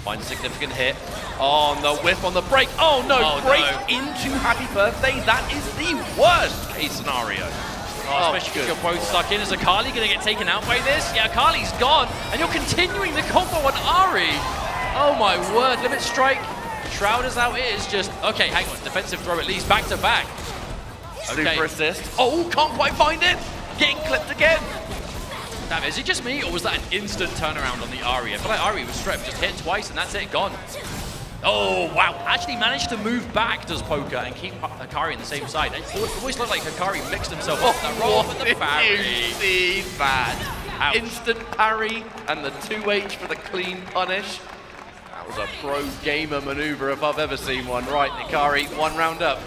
Finds a significant hit. Oh, the whiff on the break. Oh no, break into Happy Birthday. That is the worst case scenario. Especially because you're both stuck in. Is Akali going to get taken out by this? Yeah, Akali's gone, and you're continuing the combo on Ari. Oh my word, limit strike. Shroud is out, it is just, okay, hang on, defensive throw at least, back to back. Okay. Super assist. Oh, can't quite find it. Getting clipped again. Damn, is it just me, or was that an instant turnaround on the Ari? I feel like Ari was stripped, just hit twice and that's it, gone. Oh, wow, actually managed to move back, does Poka, and keep Hikari on the same side. It always looked like Hikari mixed himself off that roll with the parry. You see that? Ouch. Instant parry and the 2H for the clean punish. That was a pro gamer maneuver if I've ever seen one. Right, Hikari, 1 round up.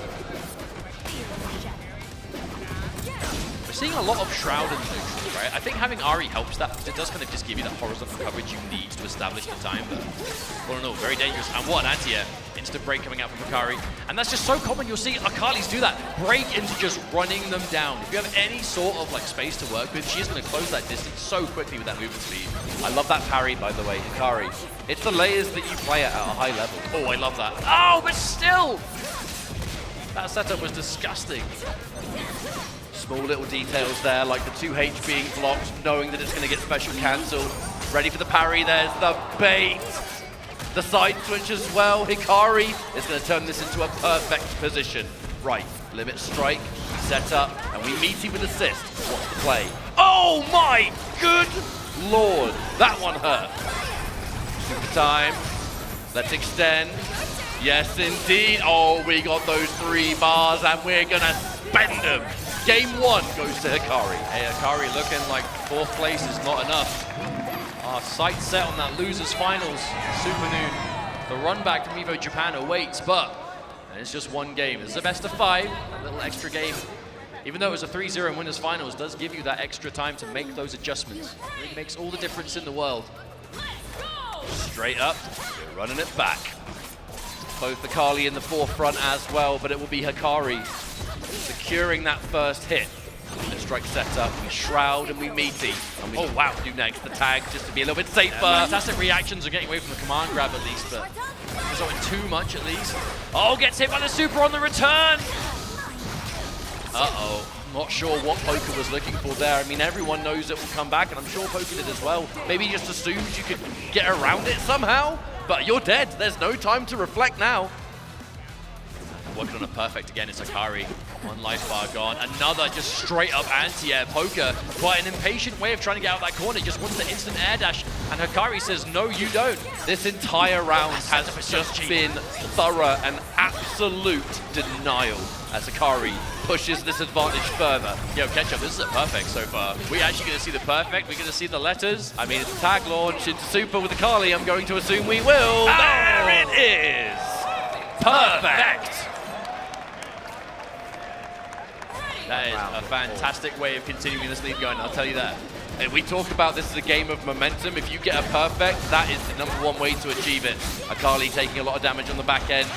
We're seeing a lot of Shroud and neutral, right? I think having Ari helps that, because it does kind of just give you that horizontal coverage you need to establish the time, but all in all, very dangerous. And what an anti-air. Instant break coming out from Hikari. And that's just so common, you'll see Akalis do that. Break into just running them down. If you have any sort of like space to work with, she's going to close that distance so quickly with that movement speed. I love that parry, by the way, Hikari. It's the layers that you play at a high level. Oh, I love that. Oh, but still! That setup was disgusting. Small little details there, like the 2H being blocked, knowing that it's going to get special cancelled. Ready for the parry, there's the bait. The side switch as well. Hikari is going to turn this into a perfect position. Right, limit strike, set up, and we meet him with assist. What's the play? Oh my good lord, that one hurt. Super time, let's extend. Yes indeed, oh we got those 3 bars and we're going to spend them. Game 1 goes to Hikari. Hey, Hikari looking like 4th place is not enough. Our sights set on that losers finals. Supernoon, the run back from Evo Japan awaits, but it's just 1 game. It's a best of 5, a little extra game. Even though it was a 3-0 in winners finals, does give you that extra time to make those adjustments. It really makes all the difference in the world. Straight up, we're running it back. Both Hikari in the forefront as well, but it will be Hikari securing that first hit. The strike set up, we shroud and we meaty. And we do next the tag just to be a little bit safer. Fantastic reactions are getting away from the command grab at least, but resulting too much at least. Oh, gets hit by the super on the return. Uh-oh. Not sure what Poka was looking for there. I mean, everyone knows it will come back, and I'm sure Poka did as well. Maybe he just assumed you could get around it somehow, but you're dead. There's no time to reflect now. Working on a perfect again, it's Hikari. 1 life bar gone. Another just straight up anti-air. Poka, quite an impatient way of trying to get out of that corner. Just wants the instant air dash, and Hikari says, no, you don't. This entire round has just been thorough and absolute denial as Hikari pushes this advantage further. Yo, Ketchup, this is a perfect so far. We're actually going to see the perfect. We're going to see the letters. I mean, it's a tag launch into Super with Hikari. I'm going to assume we will. Oh. There it is. Perfect. That is a fantastic way of continuing this lead going, I'll tell you that. And we talk about this as a game of momentum. If you get a perfect, that is the #1 way to achieve it. Hikari taking a lot of damage on the back end.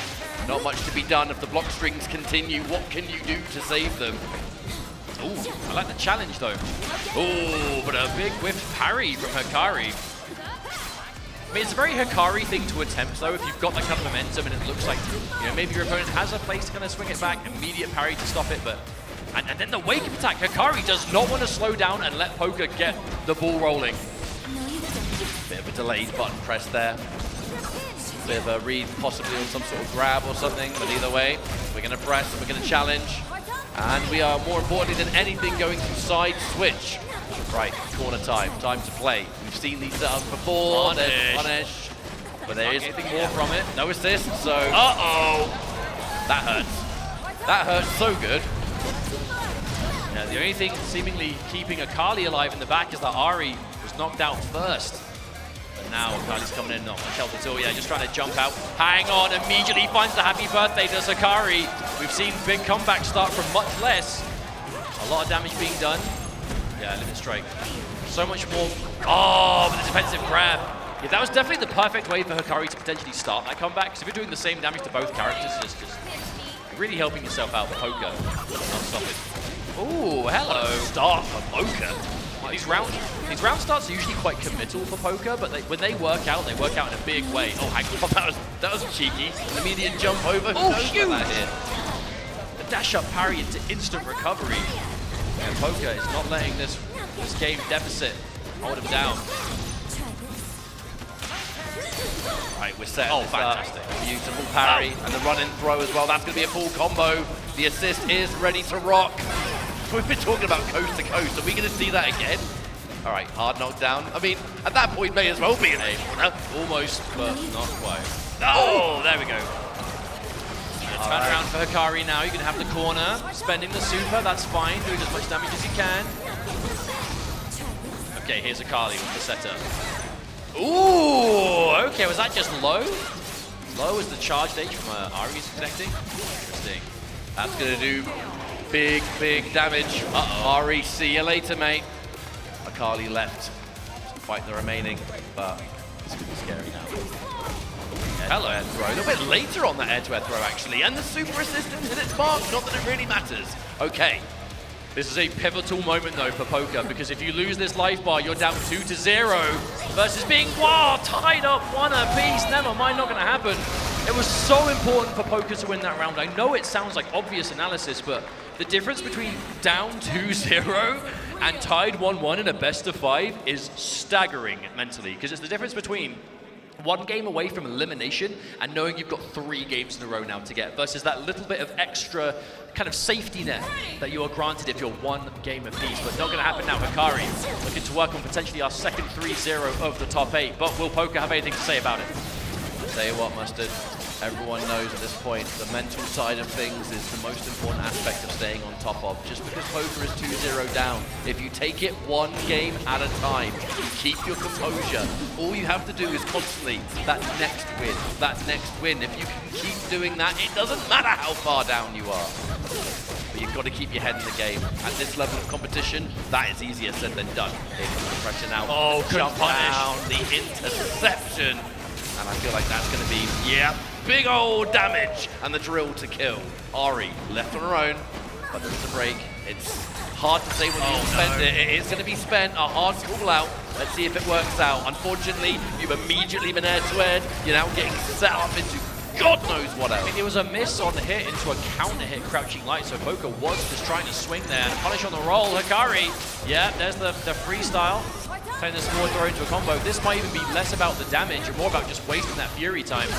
Not much to be done if the block strings continue. What can you do to save them? Ooh, I like the challenge though. Ooh, but a big whiff parry from Hikari. I mean, it's a very Hikari thing to attempt though, if you've got that kind of momentum and it looks like, you know, maybe your opponent has a place to kind of swing it back, immediate parry to stop it, but and then the wake-up attack. Hikari does not want to slow down and let Poka get the ball rolling. Bit of a delayed button press there. Bit of a read possibly on some sort of grab or something, but either way, we're going to press and we're going to challenge. And we are, more importantly than anything, going to side switch. Right, corner time to play. We've seen these setups before. Punish. But there is anything more from it. No assist, so... Uh-oh! That hurts. That hurts so good. Yeah, the only thing seemingly keeping Hikari alive in the back is that Ari was knocked out first. But now Hikari's coming in, not much help at all. Yeah, just trying to jump out. Hang on, immediately finds the happy birthday to Hikari. We've seen big comebacks start from much less. A lot of damage being done. Yeah, limit strike. So much more. Oh, but the defensive grab. Yeah, that was definitely the perfect way for Hikari to potentially start that comeback. Because if you're doing the same damage to both characters, just really helping yourself out with Poka. Not stop it. Ooh, hello. Start for Poka. Well, these round starts are usually quite committal for Poka, but when they work out in a big way. Oh, hang on. That was cheeky. An immediate jump over. Oh, huge! The dash up parry into instant recovery. And Poka is not letting this game deficit hold him down. Right, we're set. Oh, fantastic. Beautiful parry and the run and throw as well. That's going to be a full combo. The assist is ready to rock. We've been talking about coast to coast. Are we going to see that again? All right, hard knockdown. I mean, at that point, may as well be an A. Almost, but not quite. Oh, there we go. Turn around for Hikari now. You can have the corner, spending the super. That's fine. Doing as much damage as you can. Okay, here's Hikari with the setup. Ooh, okay. Was that just low? Low is the charged H from Ari's connecting. Interesting. That's going to do big, big damage. Ari, see you later, mate. Hikari left. Doesn't fight the remaining, but it's going to be scary now. Hello, air throw. A little bit later on that air-to-air throw, actually, and the super assistant hit its mark. Not that it really matters. Okay. This is a pivotal moment, though, for Poka, because if you lose this life bar, you're down 2-0 versus being, wow, tied up 1 apiece. Never mind, not going to happen. It was so important for Poka to win that round. I know it sounds like obvious analysis, but The difference between down 2-0 and tied 1-1 in a best of 5 is staggering mentally, because it's the difference between one game away from elimination and knowing you've got 3 games in a row now to get, versus that little bit of extra kind of safety net that you are granted if you're 1 game apiece. But not going to happen now. Hikari looking to work on potentially our second 3-0 of the top 8. But will Poka have anything to say about it? Tell you what, Mustard, everyone knows at this point the mental side of things is the most important aspect of staying on top of. Just because Poka is 2-0 down, if you take it 1 game at a time, you keep your composure. All you have to do is constantly that next win, that next win. If you can keep doing that, it doesn't matter how far down you are. But you've got to keep your head in the game. At this level of competition, that is easier said than done. Here comes the pressure now. Oh, good jump punish. down, the interception. And I feel like that's going to be, yeah, big old damage. And the drill to kill. Ari left on her own, but there is a break. It's hard to say when you spend it. It is going to be spent, a hard call out. Let's see if it works out. Unfortunately, you've immediately been air-to-air. You're now getting set up into God knows what else. I mean, it was a miss on the hit into a counter hit, crouching light, so Poka was just trying to swing there and punish on the roll. Hikari, yeah, there's the freestyle. Turning the small throw into a combo. This might even be less about the damage and more about just wasting that Fury time. The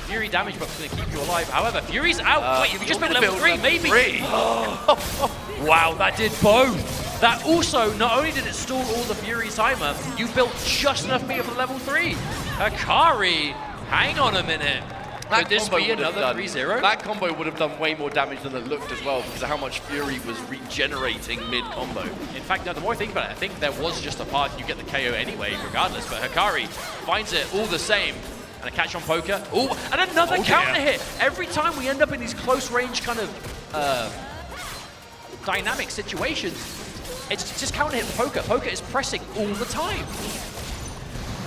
Fury damage buff is going to keep you alive. However, Fury's out. Wait, you've just been level 3, maybe. Wow, that did both. That also, not only did it stall all the Fury's timer, you built just enough meter for the level 3. Hikari, hang on a minute. Could this be another 3-0? That combo would have done way more damage than it looked as well, because of how much Fury was regenerating mid-combo. In fact, no, the more I think about it, I think there was just a part you get the KO anyway, regardless. But Hikari finds it all the same. And a catch on Poka. Oh, and another counter hit. Every time we end up in these close range kind of dynamic situations, it's just counter hit for Poka. Poka is pressing all the time.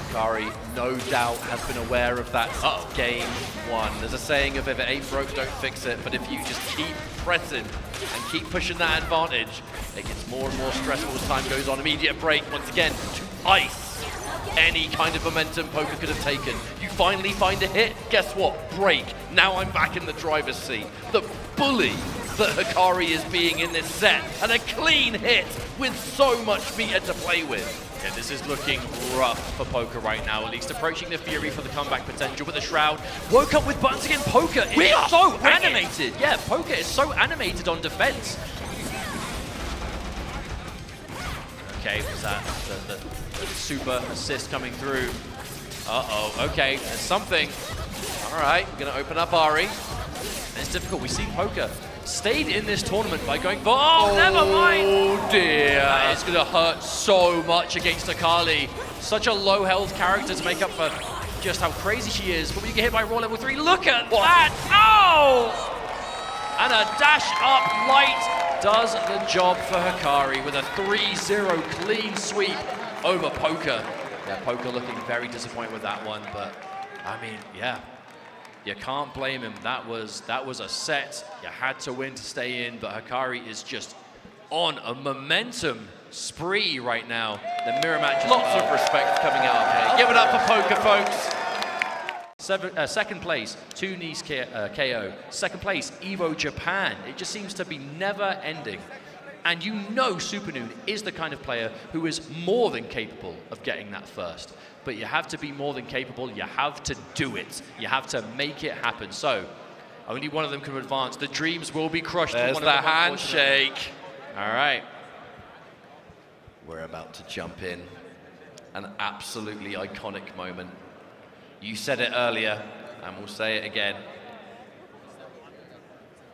Hikari, no doubt, has been aware of that game 1. There's a saying of if it ain't broke, don't fix it. But if you just keep pressing and keep pushing that advantage, it gets more and more stressful as time goes on. Immediate break, once again, to ice any kind of momentum Poka could have taken. You finally find a hit, guess what? Break. Now I'm back in the driver's seat. The bully that Hikari is being in this set, and a clean hit with so much meter to play with. Yeah, this is looking rough for Poka right now, at least approaching the Fury for the comeback potential, but the Shroud woke up with buttons again. Poka is so animated. Yeah, Poka is so animated on defense. Okay, was that the super assist coming through? Uh-oh, okay, there's something. All right, we're gonna open up Ari. And it's difficult, we see Poka stayed in this tournament by going for, never mind. Oh dear. That is gonna hurt so much against Hikari. Such a low health character to make up for just how crazy she is. But when you get hit by raw level 3, look at that! Oh! And a dash up light does the job for Hikari with a 3-0 clean sweep over Poka. Yeah, Poka looking very disappointed with that one, but I mean, yeah. You can't blame him. That was a set. You had to win to stay in, but Hikari is just on a momentum spree right now. The mirror match is Lots of respect coming out here. Give it up for Poka, folks. Second place, 2 knees KO. Second place, Evo Japan. It just seems to be never ending. And you know Supernoon is the kind of player who is more than capable of getting that first. But you have to be more than capable. You have to do it. You have to make it happen. So only one of them can advance. The dreams will be crushed. There's the handshake. All right. We're about to jump in. An absolutely iconic moment. You said it earlier, and we'll say it again.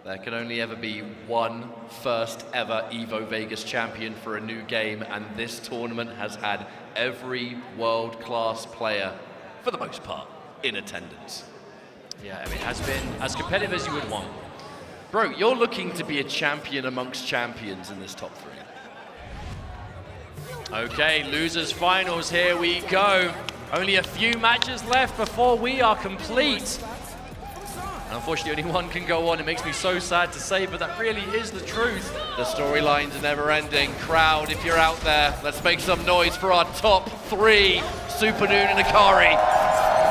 There can only ever be one first ever Evo Vegas champion for a new game, and this tournament has had every world-class player, for the most part, in attendance. Yeah, I mean, it has been as competitive as you would want. Bro, you're looking to be a champion amongst champions in this top 3. Okay, losers finals, here we go. Only a few matches left before we are complete. And unfortunately, only one can go on. It makes me so sad to say, but that really is the truth. The storylines are never ending. Crowd, if you're out there, let's make some noise for our top 3. Supernoon and Hikari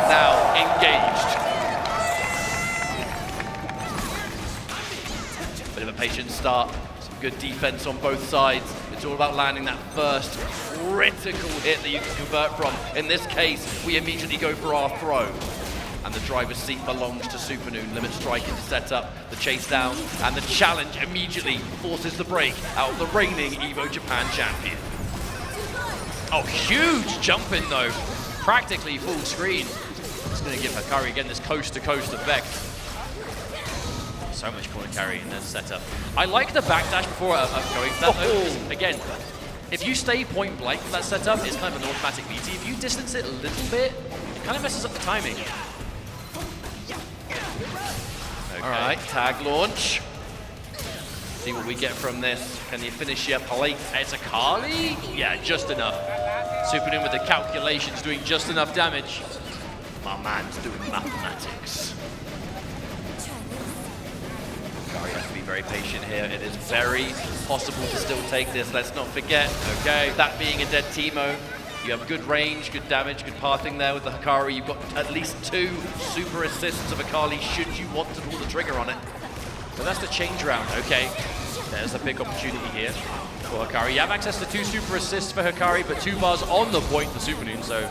now engaged. Bit of a patient start. good defense on both sides. It's all about landing that first critical hit that you can convert from. In this case, we immediately go for our throw. And the driver's seat belongs to Supernoon. Limit Strike into setup, the chase down, and the challenge immediately forces the break out of the reigning EVO Japan champion. Oh, huge jump in though. Practically full screen. It's going to give Hikari again this coast-to-coast effect. So much corner carry in that setup. I like the backdash before going for that though, because again, if you stay point blank for that setup, it's kind of an automatic BT. If you distance it a little bit, it kind of messes up the timing. Okay. All right, tag launch. See what we get from this. Can you finish your plate? It's a Kali? Yeah, just enough. Supernoon with the calculations, doing just enough damage. My man's doing mathematics. Hikari has to be very patient here. It is very possible to still take this. Let's not forget, okay, that being a dead Teemo, you have good range, good damage, good pathing there with the Hikari. You've got at least 2 super assists of Akali should you want to pull the trigger on it. But that's the change round, okay. There's a big opportunity here for Hikari. You have access to 2 super assists for Hikari, but 2 bars on the point for Supernoon, so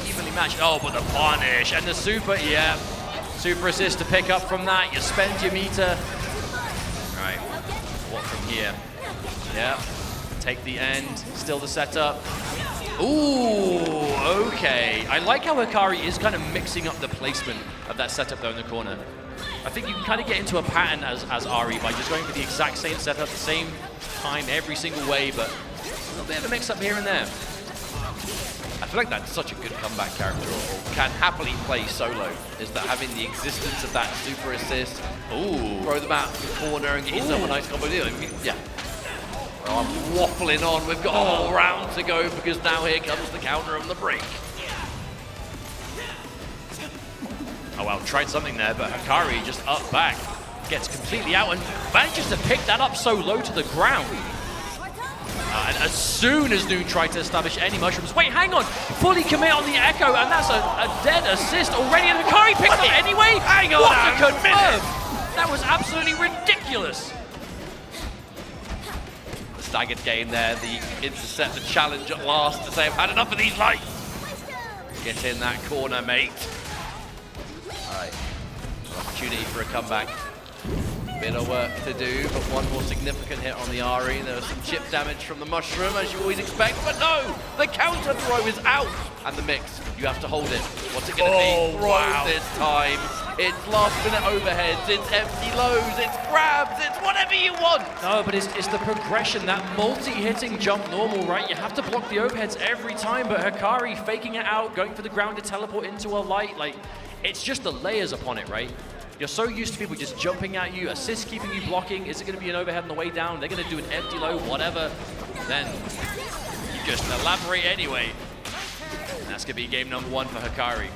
evenly matched. Oh, but the punish and the super, yeah. Super assist to pick up from that. You spend your meter. All right, what from here? Yeah, take the end, still the setup. Ooh, okay. I like how Hikari is kind of mixing up the placement of that setup though in the corner. I think you can kind of get into a pattern as Ari by just going for the exact same setup, the same time every single way, but a little bit of a mix up here and there. I feel like that's such a good comeback character, or can happily play solo, is that having the existence of that super assist, throw them out to the corner and get yourself a nice combo deal. Yeah. Well, I'm waffling on. We've got a whole round to go because now here comes the counter on the break. Oh well, tried something there, but Hikari just up back, gets completely out and manages to pick that up so low to the ground. And as soon as Noon tried to establish any mushrooms, wait, hang on, fully commit on the echo, and that's a dead assist already, and Hikari picks up anyway? Hang on what a a confirm! minute. That was absolutely ridiculous. The staggered game there, the intercept, the challenge at last to say, I've had enough of these lights. Get in that corner, mate. All right, opportunity for a comeback. Bit of work to do, but one more significant hit on the Ari. There was some chip damage from the mushroom, as you always expect, but no! The counter throw is out! And the mix, you have to hold it. What's it gonna be? Throw this time. It's last minute overheads, it's empty lows, it's grabs, it's whatever you want! No, but it's the progression, that multi-hitting jump normal, right? You have to block the overheads every time, but Hikari faking it out, going for the ground to teleport into a light, like, it's just the layers upon it, right? You're so used to people just jumping at you, assist keeping you blocking. Is it going to be an overhead on the way down? They're going to do an empty low, whatever. Then you just elaborate anyway. And that's going to be game number 1 for Hikari.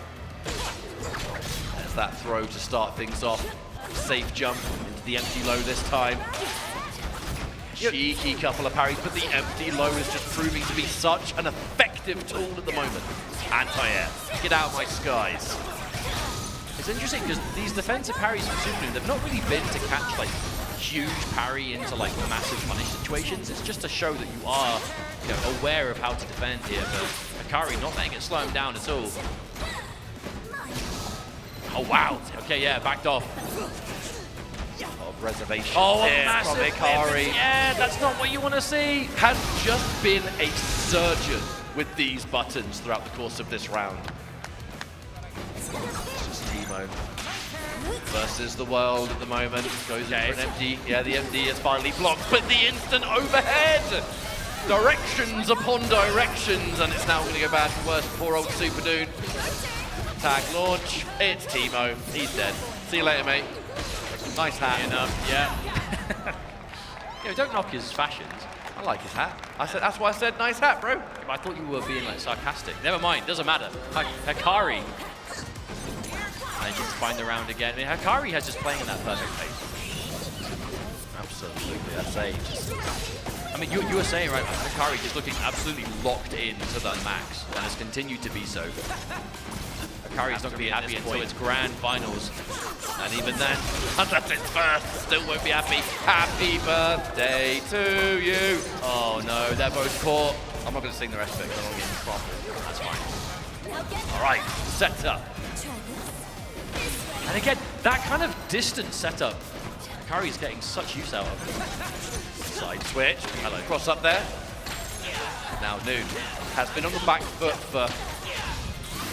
There's that throw to start things off. Safe jump into the empty low this time. Cheeky couple of parries, but the empty low is just proving to be such an effective tool at the moment. Anti-air, get out of my skies. It's interesting because these defensive parries from Supernoon, they've not really been to catch like huge parry into like massive punish situations. It's just to show that you are, you know, aware of how to defend here. But Hikari not letting it slow him down at all. Oh wow! Okay, yeah, backed off. Of reservation. Oh, a there massive from Hikari. Yeah, that's not what you want to see. Has just been a surgeon with these buttons throughout the course of this round. Teemo versus the world at the moment. Goes in for an empty. Yeah, the empty is finally blocked, but the instant overhead! Directions upon directions, and it's now going to go bad for worse for poor old Supernoon. Tag launch. It's Teemo. He's dead. See you later, mate. Nice hat. Enough, yeah. Yeah, don't knock his fashions. I like his hat. I said that's why I said nice hat, bro. I thought you were being like sarcastic. Never mind, doesn't matter. Hikari manages to find the round again. I mean, Hikari has just playing in that perfect pace. Absolutely, I'd say. I mean, you were saying, right, Hikari just looking absolutely locked in to the max, and has continued to be so. Hikari's not going to be happy until it's grand finals. And even then, unless it's first, still won't be happy. Happy birthday to you. Oh no, they're both caught. I'm not going to sing the rest of it because I don't get in trouble. That's fine. All right, set up. And again, that kind of distant setup, Hikari's getting such use out of. Side switch. Hello, cross up there. Now Noon has been on the back foot for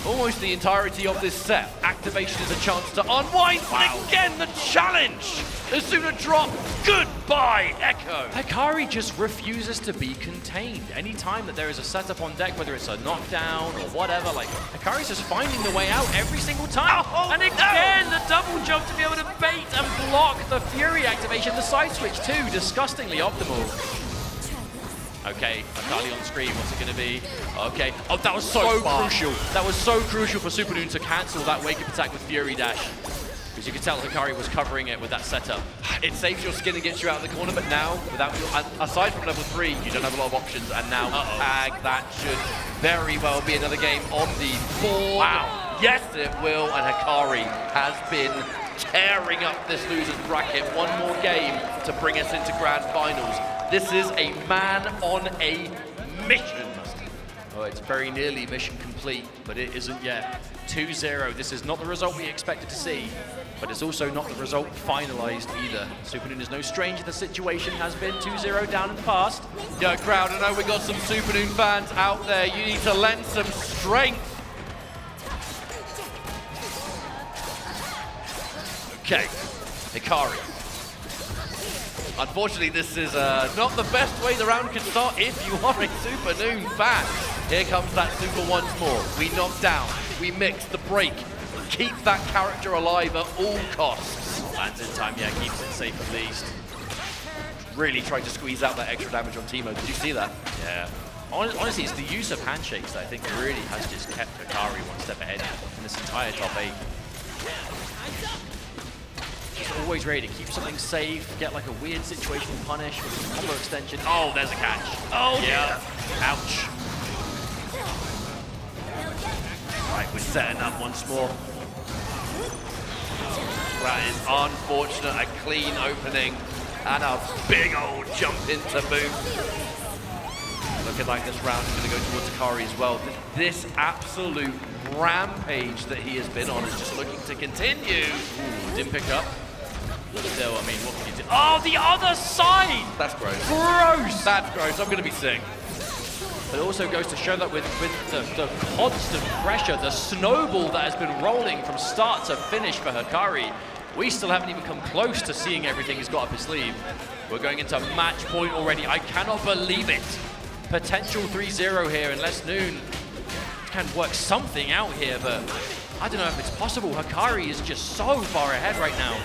almost the entirety of this set. Activation is a chance to unwind, but again, the challenge. Asuna drop. Goodbye, Echo. Hikari just refuses to be contained. Anytime that there is a setup on deck, whether it's a knockdown or whatever, like, Hikari's just finding the way out every single time. And again, the double jump to be able to bait and block the Fury activation. The side switch too, disgustingly optimal. Okay, Hikari on screen, what's it going to be? Okay, oh, that was so crucial. That was so crucial for Supernoon to cancel that wake-up attack with Fury Dash. Because you could tell Hikari was covering it with that setup. It saves your skin and gets you out of the corner, but now, without your, aside from level 3, you don't have a lot of options, and now tag, that should very well be another game on the board. Wow. Yes, it will, and Hikari has been tearing up this loser's bracket. One more game to bring us into grand finals. This is a man on a mission. Oh, it's very nearly mission complete, but it isn't yet. 2-0, this is not the result we expected to see, but it's also not the result finalized either. Supernoon is no stranger to the situation, has been 2-0 down in the past. Yo, crowd, I know we got some Supernoon fans out there. You need to lend some strength. Okay, Hikari. Unfortunately, this is not the best way the round can start if you are a Supernoon fan. Here comes that super once more. We knock down, we mix the break, keep that character alive at all costs. Lands in time, yeah, keeps it safe at least. Really tried to squeeze out that extra damage on Teemo. Did you see that? Yeah. Honestly, it's the use of handshakes that I think really has just kept Hikari one step ahead in this entire top 8. Just always ready to keep something safe, get like a weird situation punish with a combo extension. Oh, there's a catch. Oh, yeah. Ouch. Right, we're setting up once more. That is unfortunate. A clean opening and a big old jump into boot. Looking like this round is going to go towards Hikari as well. This absolute rampage that he has been on is just looking to continue. Ooh, didn't pick up. But still, I mean, what can you do? Oh, the other side! That's gross. Gross! That's gross. I'm going to be sick. But it also goes to show that with the constant pressure, the snowball that has been rolling from start to finish for Hikari, we still haven't even come close to seeing everything he's got up his sleeve. We're going into match point already. I cannot believe it. Potential 3-0 here, unless Noon can work something out here, but I don't know if it's possible. Hikari is just so far ahead right now.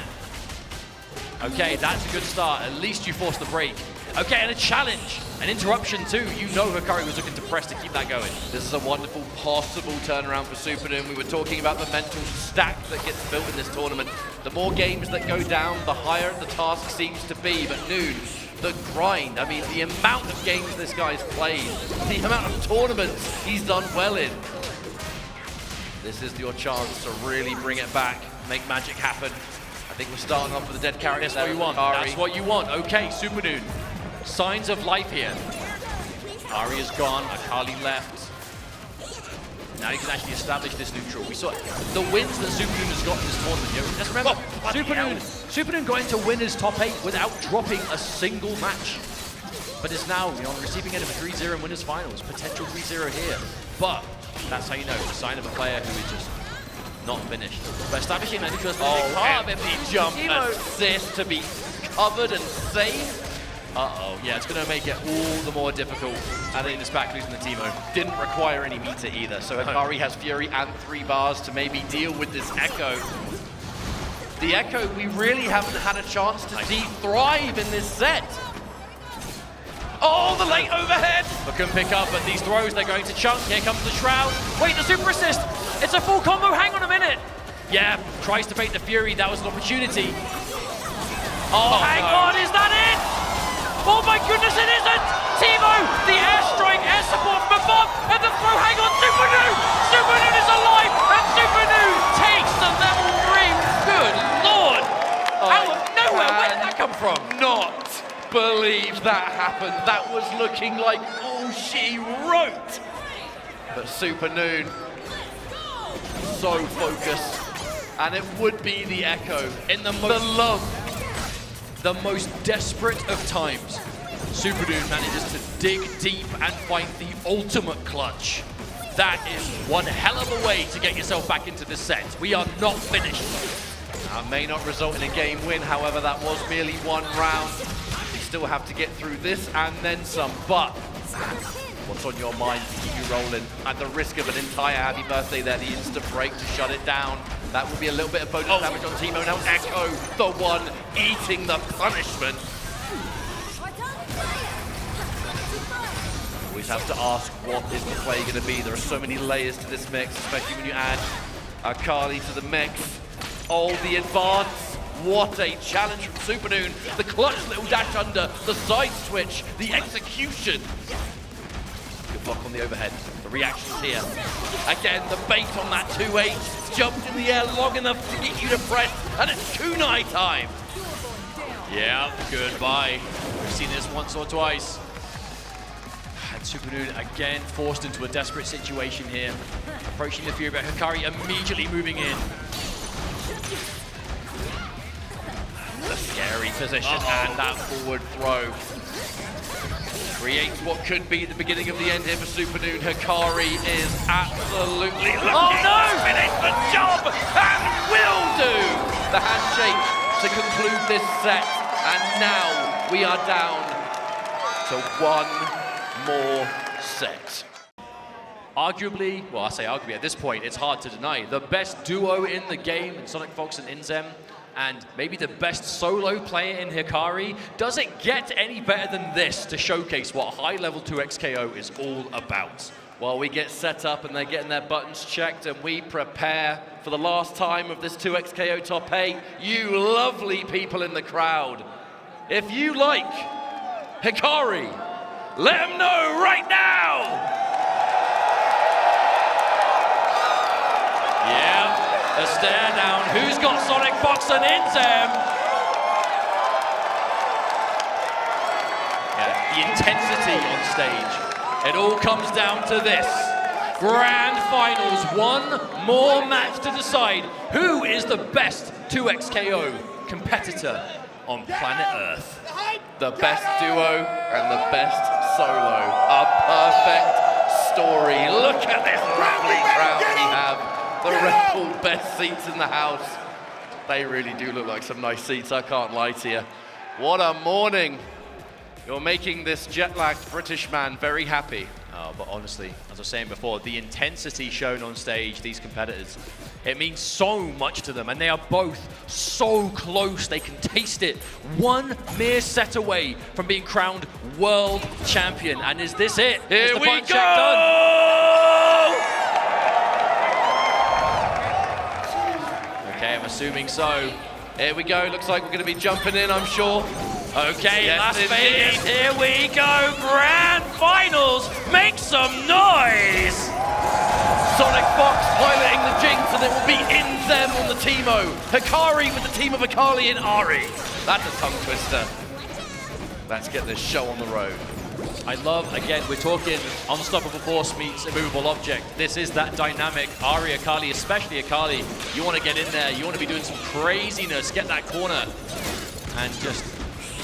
Okay, that's a good start. At least you forced the break. Okay, and a challenge, an interruption too. You know Hikari was looking to press to keep that going. This is a wonderful possible turnaround for Supernoon. We were talking about the mental stack that gets built in this tournament. The more games that go down, the higher the task seems to be. But Noon, the grind, I mean, the amount of games this guy's played, the amount of tournaments he's done well in. This is your chance to really bring it back, make magic happen. I think we're starting off with a dead character. That's what you want. That's what you want. Okay, Supernoon. Signs of life here. Ari is gone. Akali left. Now you can actually establish this neutral. We saw the wins that Supernoon has got in this tournament. You know, let's remember, Supernoon got into winners top 8 without dropping a single match. But it's now, you know, on the receiving end of a 3-0 in winners finals. Potential 3-0 here. But that's how you know it's a sign of a player who is just not finished. But establishing that neutral is a big part of it. Empty jump assist to be covered and saved. Uh-oh, yeah, it's going to make it all the more difficult. I think this back losing the Teemo. Didn't require any meter either, so Hikari has Fury and 3 bars to maybe deal with this Echo. The Echo, we really haven't had a chance to see thrive in this set. Oh, the late overhead! But couldn't pick up, but these throws, they're going to chunk. Here comes the Shroud. Wait, the super assist! It's a full combo, hang on a minute! Yeah, tries to bait the Fury, that was an opportunity. Oh, hang on, is that it? Oh my goodness, it isn't! Teemo, the airstrike, air support from above, and the throw, hang on, Supernoon! Supernoon is alive, and Supernoon that happen? That was looking like all she wrote. But Supernoon, so focused. And it would be the echo. In the most desperate of times, Supernoon manages to dig deep and find the ultimate clutch. That is one hell of a way to get yourself back into the set. We are not finished. May not result in a game win, however, that was merely one round. You still have to get through this and then some, but what's on your mind to keep you rolling? At the risk of an entire happy birthday there, the instant break to shut it down. That would be a little bit of bonus damage on Teemo. Now Echo, the one eating the punishment. Always have to ask, what is the play going to be? There are so many layers to this mix, especially when you add Hikari to the mix. Oh, the advance. What a challenge from Supernoon. The clutch little dash under, the side switch, the execution. Good block on the overhead. The reactions here. Again, the bait on that 2-8. Jumped in the air long enough to get you to press, and it's kunai time. Yeah, goodbye. We've seen this once or twice. And Supernoon again forced into a desperate situation here. Approaching the Fury, but Hikari immediately moving in. The scary position and that forward throw. Creates what could be the beginning of the end here for Supernoon. Hikari is absolutely looking to finish the job and will do the handshake to conclude this set. And now we are down to one more set. Arguably, well, I say arguably, at this point, it's hard to deny, the best duo in the game in SonicFox and INZEM, and maybe the best solo player in Hikari. Does it get any better than this to showcase what high-level 2xKO is all about? Well, we get set up and they're getting their buttons checked and we prepare for the last time of this 2xKO top 8. You lovely people in the crowd. If you like Hikari, let them know right now! Yeah, a stare down. Who's got SonicFox and INZEM? Yeah, the intensity on stage. It all comes down to this. Grand Finals, one more match to decide who is the best 2xKO competitor on planet Earth. The best duo and the best solo. A perfect story. Look at this lovely crowd we have. The Red Bull best seats in the house. They really do look like some nice seats, I can't lie to you. What a morning. You're making this jet-lagged British man very happy. Oh, but honestly, as I was saying before, the intensity shown on stage, these competitors, it means so much to them, and they are both so close, they can taste it. One mere set away from being crowned world champion, and is this it? Here the we go! Okay, I'm assuming so. Here we go, looks like we're going to be jumping in, I'm sure. Okay, Yes, Las indeed. Vegas, here we go. Grand Finals, make some noise! SonicFox piloting the Jinx, and it will be INZEM on the Teemo. Hikari with the team of Akali and Ari. That's a tongue twister. Let's get this show on the road. I love, again, we're talking Unstoppable Force meets Immovable Object. This is that dynamic. Ari, Akali, especially Akali, you want to get in there, you want to be doing some craziness, get that corner, and just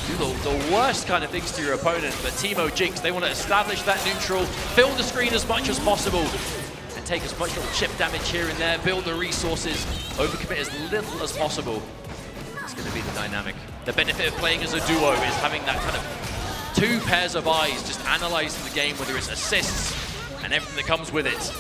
do the worst kind of things to your opponent. But Teemo, Jinx, they want to establish that neutral, fill the screen as much as possible, and take as much little chip damage here and there, build the resources, overcommit as little as possible. It's going to be the dynamic. The benefit of playing as a duo is having that kind of two pairs of eyes just analyzing the game, whether it's assists and everything that comes with it.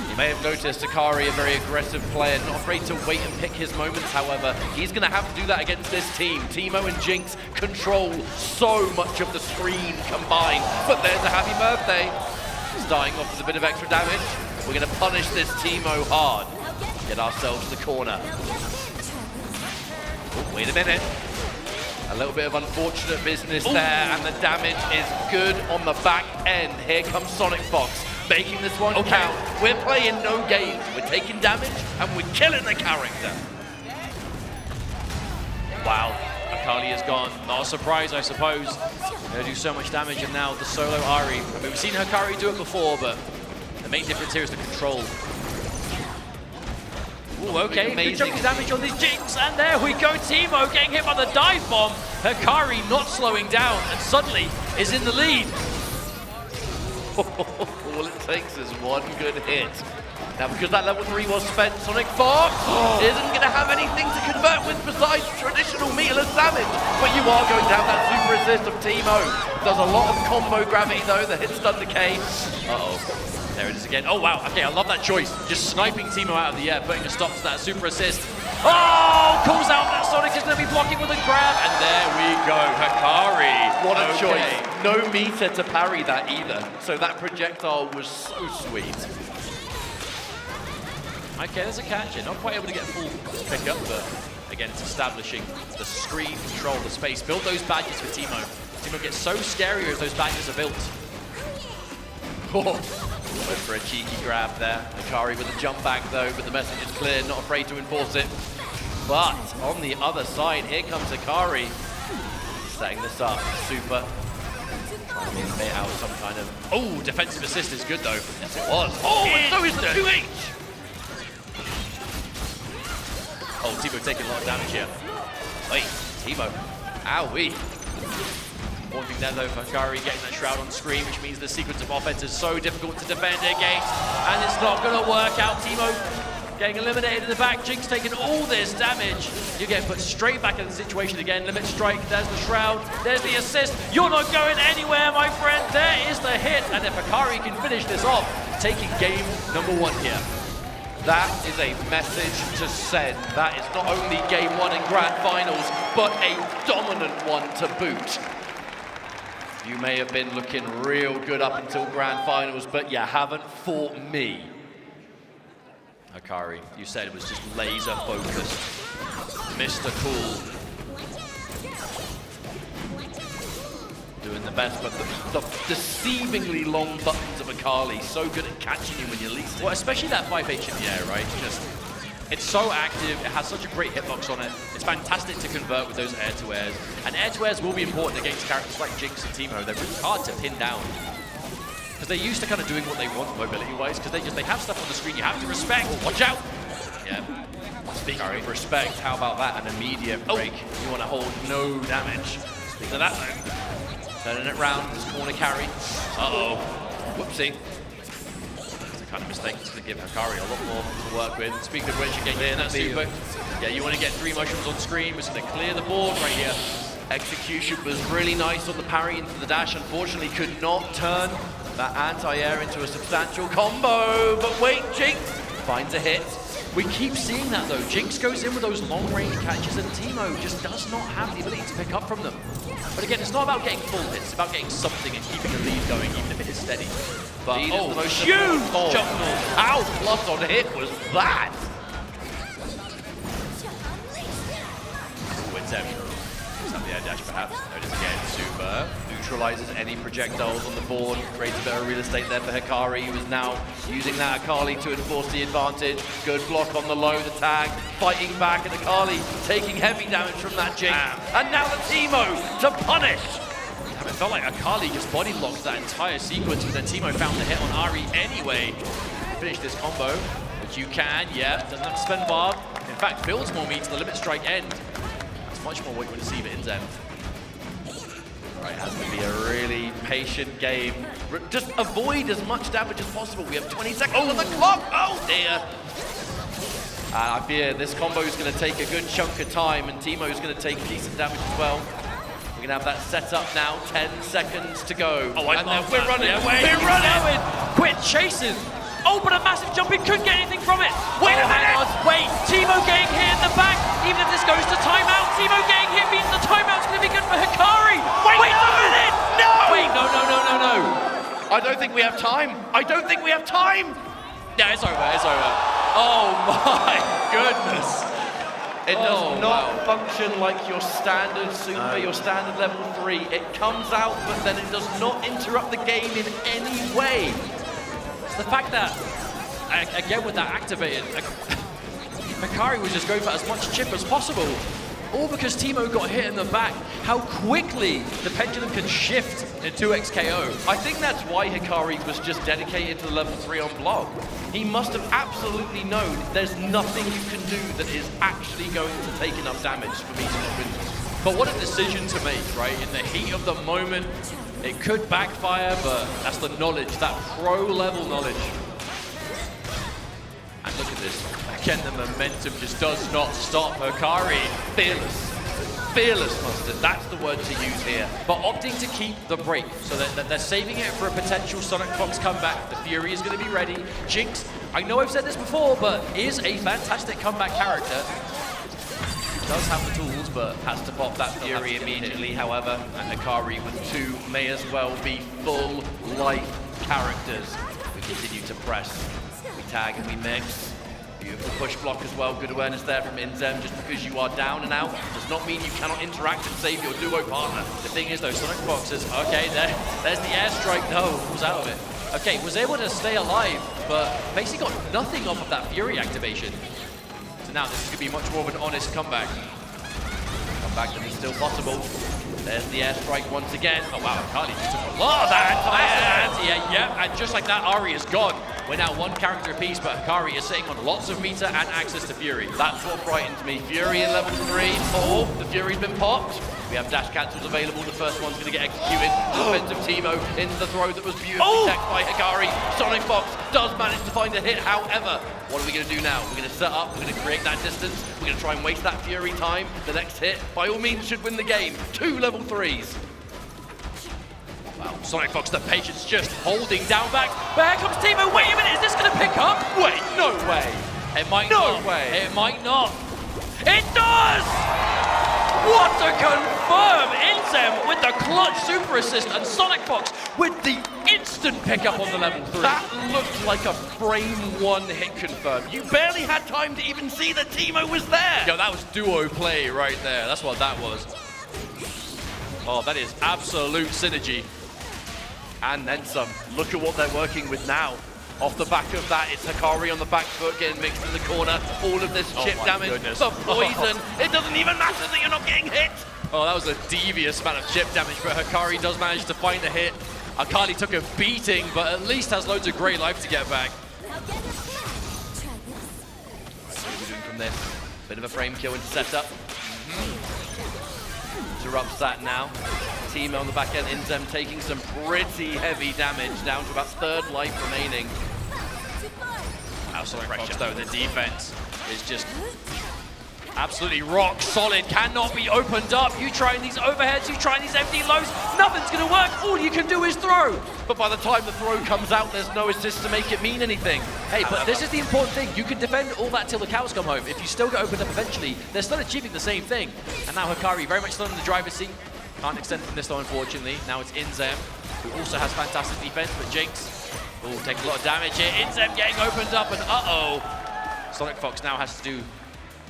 You may have noticed Hikari, a very aggressive player, not afraid to wait and pick his moments, however. He's going to have to do that against this team. Teemo and Jinx control so much of the screen combined. But there's a happy birthday. Starting off with a bit of extra damage. We're going to punish this Teemo hard. Get ourselves the corner. Oh, wait a minute. A little bit of unfortunate business there, and the damage is good on the back end. Here comes SonicFox, making this one count. We're playing no games. We're taking damage, and we're killing the character. Wow, Akali is gone. Not a surprise, I suppose. Gonna do so much damage, and now the solo Ari. I mean, we've seen Hikari do it before, but the main difference here is the control. Ooh, okay, good chunk of damage on these Jinx, and there we go, Teemo getting hit by the dive bomb. Hikari not slowing down, and suddenly is in the lead. All it takes is one good hit. Now, because that level 3 was spent, SonicFox isn't going to have anything to convert with besides traditional meterless damage. But you are going to have that super assist of Teemo. Does a lot of combo gravity though, the hit stun decay. Uh-oh. There it is again. Oh, wow. Okay, I love that choice. Just sniping Teemo out of the air, putting a stop to that super assist. Oh, calls out that Sonic is going to be blocking with a grab. And there we go, Hikari. What a choice. No meter to parry that either. So that projectile was so sweet. Okay, there's a catch here. Not quite able to get full pickup, but again, it's establishing the screen, control the space. Build those badges for Teemo. Teemo gets so scary as those badges are built. Went for a cheeky grab there. Hikari with a jump back though, but the message is clear, not afraid to enforce it. But on the other side, here comes Hikari. Setting this up, super. Trying to make out some kind of... Oh, defensive assist is good though. Yes, it was. Oh, and so is the 2H! Oh, Teemo taking a lot of damage here. Wait, Teemo. Owie. One thing there though for Hikari getting that shroud on screen, which means the sequence of offense is so difficult to defend against. And it's not going to work out. Teemo getting eliminated in the back. Jinx taking all this damage. You get put straight back in the situation again. Limit strike, there's the shroud, there's the assist. You're not going anywhere, my friend. There is the hit. And if Hikari can finish this off, taking game number 1 here. That is a message to send. That is not only game 1 in grand finals, but a dominant one to boot. You may have been looking real good up until grand finals, but you haven't fought me. Hikari, you said it was just laser focused. Mr. Cool. Doing the best, but the deceivingly long buttons of Hikari, so good at catching you when you least. Well, especially that 5H in the air, right? Just, it's so active, it has such a great hitbox on it. It's fantastic to convert with those air-to-airs. And air-to-airs will be important against characters like Jinx and Teemo. They're really hard to pin down. Because they're used to kind of doing what they want mobility-wise, because they have stuff on the screen you have to respect. Oh, watch out! Yeah. Speaking of respect, how about that? An immediate break. You want to hold no damage. Speaking of that though. Turning it round, this corner carry. Uh-oh. Whoopsie. It's the kind of mistake that's going to give Hikari a lot more to work with. Speaking of which, again, clear that super. Yeah, you want to get 3 mushrooms on screen. We're just going to clear the board right here. Execution was really nice on the parry into the dash. Unfortunately, could not turn that anti-air into a substantial combo. But wait, Jinx finds a hit. We keep seeing that though. Jinx goes in with those long-range catches and Teemo just does not have the ability to pick up from them. But again, it's not about getting full hits, it's about getting something and keeping the lead going, even if it is steady. But oh, huge jump north. How plus on hit was that? INZEM. Up the air dash perhaps. Notice again, super. Neutralizes any projectiles on the board, creates a bit of real estate there for Hikari, who is now using that Hikari to enforce the advantage. Good block on the low, the tag, fighting back, and Hikari taking heavy damage from that Jinx. And now the Teemo to punish. It felt like Hikari just body blocked that entire sequence, but then Teemo found the hit on Ari anyway. Finish this combo, which you can, yeah, doesn't have to spend bar. In fact, builds more meat to the limit strike end. Much more what you want to see for INZEM. Right, has to be a really patient game. Just avoid as much damage as possible. We have 20 seconds on the clock. Oh dear. I fear this combo is going to take a good chunk of time, and Teemo is going to take decent damage as well. We're going to have that set up now. 10 seconds to go. Oh, I love we're running. Yeah, we're running. Quit chasing. Oh, but a massive jump in, couldn't get anything from it. Wait a minute. Wait, Teemo getting hit in the back. Even if this goes to timeout, Teemo getting hit means the timeout's going to be good for Hikari. Wait a minute. No. Wait, no. I don't think we have time. Yeah, it's over, it's over. Oh my goodness. It does not function like your standard super, your standard level 3. It comes out, but then it does not interrupt the game in any way. The fact that, again with that activated, Hikari was just going for as much chip as possible. all because Teemo got hit in the back. How quickly the pendulum can shift in 2x KO. I think that's why Hikari was just dedicated to the level 3 on block. He must have absolutely known there's nothing you can do that is actually going to take enough damage for me to not win this. But what a decision to make, right? In the heat of the moment, it could backfire, but that's the knowledge, that pro-level knowledge. And look at this. Again, the momentum just does not stop Hikari. Fearless. Fearless, Mustard. That's the word to use here. But opting to keep the break, so that they're saving it for a potential SonicFox comeback. The Fury is going to be ready. Jinx, I know I've said this before, but is a fantastic comeback character. Does have the tools, but has to pop that Fury immediately, however. And Hikari with 2 may as well be full life characters. We continue to press. We tag and we mix. Beautiful push block as well. Good awareness there from INZEM. Just because you are down and out does not mean you cannot interact and save your duo partner. The thing is though, SonicFox is, okay, there's the airstrike. No, was out of it. Okay, was able to stay alive, but basically got nothing off of that Fury activation. So now this could be much more of an honest comeback. Comeback that is still possible. There's the airstrike once again. Oh wow, Hikari just took a lot of that. Yeah, and just like that, Ari is gone. We're now 1 character apiece, but Hikari is sitting on lots of meter and access to Fury. That's what frightens me. Fury in level 3. Oh, the Fury's been popped. We have dash cancels available. The first one's going to get executed. Defensive Teemo into the throw that was beautifully teched by Hikari. SonicFox does manage to find a hit. However, what are we going to do now? We're going to set up. We're going to create that distance. We're going to try and waste that Fury time. The next hit, by all means, should win the game. 2 level 3s. Wow, SonicFox, the patience just holding down back. But here comes Teemo. Wait a minute, is this going to pick up? Wait, no way. It might No not. way. It might not. It does! What a confirm! INZEM with the clutch super assist and SonicFox with the instant pickup on the level 3. That looked like a frame 1 hit confirm. You barely had time to even see that Teemo was there. Yo, that was duo play right there. That's what that was. Oh, that is absolute synergy. And then some. Look at what they're working with now. Off the back of that, it's Hikari on the back foot, getting mixed in the corner. All of this chip damage, goodness. the poison. It doesn't even matter that you're not getting hit. Oh, that was a devious amount of chip damage, but Hikari does manage to find a hit. Akali took a beating, but at least has loads of great life to get back. What are we doing from this? Bit of a frame kill into setup. Interrupts that now. Teemo on the back end, INZEM taking some pretty heavy damage, down to about 3rd life remaining. Now SonicFox though, the defense is just absolutely rock solid, cannot be opened up. You trying these overheads, you trying these empty lows, nothing's gonna work. All you can do is throw. But by the time the throw comes out, there's no assist to make it mean anything. Hey, but this is the important thing. You can defend all that till the cows come home. If you still get opened up eventually, they're still achieving the same thing. And now Hikari very much still in the driver's seat. Can't extend from this though, unfortunately. Now it's INZEM, who also has fantastic defense, but Jinx will take a lot of damage here. INZEM getting opened up, and uh-oh. SonicFox now has to do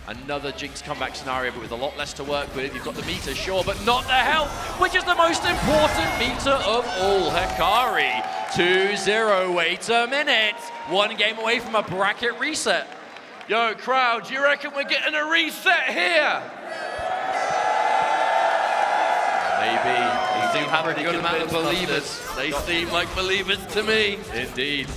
another Jinx comeback scenario, but with a lot less to work with. You've got the meter, sure, but not the health, which is the most important meter of all. Hikari, 2-0, wait a minute. 1 game away from a bracket reset. Yo, crowd, do you reckon we're getting a reset here? Maybe. They do have a good amount of believers. They seem like believers to me. Indeed.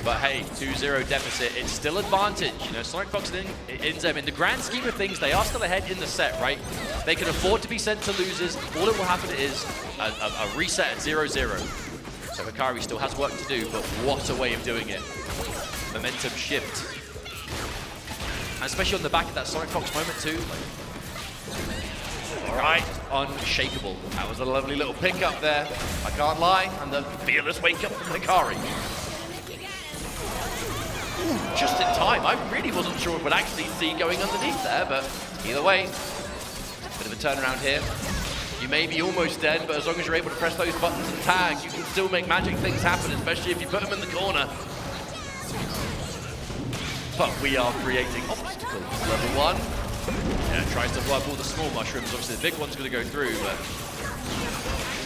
But hey, 2-0 deficit, it's still advantage. You know, SonicFox and INZEM, in the grand scheme of things, they are still ahead in the set, right? They can afford to be sent to losers. All it will happen is a reset at 0-0. So Hikari still has work to do, but what a way of doing it. Momentum shift. And especially on the back of that SonicFox moment too. All right. Unshakable. That was a lovely little pickup there. I can't lie. And the fearless wake up from Hikari. Ooh, just in time. I really wasn't sure if we'd actually see going underneath there, but either way, bit of a turnaround here. You may be almost dead, but as long as you're able to press those buttons and tag, you can still make magic things happen, especially if you put them in the corner. But we are creating obstacles. Level 1. Yeah, tries to blow up all the small mushrooms. Obviously, the big one's going to go through, but...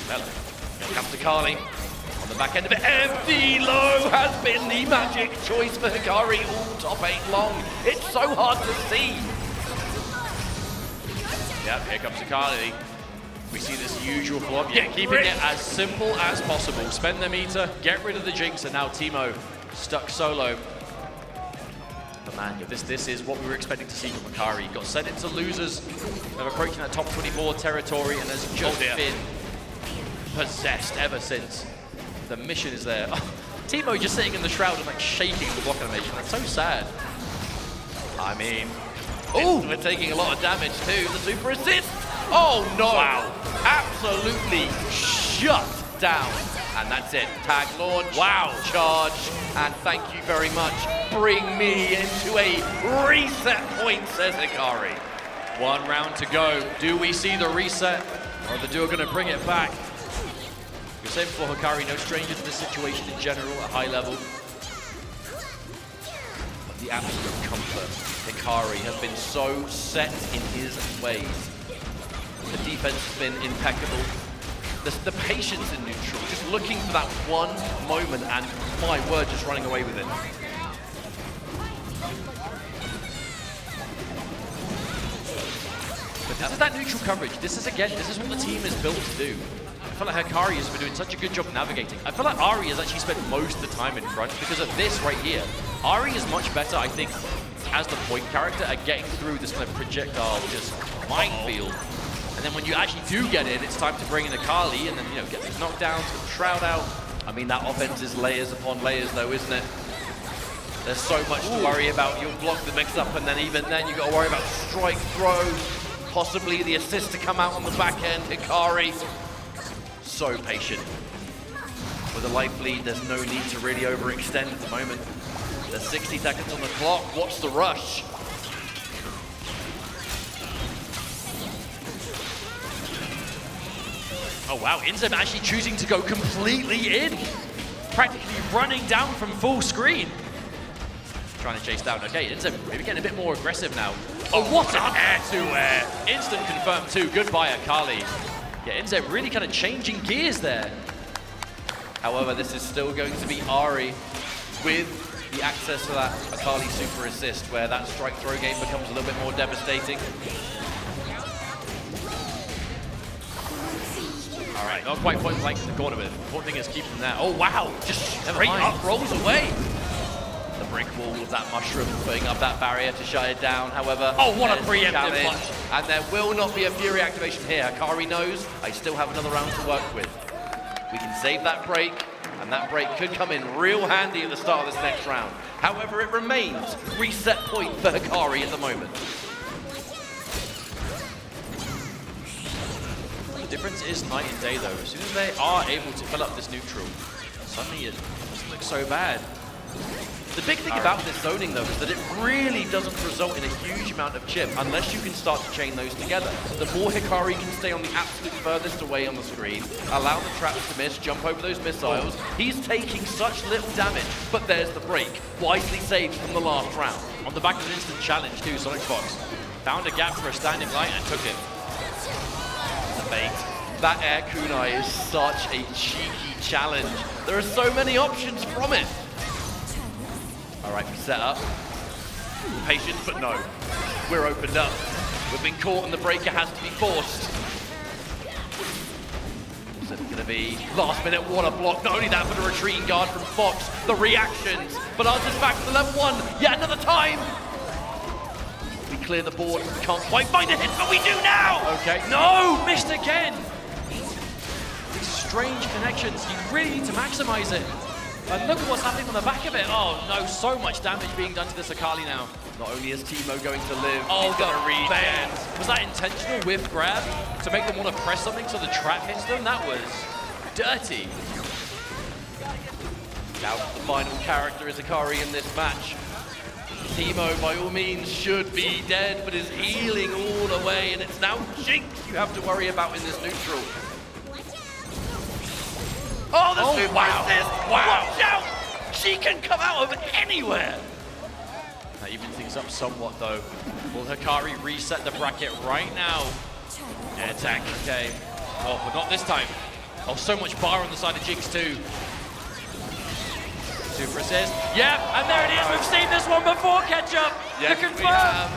Well, here comes Hikari. On the back end of it, empty low has been the magic choice for Hikari all top 8 long. It's so hard to see. Yep, here comes Hikari. We see this usual flop. Yeah, keeping it as simple as possible. Spend the meter, get rid of the jinx, and now Teemo stuck solo. But man, this is what we were expecting to see from Hikari. Got sent into losers of approaching that top 24 territory and has just been possessed ever since. The mission is there. Teemo just sitting in the shroud and like shaking the block animation. That's so sad. I mean, we're taking a lot of damage too. The super assist. Oh no! Wow. Absolutely shut down. And that's it. Tag launch. Wow. Charge. And thank you very much. Bring me into a reset point, says Hikari. 1 round to go. Do we see the reset, or are the duo going to bring it back? You're saying before, Hikari, no stranger to this situation in general at high level. But the absolute comfort. Hikari has been so set in his ways. The defense has been impeccable. The patience in neutral, just looking for that one moment and, my word, just running away with it. But this is that neutral coverage. This is what the team is built to do. I feel like Hikari has been doing such a good job navigating. I feel like Ari has actually spent most of the time in front because of this right here. Ari is much better, I think, as the point character at getting through this kind of projectile, just minefield. And then when you actually do get in, it's time to bring in Hikari and then, you know, get these knockdowns, get the shroud out. I mean, that offense is layers upon layers though, isn't it? There's so much to worry about. You'll block the mix-up, and then even then you've got to worry about strike throws, possibly the assist to come out on the back end. Hikari, so patient. With a life lead, there's no need to really overextend at the moment. There's 60 seconds on the clock. What's the rush? Oh wow, INZEM actually choosing to go completely in. Practically running down from full screen. Trying to chase down. Okay, INZEM maybe getting a bit more aggressive now. Oh, what an air-to-air. Instant confirmed too. Goodbye, Hikari. Yeah, INZEM really kind of changing gears there. However, this is still going to be Ari with the access to that Hikari super assist, where that strike throw game becomes a little bit more devastating. All right, not quite point blank in the corner, but the important thing is keep them there. Oh wow, just straight up rolls away. The brick wall of that mushroom putting up that barrier to shut it down. However, oh, what a preemptive challenge, punch. and there will not be a Fury activation here. Hikari knows I still have another round to work with. We can save that break, and that break could come in real handy at the start of this next round. However, it remains reset point for Hikari at the moment. The difference is night and day though. As soon as they are able to fill up this neutral, suddenly it doesn't look so bad. The big thing about this zoning though is that it really doesn't result in a huge amount of chip unless you can start to chain those together. The more Hikari can stay on the absolute furthest away on the screen, allow the traps to miss, jump over those missiles, he's taking such little damage, but there's the break. Wisely saved from the last round. On the back of an instant challenge too, SonicFox found a gap for a standing light and took it. Bait. That air kunai is such a cheeky challenge. There are so many options from it. All right, we set up. Patience, but no. We're opened up. We've been caught and the breaker has to be forced. Is it gonna be last minute water block? Not only that, but a retreating guard from Fox. The reactions, but Arthur's back to the level 1 yet another time. We clear the board, can't quite find a hit, but we do now! Okay, no, missed again! These strange connections, you really need to maximize it. And look at what's happening on the back of it. Oh no, so much damage being done to this Hikari now. Not only is Teemo going to live, oh, he's gonna read. Was that intentional whiff grab to make them want to press something so the trap hits them? That was dirty. Now the final character is Hikari in this match. Teemo, by all means, should be dead, but is healing all the way, and it's now Jinx you have to worry about in this neutral. Oh, the super assist! Wow! Watch out! She can come out of anywhere! That evens things up somewhat, though. Will Hikari reset the bracket right now? Air attack, okay. Oh, but not this time. Oh, so much bar on the side of Jinx, too. Super assist. Yep, and there it is. We've seen this one before, Ketchup. Yes, to confirm.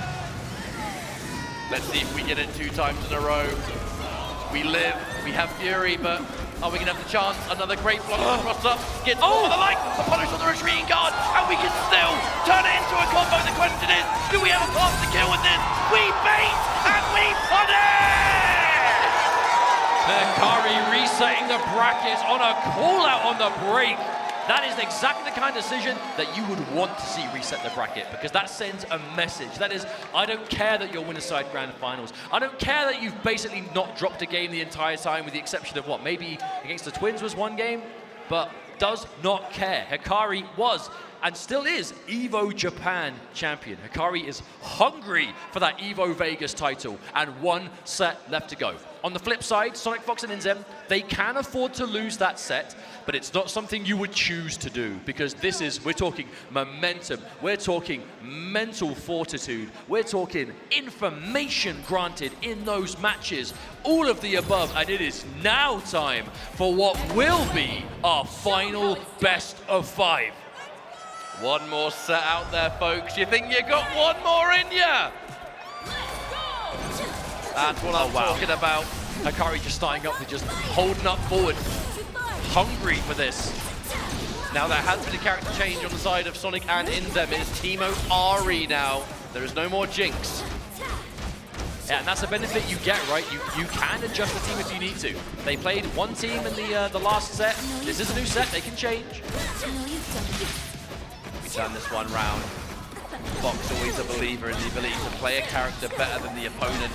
Let's see if we get it 2 times in a row. We live, we have Fury, but are we gonna have the chance? Another great block on the cross-up. Gets over the line, the punish on the retreating guard, and we can still turn it into a combo. The question is, do we have a path to kill with this? We bait, and we punish! Hikari resetting the brackets on a call-out on the break. That is exactly the kind of decision that you would want to see reset the bracket, because that sends a message. That is, I don't care that you're winner's side grand finals. I don't care that you've basically not dropped a game the entire time, with the exception of what, maybe against the Twins was one game, but does not care. Hikari was and still is EVO Japan champion. Hikari is hungry for that EVO Vegas title, and 1 set left to go. On the flip side, SonicFox and INZEM, they can afford to lose that set, but it's not something you would choose to do, because this is, we're talking momentum, we're talking mental fortitude, we're talking information granted in those matches, all of the above, and it is now time for what will be our final best of 5. 1 more set out there, folks. You think you got 1 more in ya? That's what I'm talking about. Hikari just starting up, just holding up forward, hungry for this. Now there has been a character change on the side of Sonic and INZEM. It is Teemo Ari now. There is no more Jinx. Yeah, and that's a benefit you get, right? You can adjust the team if you need to. They played one team in the last set. This is a new set, they can change. We turn this one round. Fox always a believer in the ability to play a character better than the opponent.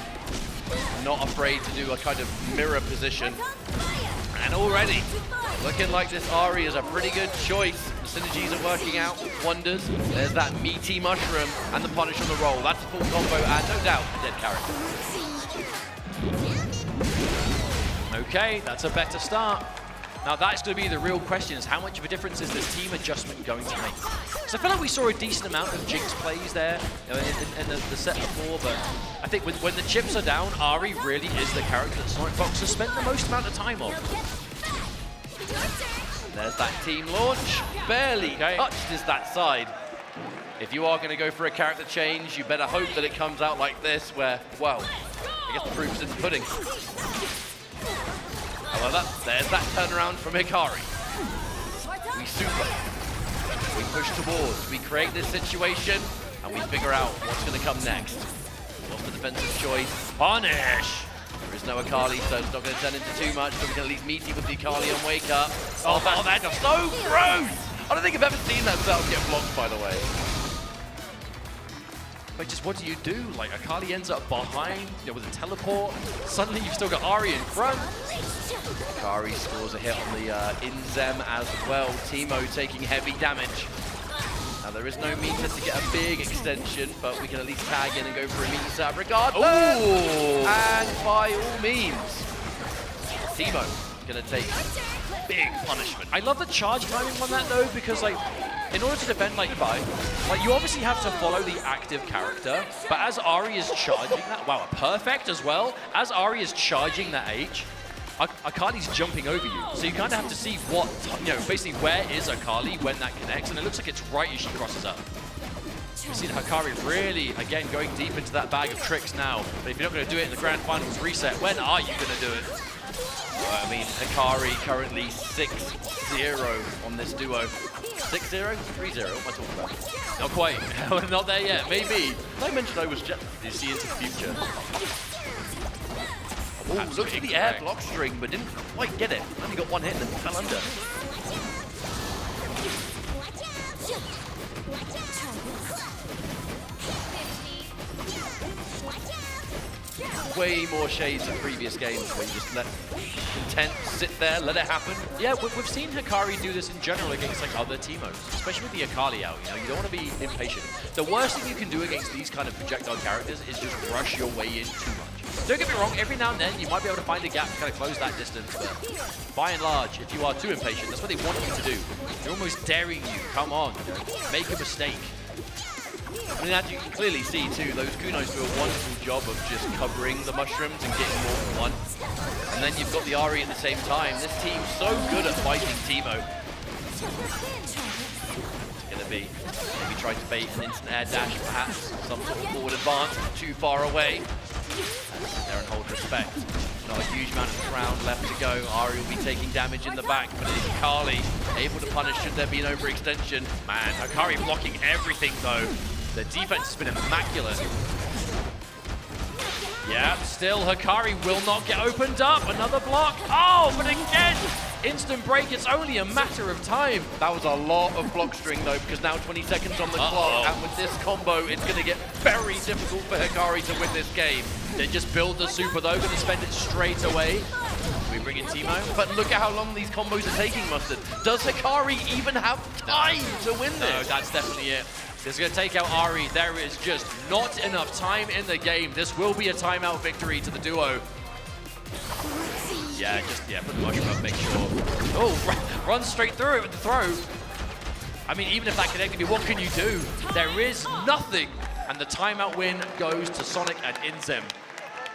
Not afraid to do a kind of mirror position. And already, looking like this Ari is a pretty good choice. The synergies are working out wonders. There's that meaty mushroom and the punish on the roll. That's a full combo and no doubt a dead character. Okay, that's a better start. Now that's going to be the real question, is how much of a difference is this team adjustment going to make? Because I feel like we saw a decent amount of Jinx plays there, you know, in the set before, but I think when the chips are down, Ari really is the character that SonicFox has spent the most amount of time on. There's that team launch. Barely touched is that side. If you are going to go for a character change, you better hope that it comes out like this, where, well, I guess the proof's in the pudding. However, there's that turnaround from Hikari. We super. We push towards. We create this situation, and we figure out what's going to come next. What's the defensive choice? Punish! There is no Akali, so it's not going to turn into too much, but we can at least meet him with the Akali on Wake Up. Oh, that's so gross! I don't think I've ever seen that setup get blocked, by the way. But just what do you do? Like, Akali ends up behind, you know, with a teleport. Suddenly you've still got Ari in front. Hikari scores a hit on the INZEM as well. Teemo taking heavy damage. Now there is no meter to get a big extension, but we can at least tag in and go for a meter setup regardless. Ooh. And by all means, Teemo gonna take big punishment. I love the charge timing on that though, because like, in order to defend like you obviously have to follow the active character, but as Ari is charging that, wow, a perfect as well. As Ari is charging that H, Akali's jumping over you, so you kind of have to see what, you know, basically where is Akali when that connects, and it looks like it's right as she crosses up. We've seen Hikari really, again, going deep into that bag of tricks now, but if you're not going to do it in the Grand Finals reset, when are you going to do it? Well, I mean, Hikari currently 6-0 on this duo. 6-0? 3-0? What am I talking about? Not quite. Not there yet. Maybe. I mentioned I was just... You see into the future. Oh, looked at the air block string, but didn't quite get it. Only got one hit and then fell under. Way more shades of previous games where you just let content sit there, let it happen. Yeah, we've seen Hikari do this in general against like other Teemos, especially with the Akali out. You know, you don't want to be impatient. The worst thing you can do against these kind of projectile characters is just rush your way in too much. Don't get me wrong, every now and then you might be able to find a gap to kind of close that distance, but by and large, if you are too impatient, that's what they want you to do. They're almost daring you. Come on, you know, make a mistake. I mean, as you can clearly see too, those Kunos do a wonderful job of just covering the mushrooms and getting more than one. And then you've got the Ari at the same time. This team's so good at fighting Teemo. It's gonna be maybe try to bait an instant air dash, perhaps some sort of forward advance, too far away. Sit there and hold respect. Not a huge amount of round left to go. Ari will be taking damage in the back, but it's Hikari able to punish should there be an overextension. Man, Hikari blocking everything though. The defense has been immaculate. Yeah, still Hikari will not get opened up. Another block. Oh, but again, instant break. It's only a matter of time. That was a lot of block string though, because now 20 seconds on the clock, and with this combo, it's going to get very difficult for Hikari to win this game. They just build the super though, going to spend it straight away. We bring in Timo. But look at how long these combos are taking, Mustard. Does Hikari even have time to win this? No, that's definitely it. This is going to take out Ari. There is just not enough time in the game. This will be a timeout victory to the duo. Yeah, put the mushroom up, make sure. Oh, run straight through it with the throw. I mean, even if that connected me, what can you do? There is nothing. And the timeout win goes to Sonic and INZEM.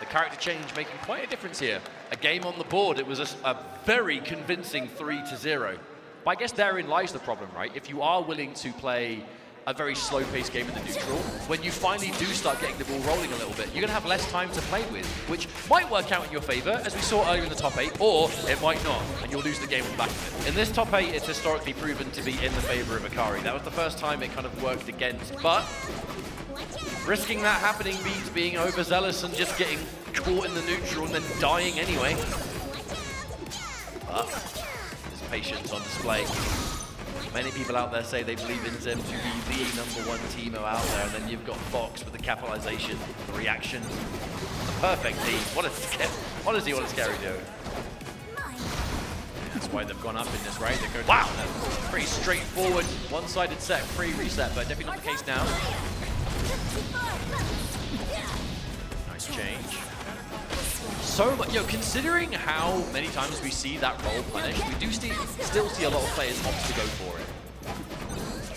The character change making quite a difference here. A game on the board. It was a very convincing 3-0. But I guess therein lies the problem, right? If you are willing to play a very slow-paced game in the neutral, when you finally do start getting the ball rolling a little bit, you're going to have less time to play with, which might work out in your favor, as we saw earlier in the top 8, or it might not, and you'll lose the game on the back of it. In this top 8, it's historically proven to be in the favor of Hikari. That was the first time it kind of worked against, but risking that happening beats being overzealous and just getting caught in the neutral and then dying anyway. But there's patience on display. Many people out there say they believe INZEM to be the #1 teamo out there, and then you've got Fox with the capitalization, the reaction, the perfect team. Honestly, what a scary duo. That's why they've gone up in this, right? They go wow, pretty straightforward, one-sided set, pre-reset, but definitely not the case now. Nice change. So much, considering how many times we see that roll punished, we do still see a lot of players opt to go for it.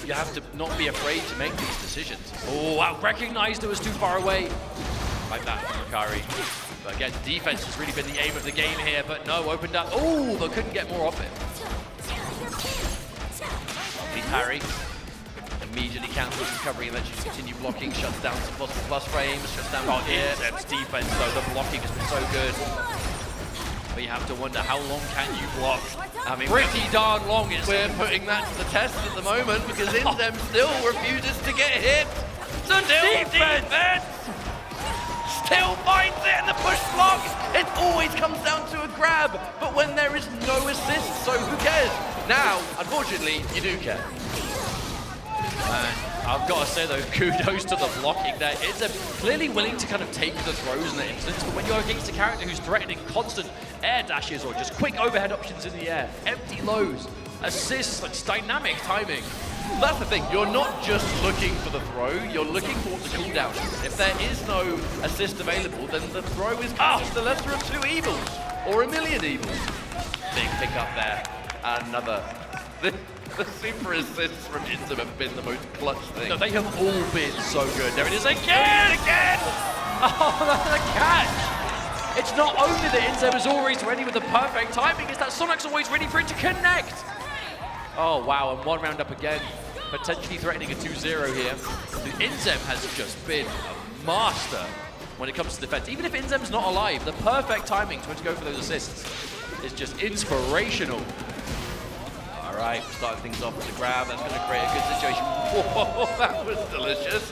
You have to not be afraid to make these decisions. Oh, wow, recognized it was too far away. Like that from Hikari. But again, defense has really been the aim of the game here, but no, opened up. Oh, but couldn't get more off it. Harry immediately cancels recovery and lets you continue blocking, shuts down some plus frames, shuts down INZEM's defense though, the blocking has been so good. But you have to wonder, how long can you block? I mean, pretty darn long. We're putting that to the test at the moment because INZEM still refuses to get hit. The defense! Still finds it in the push block. It always comes down to a grab, but when there is no assist, so who cares? Now, unfortunately, you do care. Man, I've got to say though, kudos to the blocking there. INZEM clearly willing to kind of take the throws in that instance, but when you're against a character who's threatening constant air dashes or just quick overhead options in the air, empty lows, assists, like dynamic timing. That's the thing, you're not just looking for the throw, you're looking for what the cooldown is. If there is no assist available, then the throw is just the lesser of two evils, or a million evils. Big pick up there, another. The super assists from INZEM have been the most clutch thing. No, they have all been so good. There it is again! Oh, that's a catch! It's not only that INZEM is always ready with the perfect timing, it's that Sonic's always ready for it to connect. Oh, wow, and one round up again. Potentially threatening a 2-0 here. INZEM has just been a master when it comes to defense. Even if INZEM's not alive, the perfect timing to go for those assists is just inspirational. All right, starting things off with a grab. That's going to create a good situation. Whoa, that was delicious.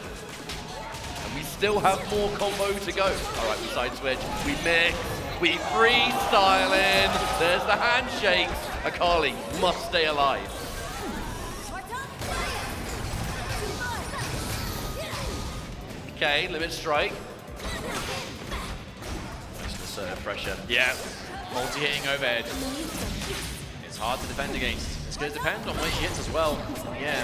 And we still have more combo to go. All right, we side switch, we mix, we freestyle in. There's the handshakes. Hikari must stay alive. Okay, limit strike. Nice assertive pressure. Yeah, multi-hitting overhead. It's hard to defend against. It's going to depend on where she hits as well. Yeah.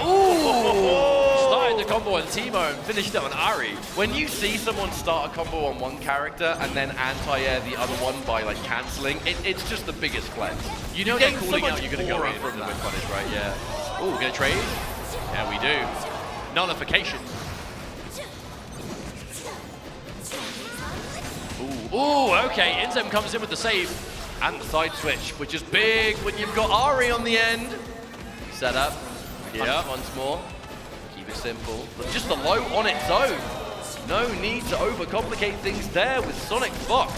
Ooh! Started the combo on Timo and finished it on Ari. When you see someone start a combo on one character and then anti-air the other one by like cancelling, it's just the biggest flex. You know they're calling out, you're going to go in from the punish, right? Yeah. Ooh, we're going to trade? Yeah, we do. Nullification. Ooh, okay, INZEM comes in with the save. And the side switch, which is big when you've got Ari on the end. Set up. Yeah. Once more. Keep it simple. But just the low on its own. No need to overcomplicate things there with SonicFox.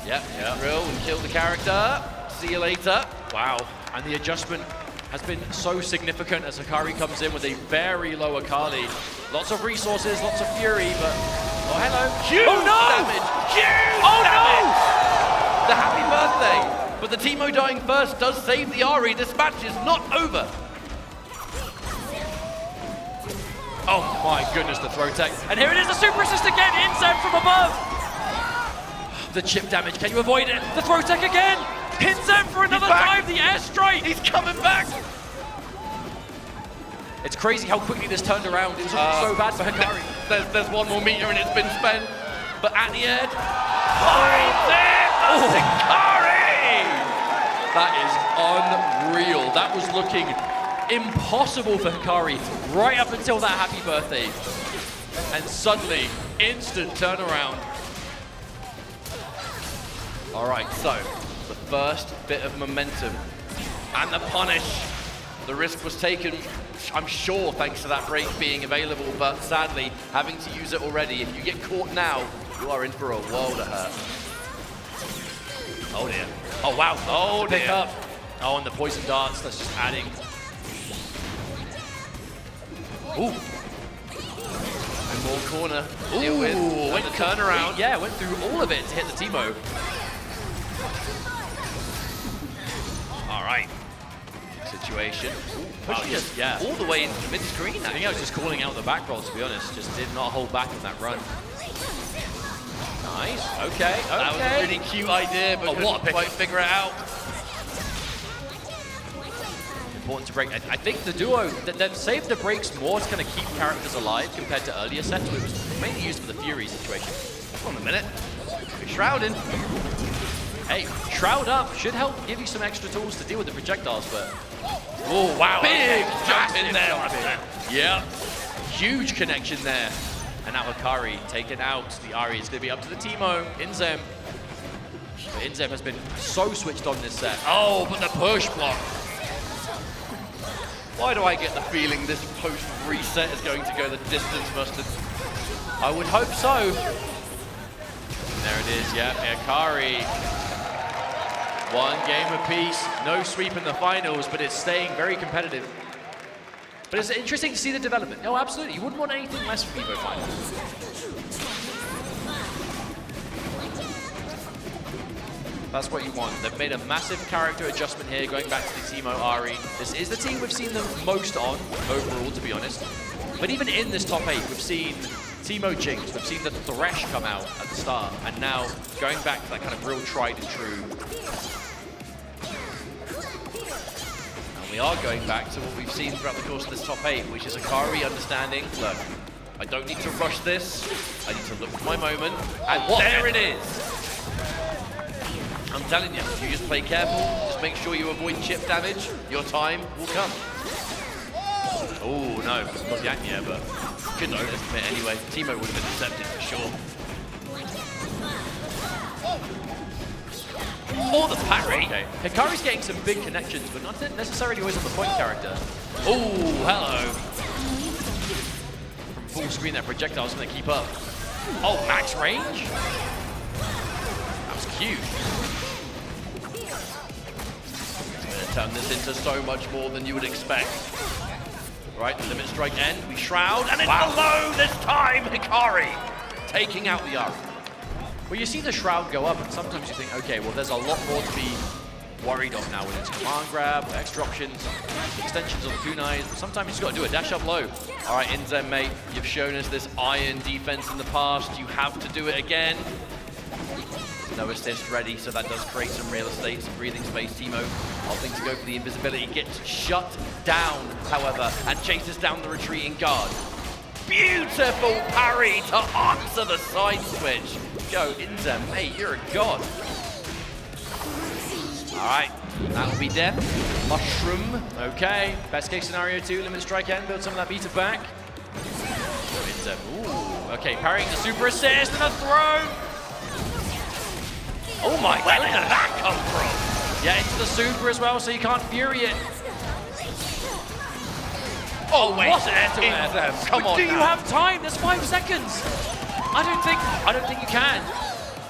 Yep, drill and kill the character. See you later. Wow, and the adjustment has been so significant as Hikari comes in with a very low Akali. Lots of resources, lots of fury, but... Oh, hello. Huge damage! Huge damage! No! The happy birthday! But the Teemo dying first does save the Ari. This match is not over. Oh my goodness, the throw tech. And here it is, the super assist again, INZEM from above. The chip damage, can you avoid it? The throw tech again. INZEM for another dive, the airstrike. He's coming back. It's crazy how quickly this turned around. It was so bad for Hikari. There's one more meter and it's been spent. But at the end, finds it! Hikari! That is unreal. That was looking impossible for Hikari right up until that happy birthday. And suddenly, instant turnaround. All right, so the first bit of momentum and the punish. The risk was taken, I'm sure, thanks to that break being available, but sadly, having to use it already. If you get caught now, you are in for a world of hurt. Oh dear. Oh wow. Oh Pick dear. up. Oh, and the poison darts, that's just adding. Ooh. And more corner. Ooh, went the turnaround. Yeah, went through all of it to hit the Teemo. All right. Situation. Pushing Just yeah. all the way into mid-screen. I think I was just calling out the back roll, to be honest. Just did not hold back on that run. Nice. Okay. That was a really cute idea, but couldn't quite figure it out. Important to break. I think the duo, they've saved the breaks more to kind of keep characters alive compared to earlier sets, which was mainly used for the Fury situation. Hold on a minute. We're shrouding. Hey, shroud up should help give you some extra tools to deal with the projectiles, but... Oh, wow. Big jump in there. Yeah. Huge connection there. And now Hikari taken out. The Ari is going to be up to the Teemo. INZEM. But INZEM has been so switched on this set. Oh, but the push block. Why do I get the feeling this post-reset is going to go the distance, Mustard? I would hope so. There it is, yeah. Hikari. One game apiece. No sweep in the finals, but it's staying very competitive. But it's interesting to see the development. Oh, absolutely. You wouldn't want anything less from Evo finals. That's what you want. They've made a massive character adjustment here, going back to the Teemo Ari. This is the team we've seen them most on, overall, to be honest. But even in this top 8, we've seen Teemo Jinx, we've seen the Thresh come out at the start, and now going back to that kind of real tried and true. And we are going back to what we've seen throughout the course of this top 8, which is Hikari understanding, look, I don't need to rush this, I need to look for my moment, and there it is! I'm telling you, you just play careful, just make sure you avoid chip damage, your time will come. Oh, no, not the Anya, but Couldn't estimate anyway. Teemo would have been intercepted for sure. Or the parry. okay. Hikari's getting some big connections, but not necessarily always on the point character. Oh, hello. From full screen, that projectile's going to keep up. Oh, max range? That was cute. Turn this into so much more than you would expect. Right, the limit strike end, we shroud, and it's below this time, Hikari taking out the Ari. Well, you see the shroud go up, and sometimes you think, okay, well, there's a lot more to be worried of now when it's command grab, extra options, extensions of the kunais, but sometimes you just got to do a dash up low. All right, INZEM, mate, you've shown us this iron defense in the past. You have to do it again. No assist ready, so that does create some real estate, some breathing space. Teemo opting to go for the invisibility, gets shut down, however, and chases down the retreating guard. Beautiful parry to answer the side switch. Go, INZEM, mate, you're a god. All right, that'll be death. Mushroom. Okay, best case scenario 2, limit strike end, build some of that meter back. INZEM, ooh, okay, parrying the super assist and a throw. Oh my god, where did that come from? Yeah, into the super as well, so you can't fury it. Oh, wait. What an air-to-air. INZEM, come on Do you now. have time? There's 5 seconds. I don't think you can.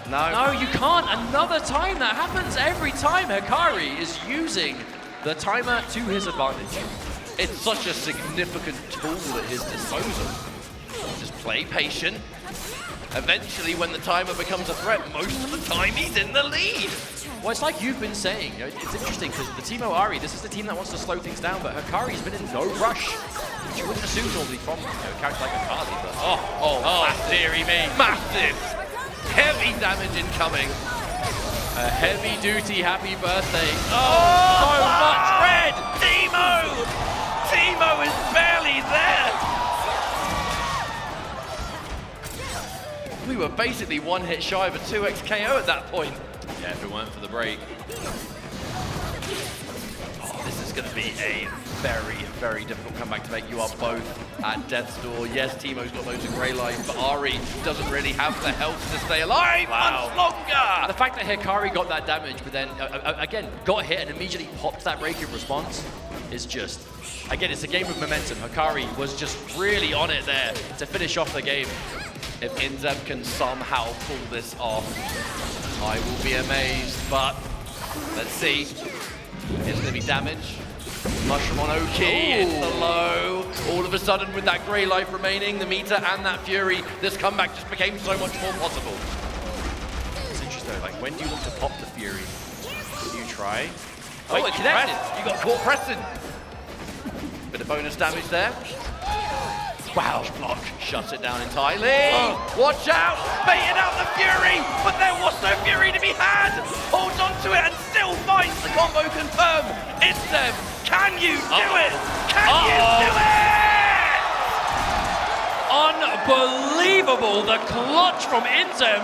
No, you can't. Another time that happens every time Hikari is using the timer to his advantage. It's such a significant tool at his disposal. Just play patient. Eventually, when the timer becomes a threat, most of the time he's in the lead. Well, it's like you've been saying. You know, it's interesting because the Team Ari, this is the team that wants to slow things down, but Hikari's been in no rush, which you wouldn't assume normally from a character like Hikari. But Dearie me. Massive. Heavy damage incoming. a heavy-duty happy birthday. So much red. Teemo is barely there. We were basically one hit shy of a 2x KO at that point. Yeah, if it weren't for the break. Oh, this is going to be a very, very difficult comeback to make. You are both at death's door. Yes, Teemo's got loads of grey life, but Ari doesn't really have the health to stay alive much longer. The fact that Hikari got that damage, but then, again, got hit and immediately popped that break in response is just, again, it's a game of momentum. Hikari was just really on it there to finish off the game. If INZEM can somehow pull this off, I will be amazed, but let's see. It's going to be damage. Mushroom on Oki, it's the low. All of a sudden, with that grey life remaining, the meter and that fury, this comeback just became so much more possible. It's interesting, like, when do you look to pop the Fury? Do you try? Oh, it connected. You got caught pressing. Bit of bonus damage there. Wow, block shuts it down entirely. Watch out, baiting out the Fury, but there was no Fury to be had. Holds onto it and still finds the combo confirm. INZEM, can you do it? Can you do it? Unbelievable, the clutch from INZEM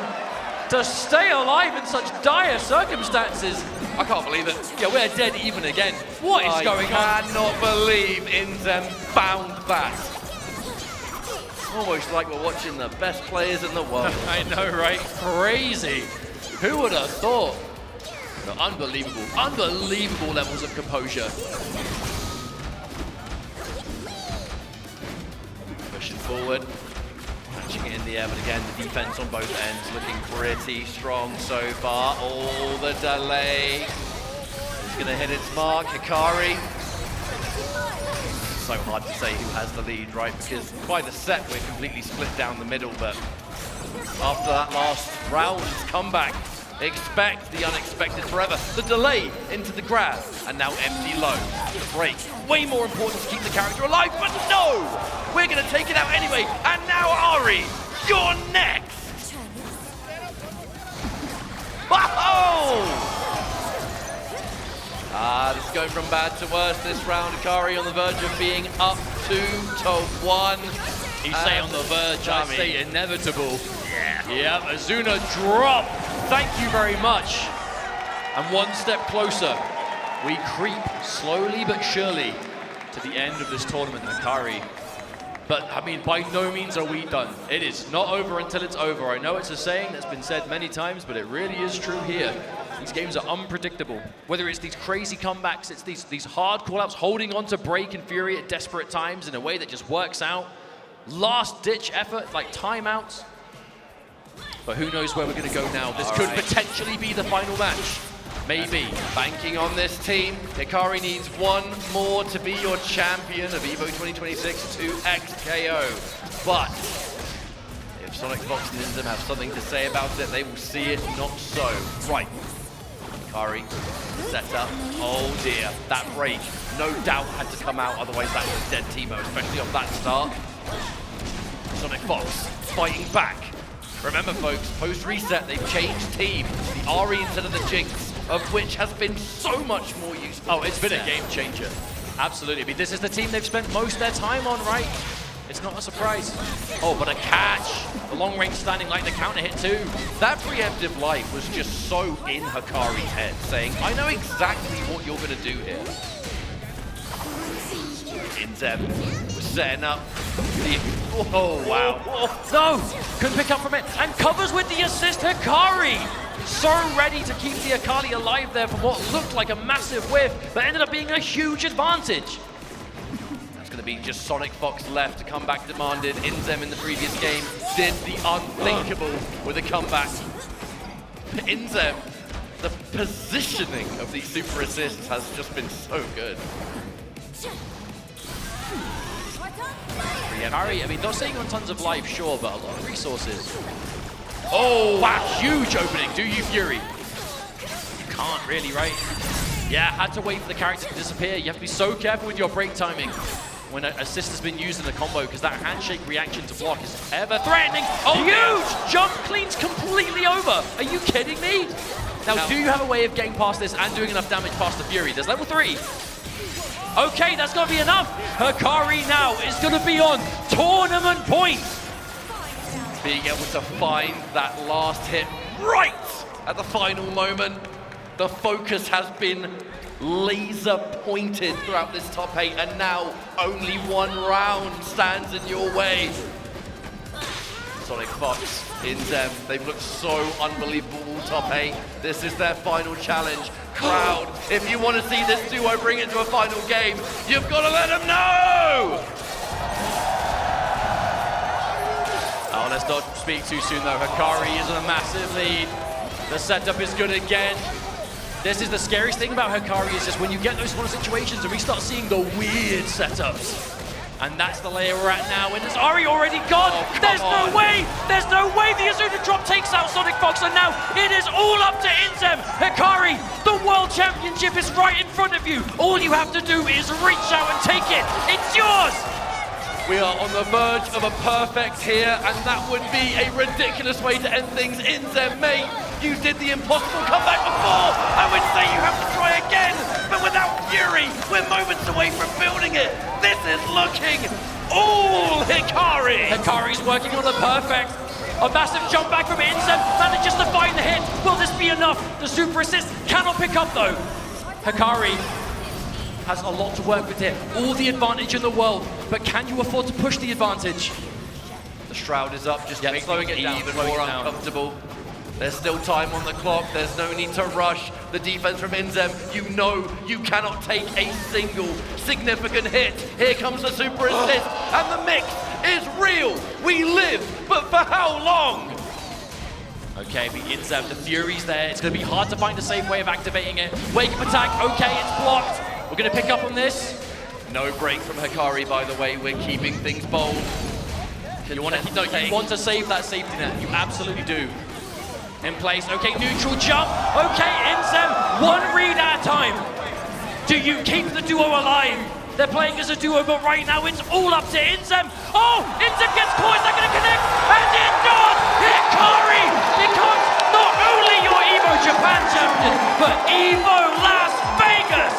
to stay alive in such dire circumstances. I can't believe it. Yeah, we're dead even again. What is going on? I cannot believe INZEM found that. Almost like we're watching the best players in the world. I know, right? Crazy. Who would have thought? No, unbelievable, unbelievable levels of composure. Pushing forward, catching it in the air, but again, the defense on both ends looking pretty strong so far. All the delay. It's going to hit its mark. Hikari. So hard to say who has the lead, right? Because by the set, we're completely split down the middle, but after that last round's comeback, expect the unexpected forever. The delay into the grab, and now empty low. The break, way more important to keep the character alive, but no! We're gonna take it out anyway, and now Ari, you're next! Whoa! This is going from bad to worse this round. Hikari on the verge of being up 2-1. You say on the verge, I say inevitable. Yeah. Yep, Azuna drop. Thank you very much. And one step closer. We creep slowly but surely to the end of this tournament, Hikari. But, I mean, by no means are we done. It is not over until it's over. I know it's a saying that's been said many times, but it really is true here. These games are unpredictable. Whether it's these crazy comebacks, it's these hard call-outs, holding on to break and fury at desperate times in a way that just works out. Last-ditch effort, like timeouts. But who knows where we're going to go now. This could potentially be the final match. Maybe. Banking on this team, Hikari needs one more to be your champion of EVO 2026 to XKO. But if SonicFox and INZEM have something to say about it, they will see it not so. Right. Hikari, set up. Oh dear, that break no doubt had to come out, otherwise that was dead Teemo, especially on that start. SonicFox fighting back. Remember folks, post-reset, they've changed team. The Ari instead of the Jinx, of which has been so much more useful. Oh, it's been a game changer. Absolutely. I mean, this is the team they've spent most of their time on, right? It's not a surprise. Oh, but a catch. The long range standing like the counter hit too. That preemptive light was just so in Hikari's head, saying, I know exactly what you're going to do here. INZEM was setting up the... Oh, wow. No, couldn't pick up from it, and covers with the assist. Hikari, so ready to keep the Akali alive there from what looked like a massive whiff, but ended up being a huge advantage. That's going to be just SonicFox left to come back demanded. INZEM in the previous game did the unthinkable with a comeback. INZEM, the positioning of these super assists has just been so good. Hikari, I mean, not saying on tons of life, sure, but a lot of resources. Oh, wow, huge opening. Do you Fury? You can't really, right? Yeah, had to wait for the character to disappear. You have to be so careful with your break timing when an assist has been used in a combo, because that handshake reaction to block is ever threatening. Oh, huge jump cleans completely over. Are you kidding me? Now, do you have a way of getting past this and doing enough damage past the Fury? There's level 3. Okay, that's gonna be enough. Hikari now is gonna be on tournament point. Being able to find that last hit right at the final moment. The focus has been laser pointed throughout this top 8, and now only one round stands in your way. SonicFox, INZEM, they've looked so unbelievable all top 8. This is their final challenge. Crowd, if you want to see this duo bring it to a final game, you've got to let them know! Oh, let's not speak too soon though. Hikari is on a massive lead. The setup is good again. This is the scariest thing about Hikari, is just when you get those sort of situations and we start seeing the weird setups. And that's the layer we're at now, and is Ari already gone? Oh, there's no way the Azuna drop takes out SonicFox, and now it is all up to INZEM. Hikari, the World Championship is right in front of you. All you have to do is reach out and take it. It's yours! We are on the verge of a perfect here, and that would be a ridiculous way to end things. INZEM, mate, you did the impossible comeback before. I would say you have to try again, but without Fury, we're moments away from building it. This is looking all Hikari. Hikari's working on the perfect. A massive jump back from INZEM, manages to find the hit. Will this be enough? The super assist cannot pick up though. Hikari has a lot to work with here. All the advantage in the world, but can you afford to push the advantage? The shroud is up, just slowing it down, even more uncomfortable. There's still time on the clock. There's no need to rush. The defense from INZEM, you know you cannot take a single significant hit. Here comes the super assist, and the mix is real. We live, but for how long? Okay, but INZEM, the Fury's there. It's going to be hard to find a safe way of activating it. Wake up attack, okay, it's blocked. We're going to pick up on this. No break from Hikari, by the way. We're keeping things bold. You want to save that safety net. You absolutely do. In place. Okay, neutral jump. Okay, INZEM, one read at a time. Do you keep the duo alive? They're playing as a duo, but right now it's all up to INZEM. Oh, INZEM gets caught. Is that going to connect? And it does! Hikari becomes not only your EVO Japan champion, but EVO Las Vegas!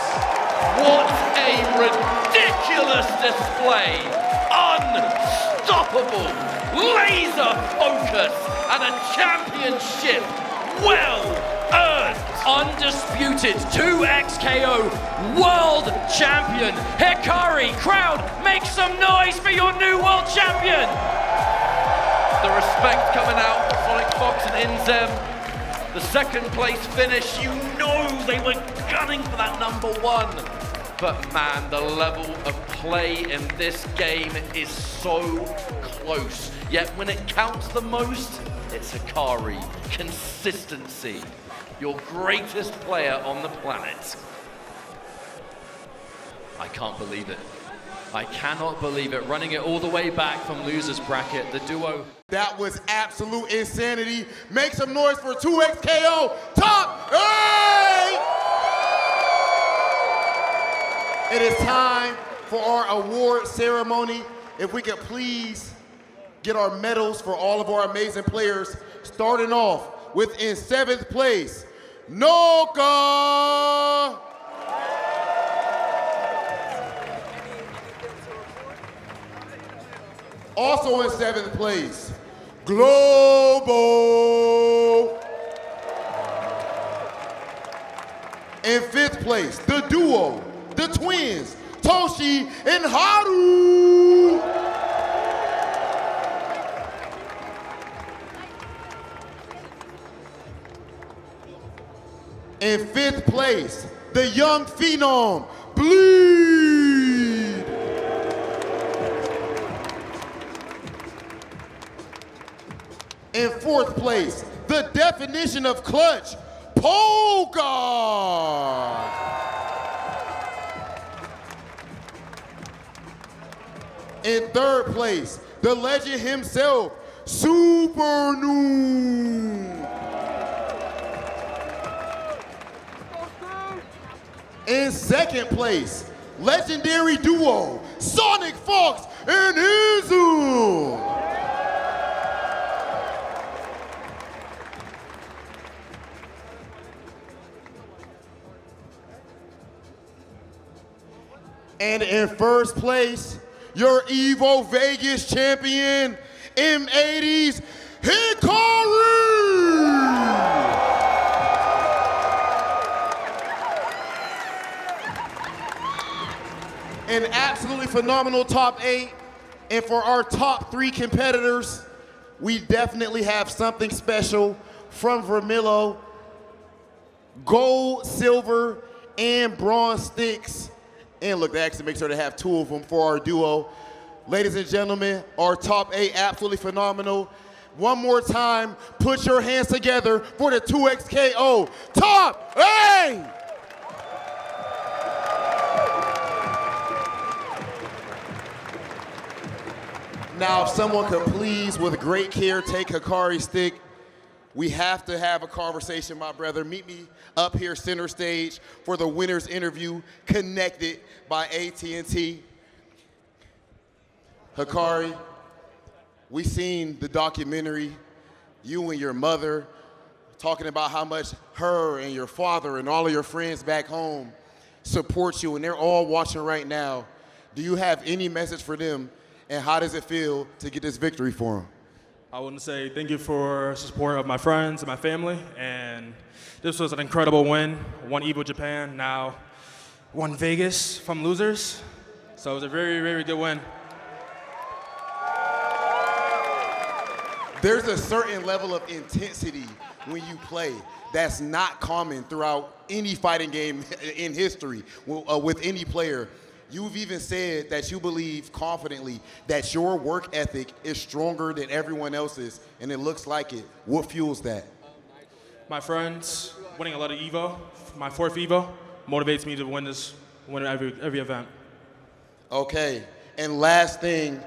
What a ridiculous display! Unstoppable! Laser focus and a championship well earned! Undisputed 2x KO world champion Hikari. Crowd, make some noise for your new world champion! The respect coming out for SonicFox and INZEM. The second place finish, you know they were gunning for that #1. But man, the level of play in this game is so close. Yet when it counts the most, it's Hikari. Consistency. Your greatest player on the planet. I can't believe it. I cannot believe it. Running it all the way back from loser's bracket, the duo. That was absolute insanity. Make some noise for 2XKO top 8! It is time for our award ceremony. If we could please get our medals for all of our amazing players, starting off with in 7th place, Noka! Also in 7th place, Globo. In 5th place, the duo, the twins, Toshi and Haru. In 5th place, the young phenom, Bleed. In fourth place, the definition of clutch, Poka. In third place, the legend himself, Supernoon. In second place, legendary duo, SonicFox and INZEM. And in first place, your Evo Vegas champion, M80's Hikari! An absolutely phenomenal top 8. And for our top 3 competitors, we definitely have something special from Vermillo. Gold, silver, and bronze sticks. And look, they actually make sure to have 2 of them for our duo. Ladies and gentlemen, our top 8, absolutely phenomenal. One more time, put your hands together for the 2XKO top 8! Now, if someone could please, with great care, take Hikari's stick. We have to have a conversation, my brother. Meet me up here center stage for the winner's interview, connected by AT&T. Hikari, we seen the documentary, you and your mother talking about how much her and your father and all of your friends back home support you, and they're all watching right now. Do you have any message for them, and how does it feel to get this victory for them? I want to say thank you for support of my friends and my family, and this was an incredible win. Won Evo Japan, now won Vegas from losers, so it was a very, very good win. There's a certain level of intensity when you play that's not common throughout any fighting game in history with any player. You've even said that you believe confidently that your work ethic is stronger than everyone else's, and it looks like it. What fuels that? My friends, winning a lot of Evo, my 4th Evo, motivates me to win every event. Okay, and last thing,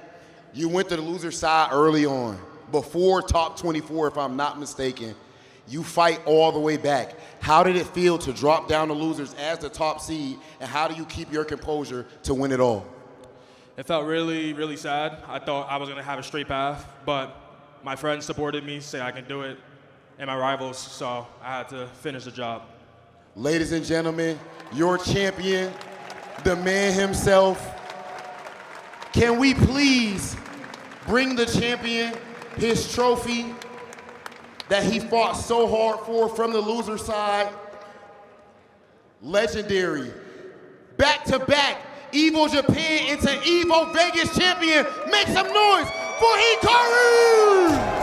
you went to the loser side early on, before top 24, if I'm not mistaken. You fight all the way back. How did it feel to drop down to losers as the top seed, and how do you keep your composure to win it all? It felt really, really sad. I thought I was going to have a straight path, but my friends supported me, say I can do it, and my rivals, so I had to finish the job. Ladies and gentlemen, your champion, the man himself. Can we please bring the champion his trophy that he fought so hard for from the loser side? Legendary, back-to-back Evo Japan into Evo Vegas champion. Make some noise for Hikari!